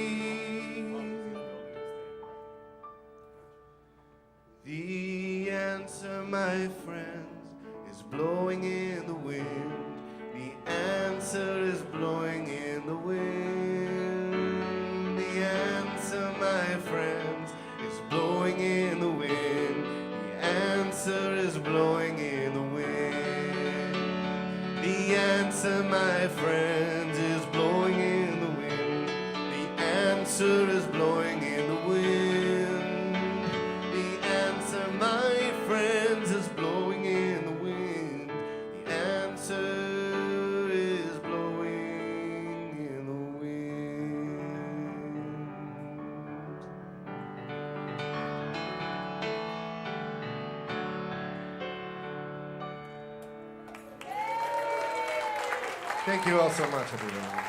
The answer, my friends, is blowing in the wind. The answer is blowing in the wind. The answer, my friends, is blowing in the wind. The answer is blowing in the wind. The answer, my friends, is blowing in the wind. The answer is blowing in the wind. My friends, is blowing in the wind. The answer is blowing in the wind. Thank you all so much, everyone.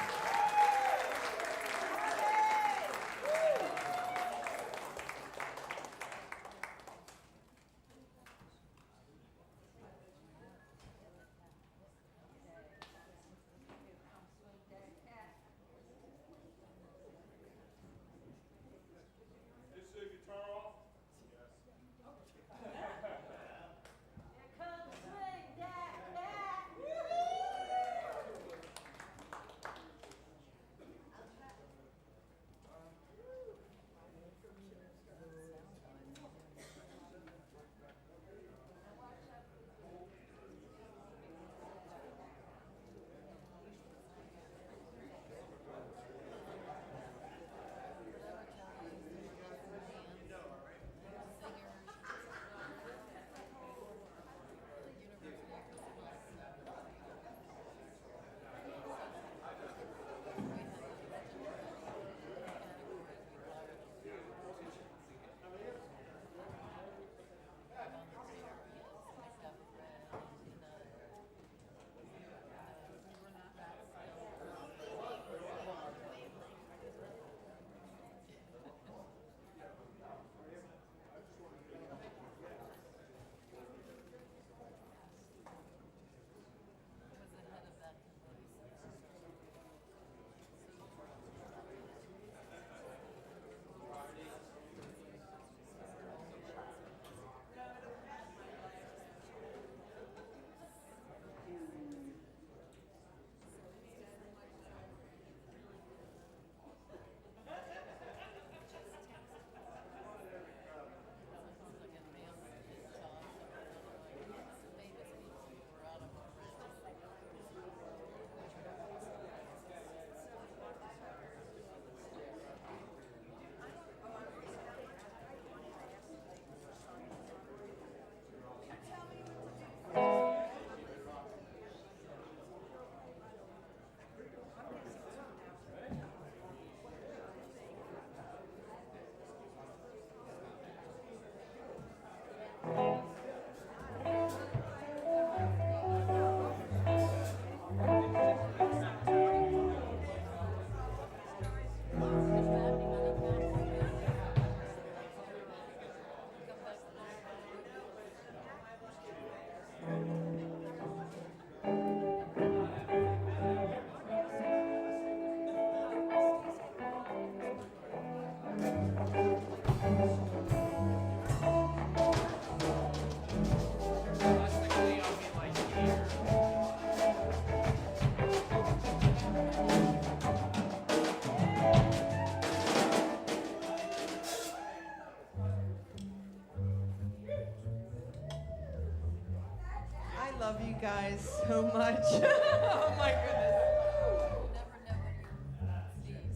Love you guys so much. Oh my goodness.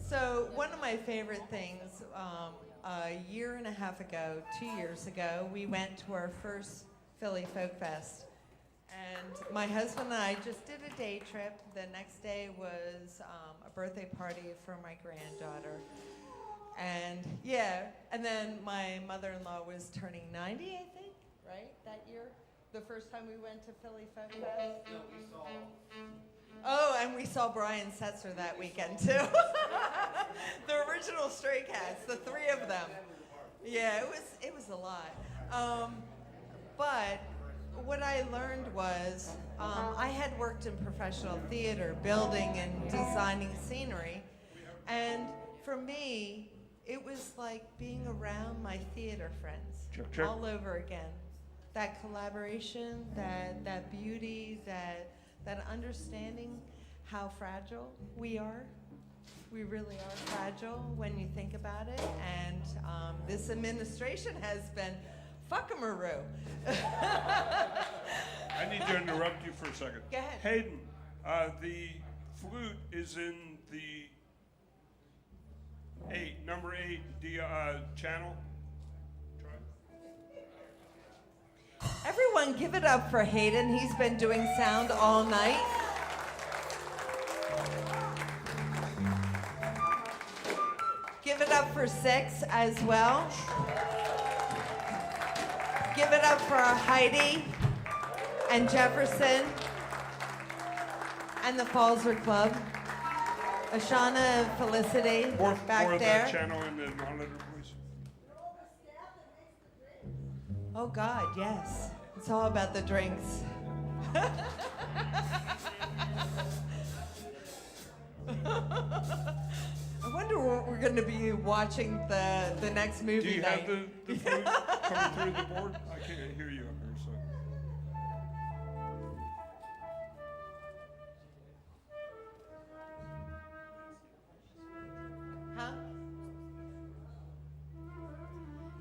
So one of my favorite things, a year and a half ago, 2 years ago, we went to our first Philly Folk Fest. And my husband and I just did a day trip. The next day was a birthday party for my granddaughter. And yeah, and then my mother-in-law was turning 90, I think, right, that year? The first time we went to Philly Folk Fest? Oh, and we saw Brian Setzer that weekend too. The original Stray Cats, the three of them. Yeah, it was a lot. But what I learned was I had worked in professional theater, building and designing scenery, and for me, it was like being around my theater friends all over again. That collaboration, that beauty, that understanding how fragile we are. We really are fragile when you think about it. And this administration has been fuckamaroo. I need to interrupt you for a second. Go ahead. Hayden, the flute is in the number 8 channel. Everyone give it up for Hayden. He's been doing sound all night. Give it up for 6 as well. Give it up for Heidi and Jefferson. And the Falzer Club. Ashana and Felicity back more of there. that channel in the monitor, please. Oh God, yes. It's all about the drinks. I wonder what we're going to be watching the next movie Do you night. have the flute coming through the board? I can't hear you up here, so. Huh?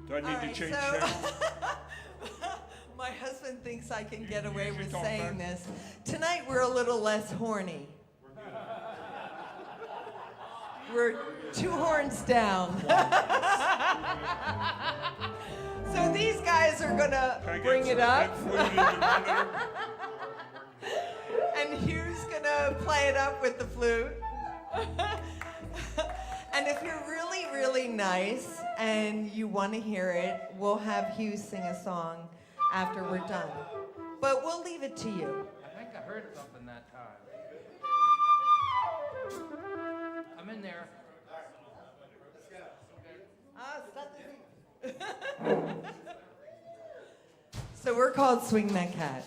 Do I need All to right, change so- channel? My husband thinks I can get away usually with talk saying back. this. Tonight we're a little less horny. We're 2 horns down. So these guys are gonna bring it up. And Hugh's gonna play it up with the flute. And if you're really, really nice and you want to hear it, we'll have Hugh sing a song after we're done. But we'll leave it to you. I think I heard something that time. I'm in there. So we're called Swing That Cat.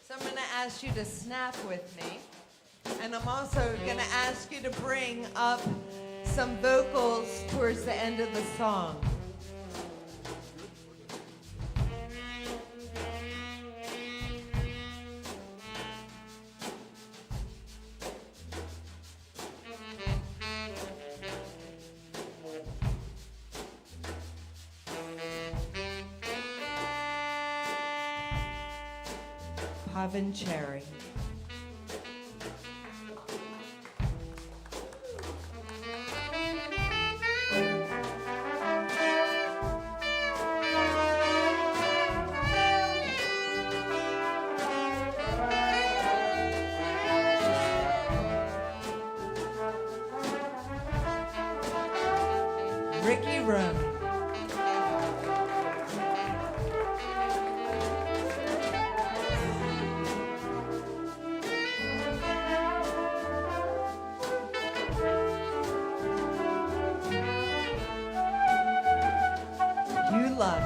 So I'm going to ask you to snap with me. And I'm also going to ask you to bring up some vocals towards the end of the song. Pavancherry. Ricky Room. You luck.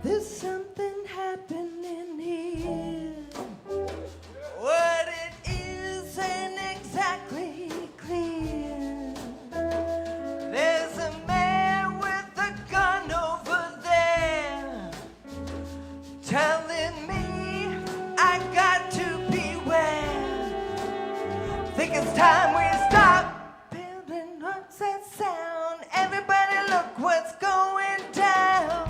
There's something happening here. What it is ain't exactly clear. There's a man with a gun over there telling me I got to beware. Think it's time we stop building what's that sound. Everybody look what's going down.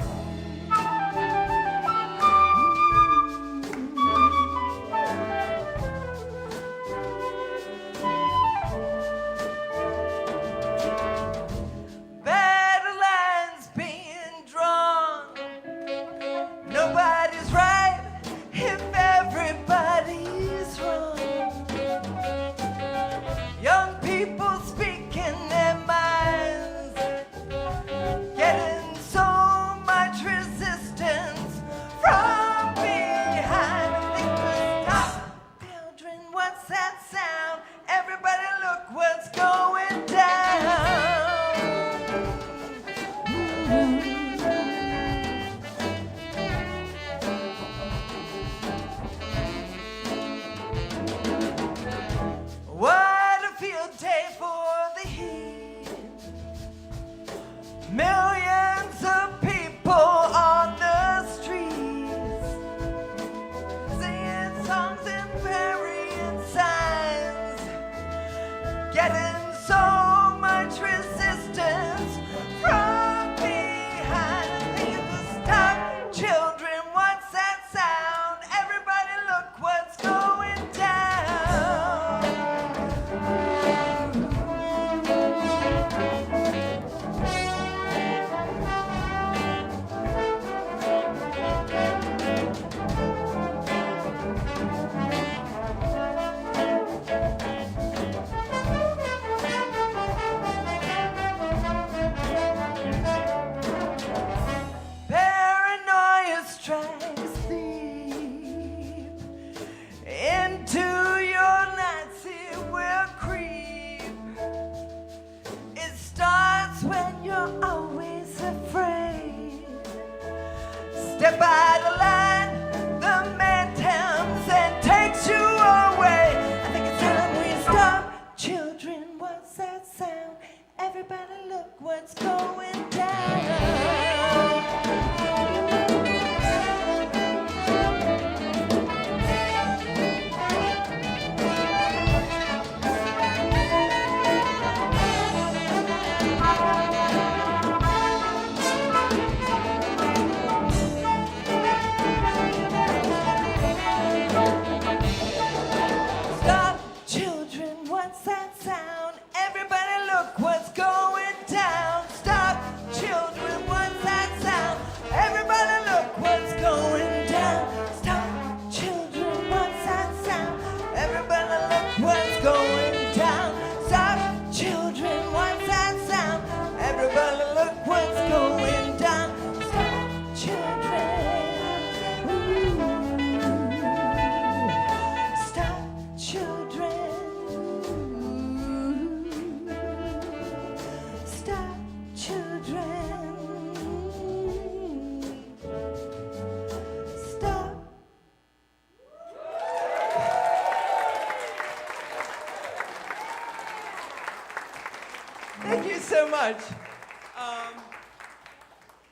so much.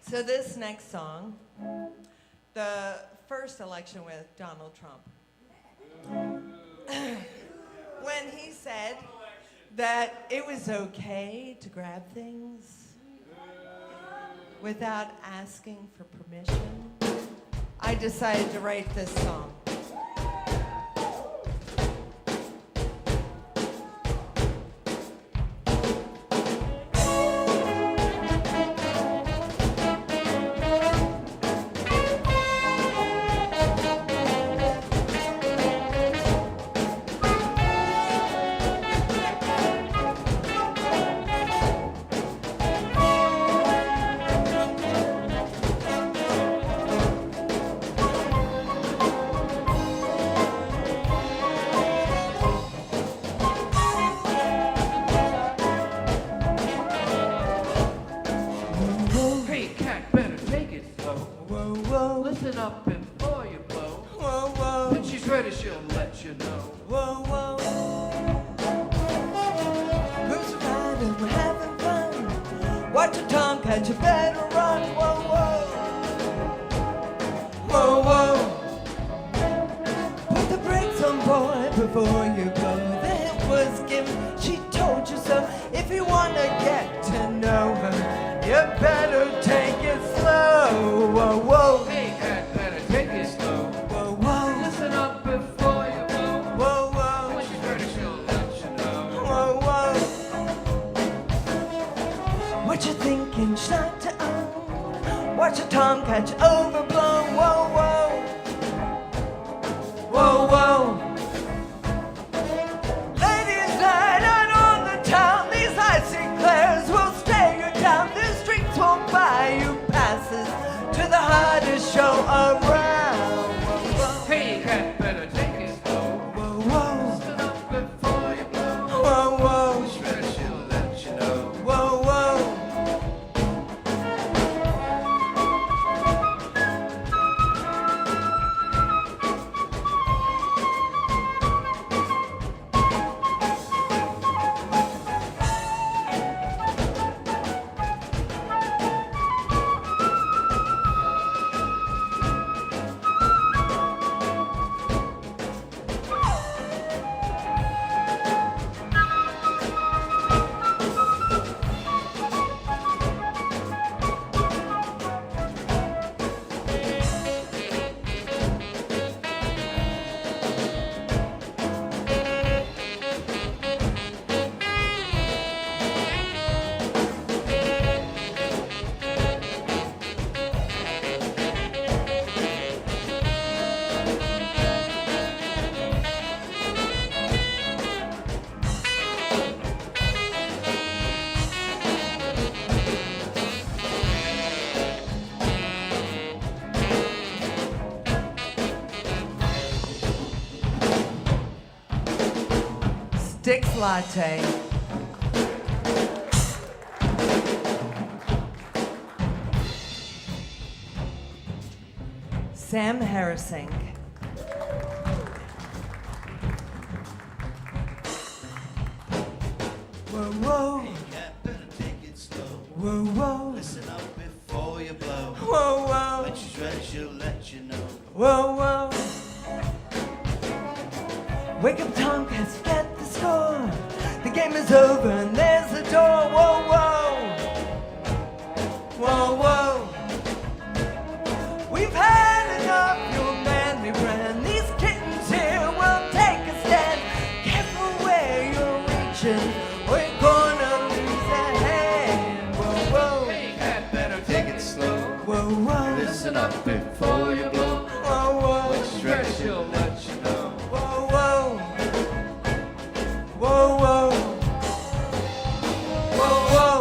So this next song, the first election with Donald Trump, when he said that it was okay to grab things without asking for permission, I decided to write this song. Hey, cat, better take it slow. Whoa, whoa. Listen up before you blow. Whoa, whoa. When she's ready, she'll let you know. Whoa, whoa. Who's riding? We're having fun. Watch your tongue catch, you better run. Whoa, whoa. Whoa, whoa. Put the brakes on, boy, before you go. The hint was given, she told you so. If you want to get to know her, you better take it slow. Whoa, whoa. Hey, cat, better take it slow. Whoa, whoa. Listen up before you blow. Whoa, whoa. When she's ready, she'll let you know. Whoa, whoa. What you thinking, shot to own? Watch your tongue catch overblown. Whoa, whoa. Whoa, whoa. Ladies' night out on the town. These icy glares will stay you down. The streets won't buy you passes to the hardest show around. Hey, cat, better take it slow. Whoa, whoa. Listen up before you blow. Whoa, whoa. When she's ready, she'll let you know. Whoa, whoa. Dick's Latte. Sam Harrising. Whoa, whoa. Whoa, whoa. Listen up before you blow. Whoa, whoa. When she's ready, she'll let you know. Whoa, whoa. Wake up, Tomcats, get the score. The game is over and there's the door. Whoa, whoa. Whoa, whoa. We've had enough, your manly brand. These kittens here will take a stand. Careful where you're reaching, or you're gonna lose a hand. Whoa, whoa. Hey, cat, better take it slow. Whoa, whoa. Listen up before you blow. Whoa, whoa. When she's ready, she'll let you know. Whoa, whoa. Whoa, whoa. Whoa, whoa.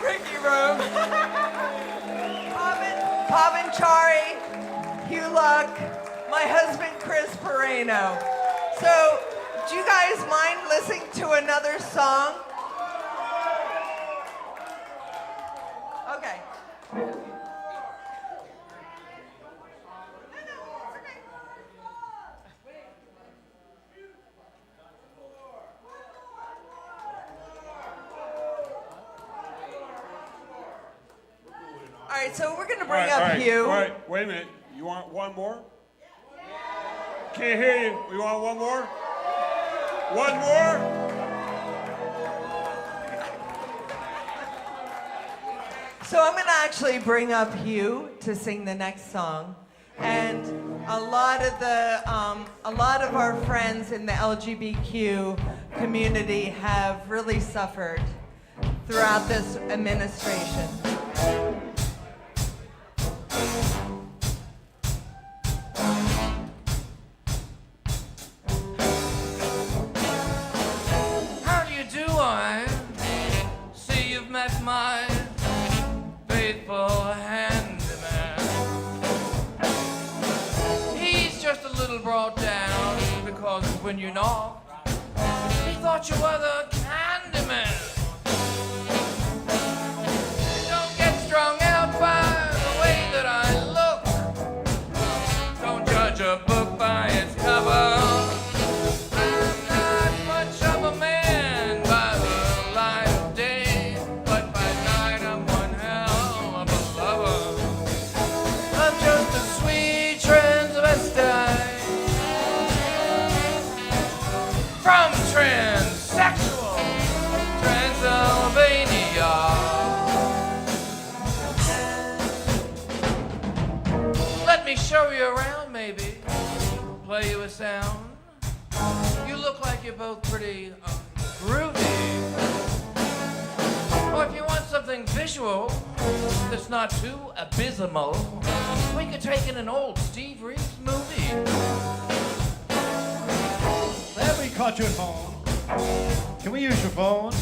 Ricky Rome. Pavan Chari, Hugh Luck, my my husband, Chris Pereno. So, do you guys mind listening to another song? Okay. All right, so we're going to bring up Hugh. All right, wait a minute. You want one more? Can't hear you. We want one more? One more? So I'm going to actually bring up Hugh to sing the next song, and a lot of our friends in the LGBTQ community have really suffered throughout this administration. How do you do? I see you've met my faithful handyman. He's just a little brought down because when you knocked, he thought you were the candy man. Don't get strung out by the way that I look. Don't judge a book by its cover. I'm not much of a man by the light of day, but by night I'm one hell of a lover. I'm just a sweet transvestite from transsexual Transylvania. Let me show you around, maybe. Play you a sound. You look like you're both pretty groovy. Or if you want something visual that's not too abysmal, we could take in an old Steve Reeves movie. Glad we caught you at home. Can we use your phone?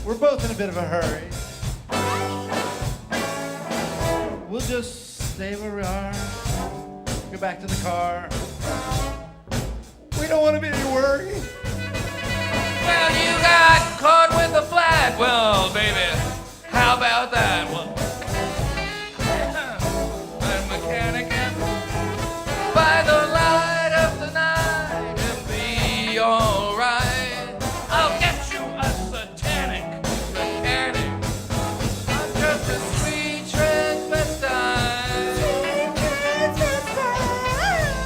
We're both in a bit of a hurry. We'll just stay where we are. Go back to the car. We don't want to be any worry. Well, you got caught with a flag. Well, baby, how about that one? I'm mechanicking by the light of the night and be alright. I'll get you a satanic mechanic. I'm just a sweet transvestite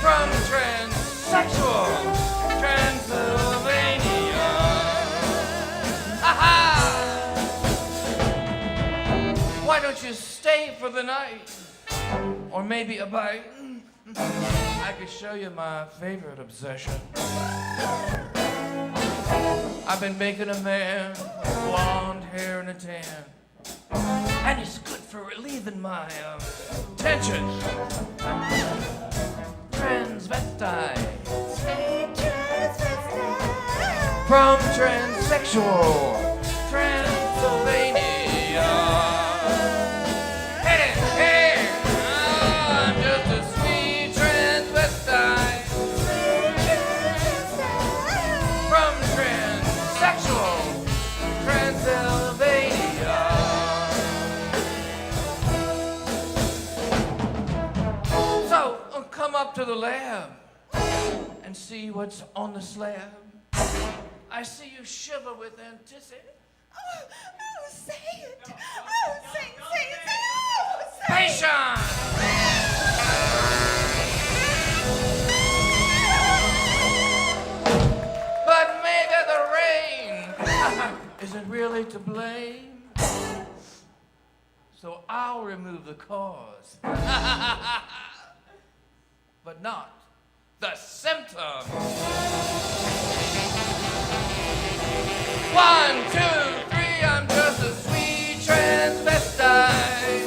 from transsexual Transylvania. Aha! Why don't you stay for the night? Or maybe a bite? I could show you my favorite obsession. I've been making a man with blonde hair and a tan. And it's good for relieving my tension. Transvestite. From transsexual Transylvania. Hey, hey, I'm just a sweet transvestite from transsexual Transylvania. So, come up to the lab and see what's on the slab. I see you shiver with anticipation. Oh, say it. Oh, say it. Oh, say it. Patient! But maybe the rain isn't really to blame. So I'll remove the cause. But not the symptom. 1, 2, 3, I'm just a sweet transvestite.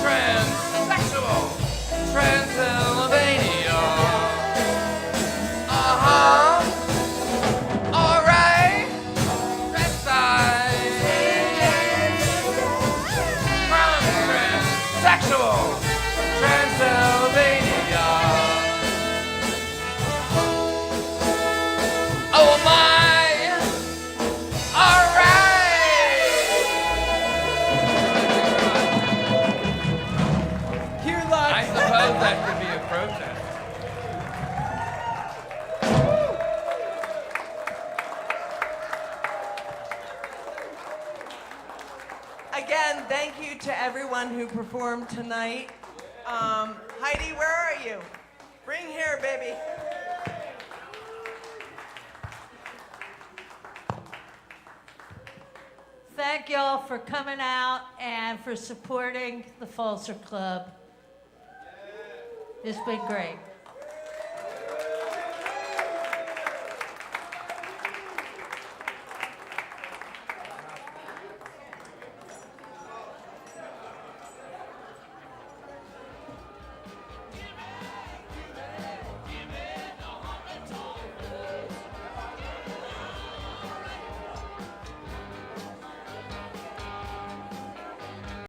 Transsexual Transylvania. Alright. Transvestite. From transsexual again, thank you to everyone who performed tonight. Heidi, where are you? Bring here, baby. Thank y'all for coming out and for supporting the Falser Club. It's been great.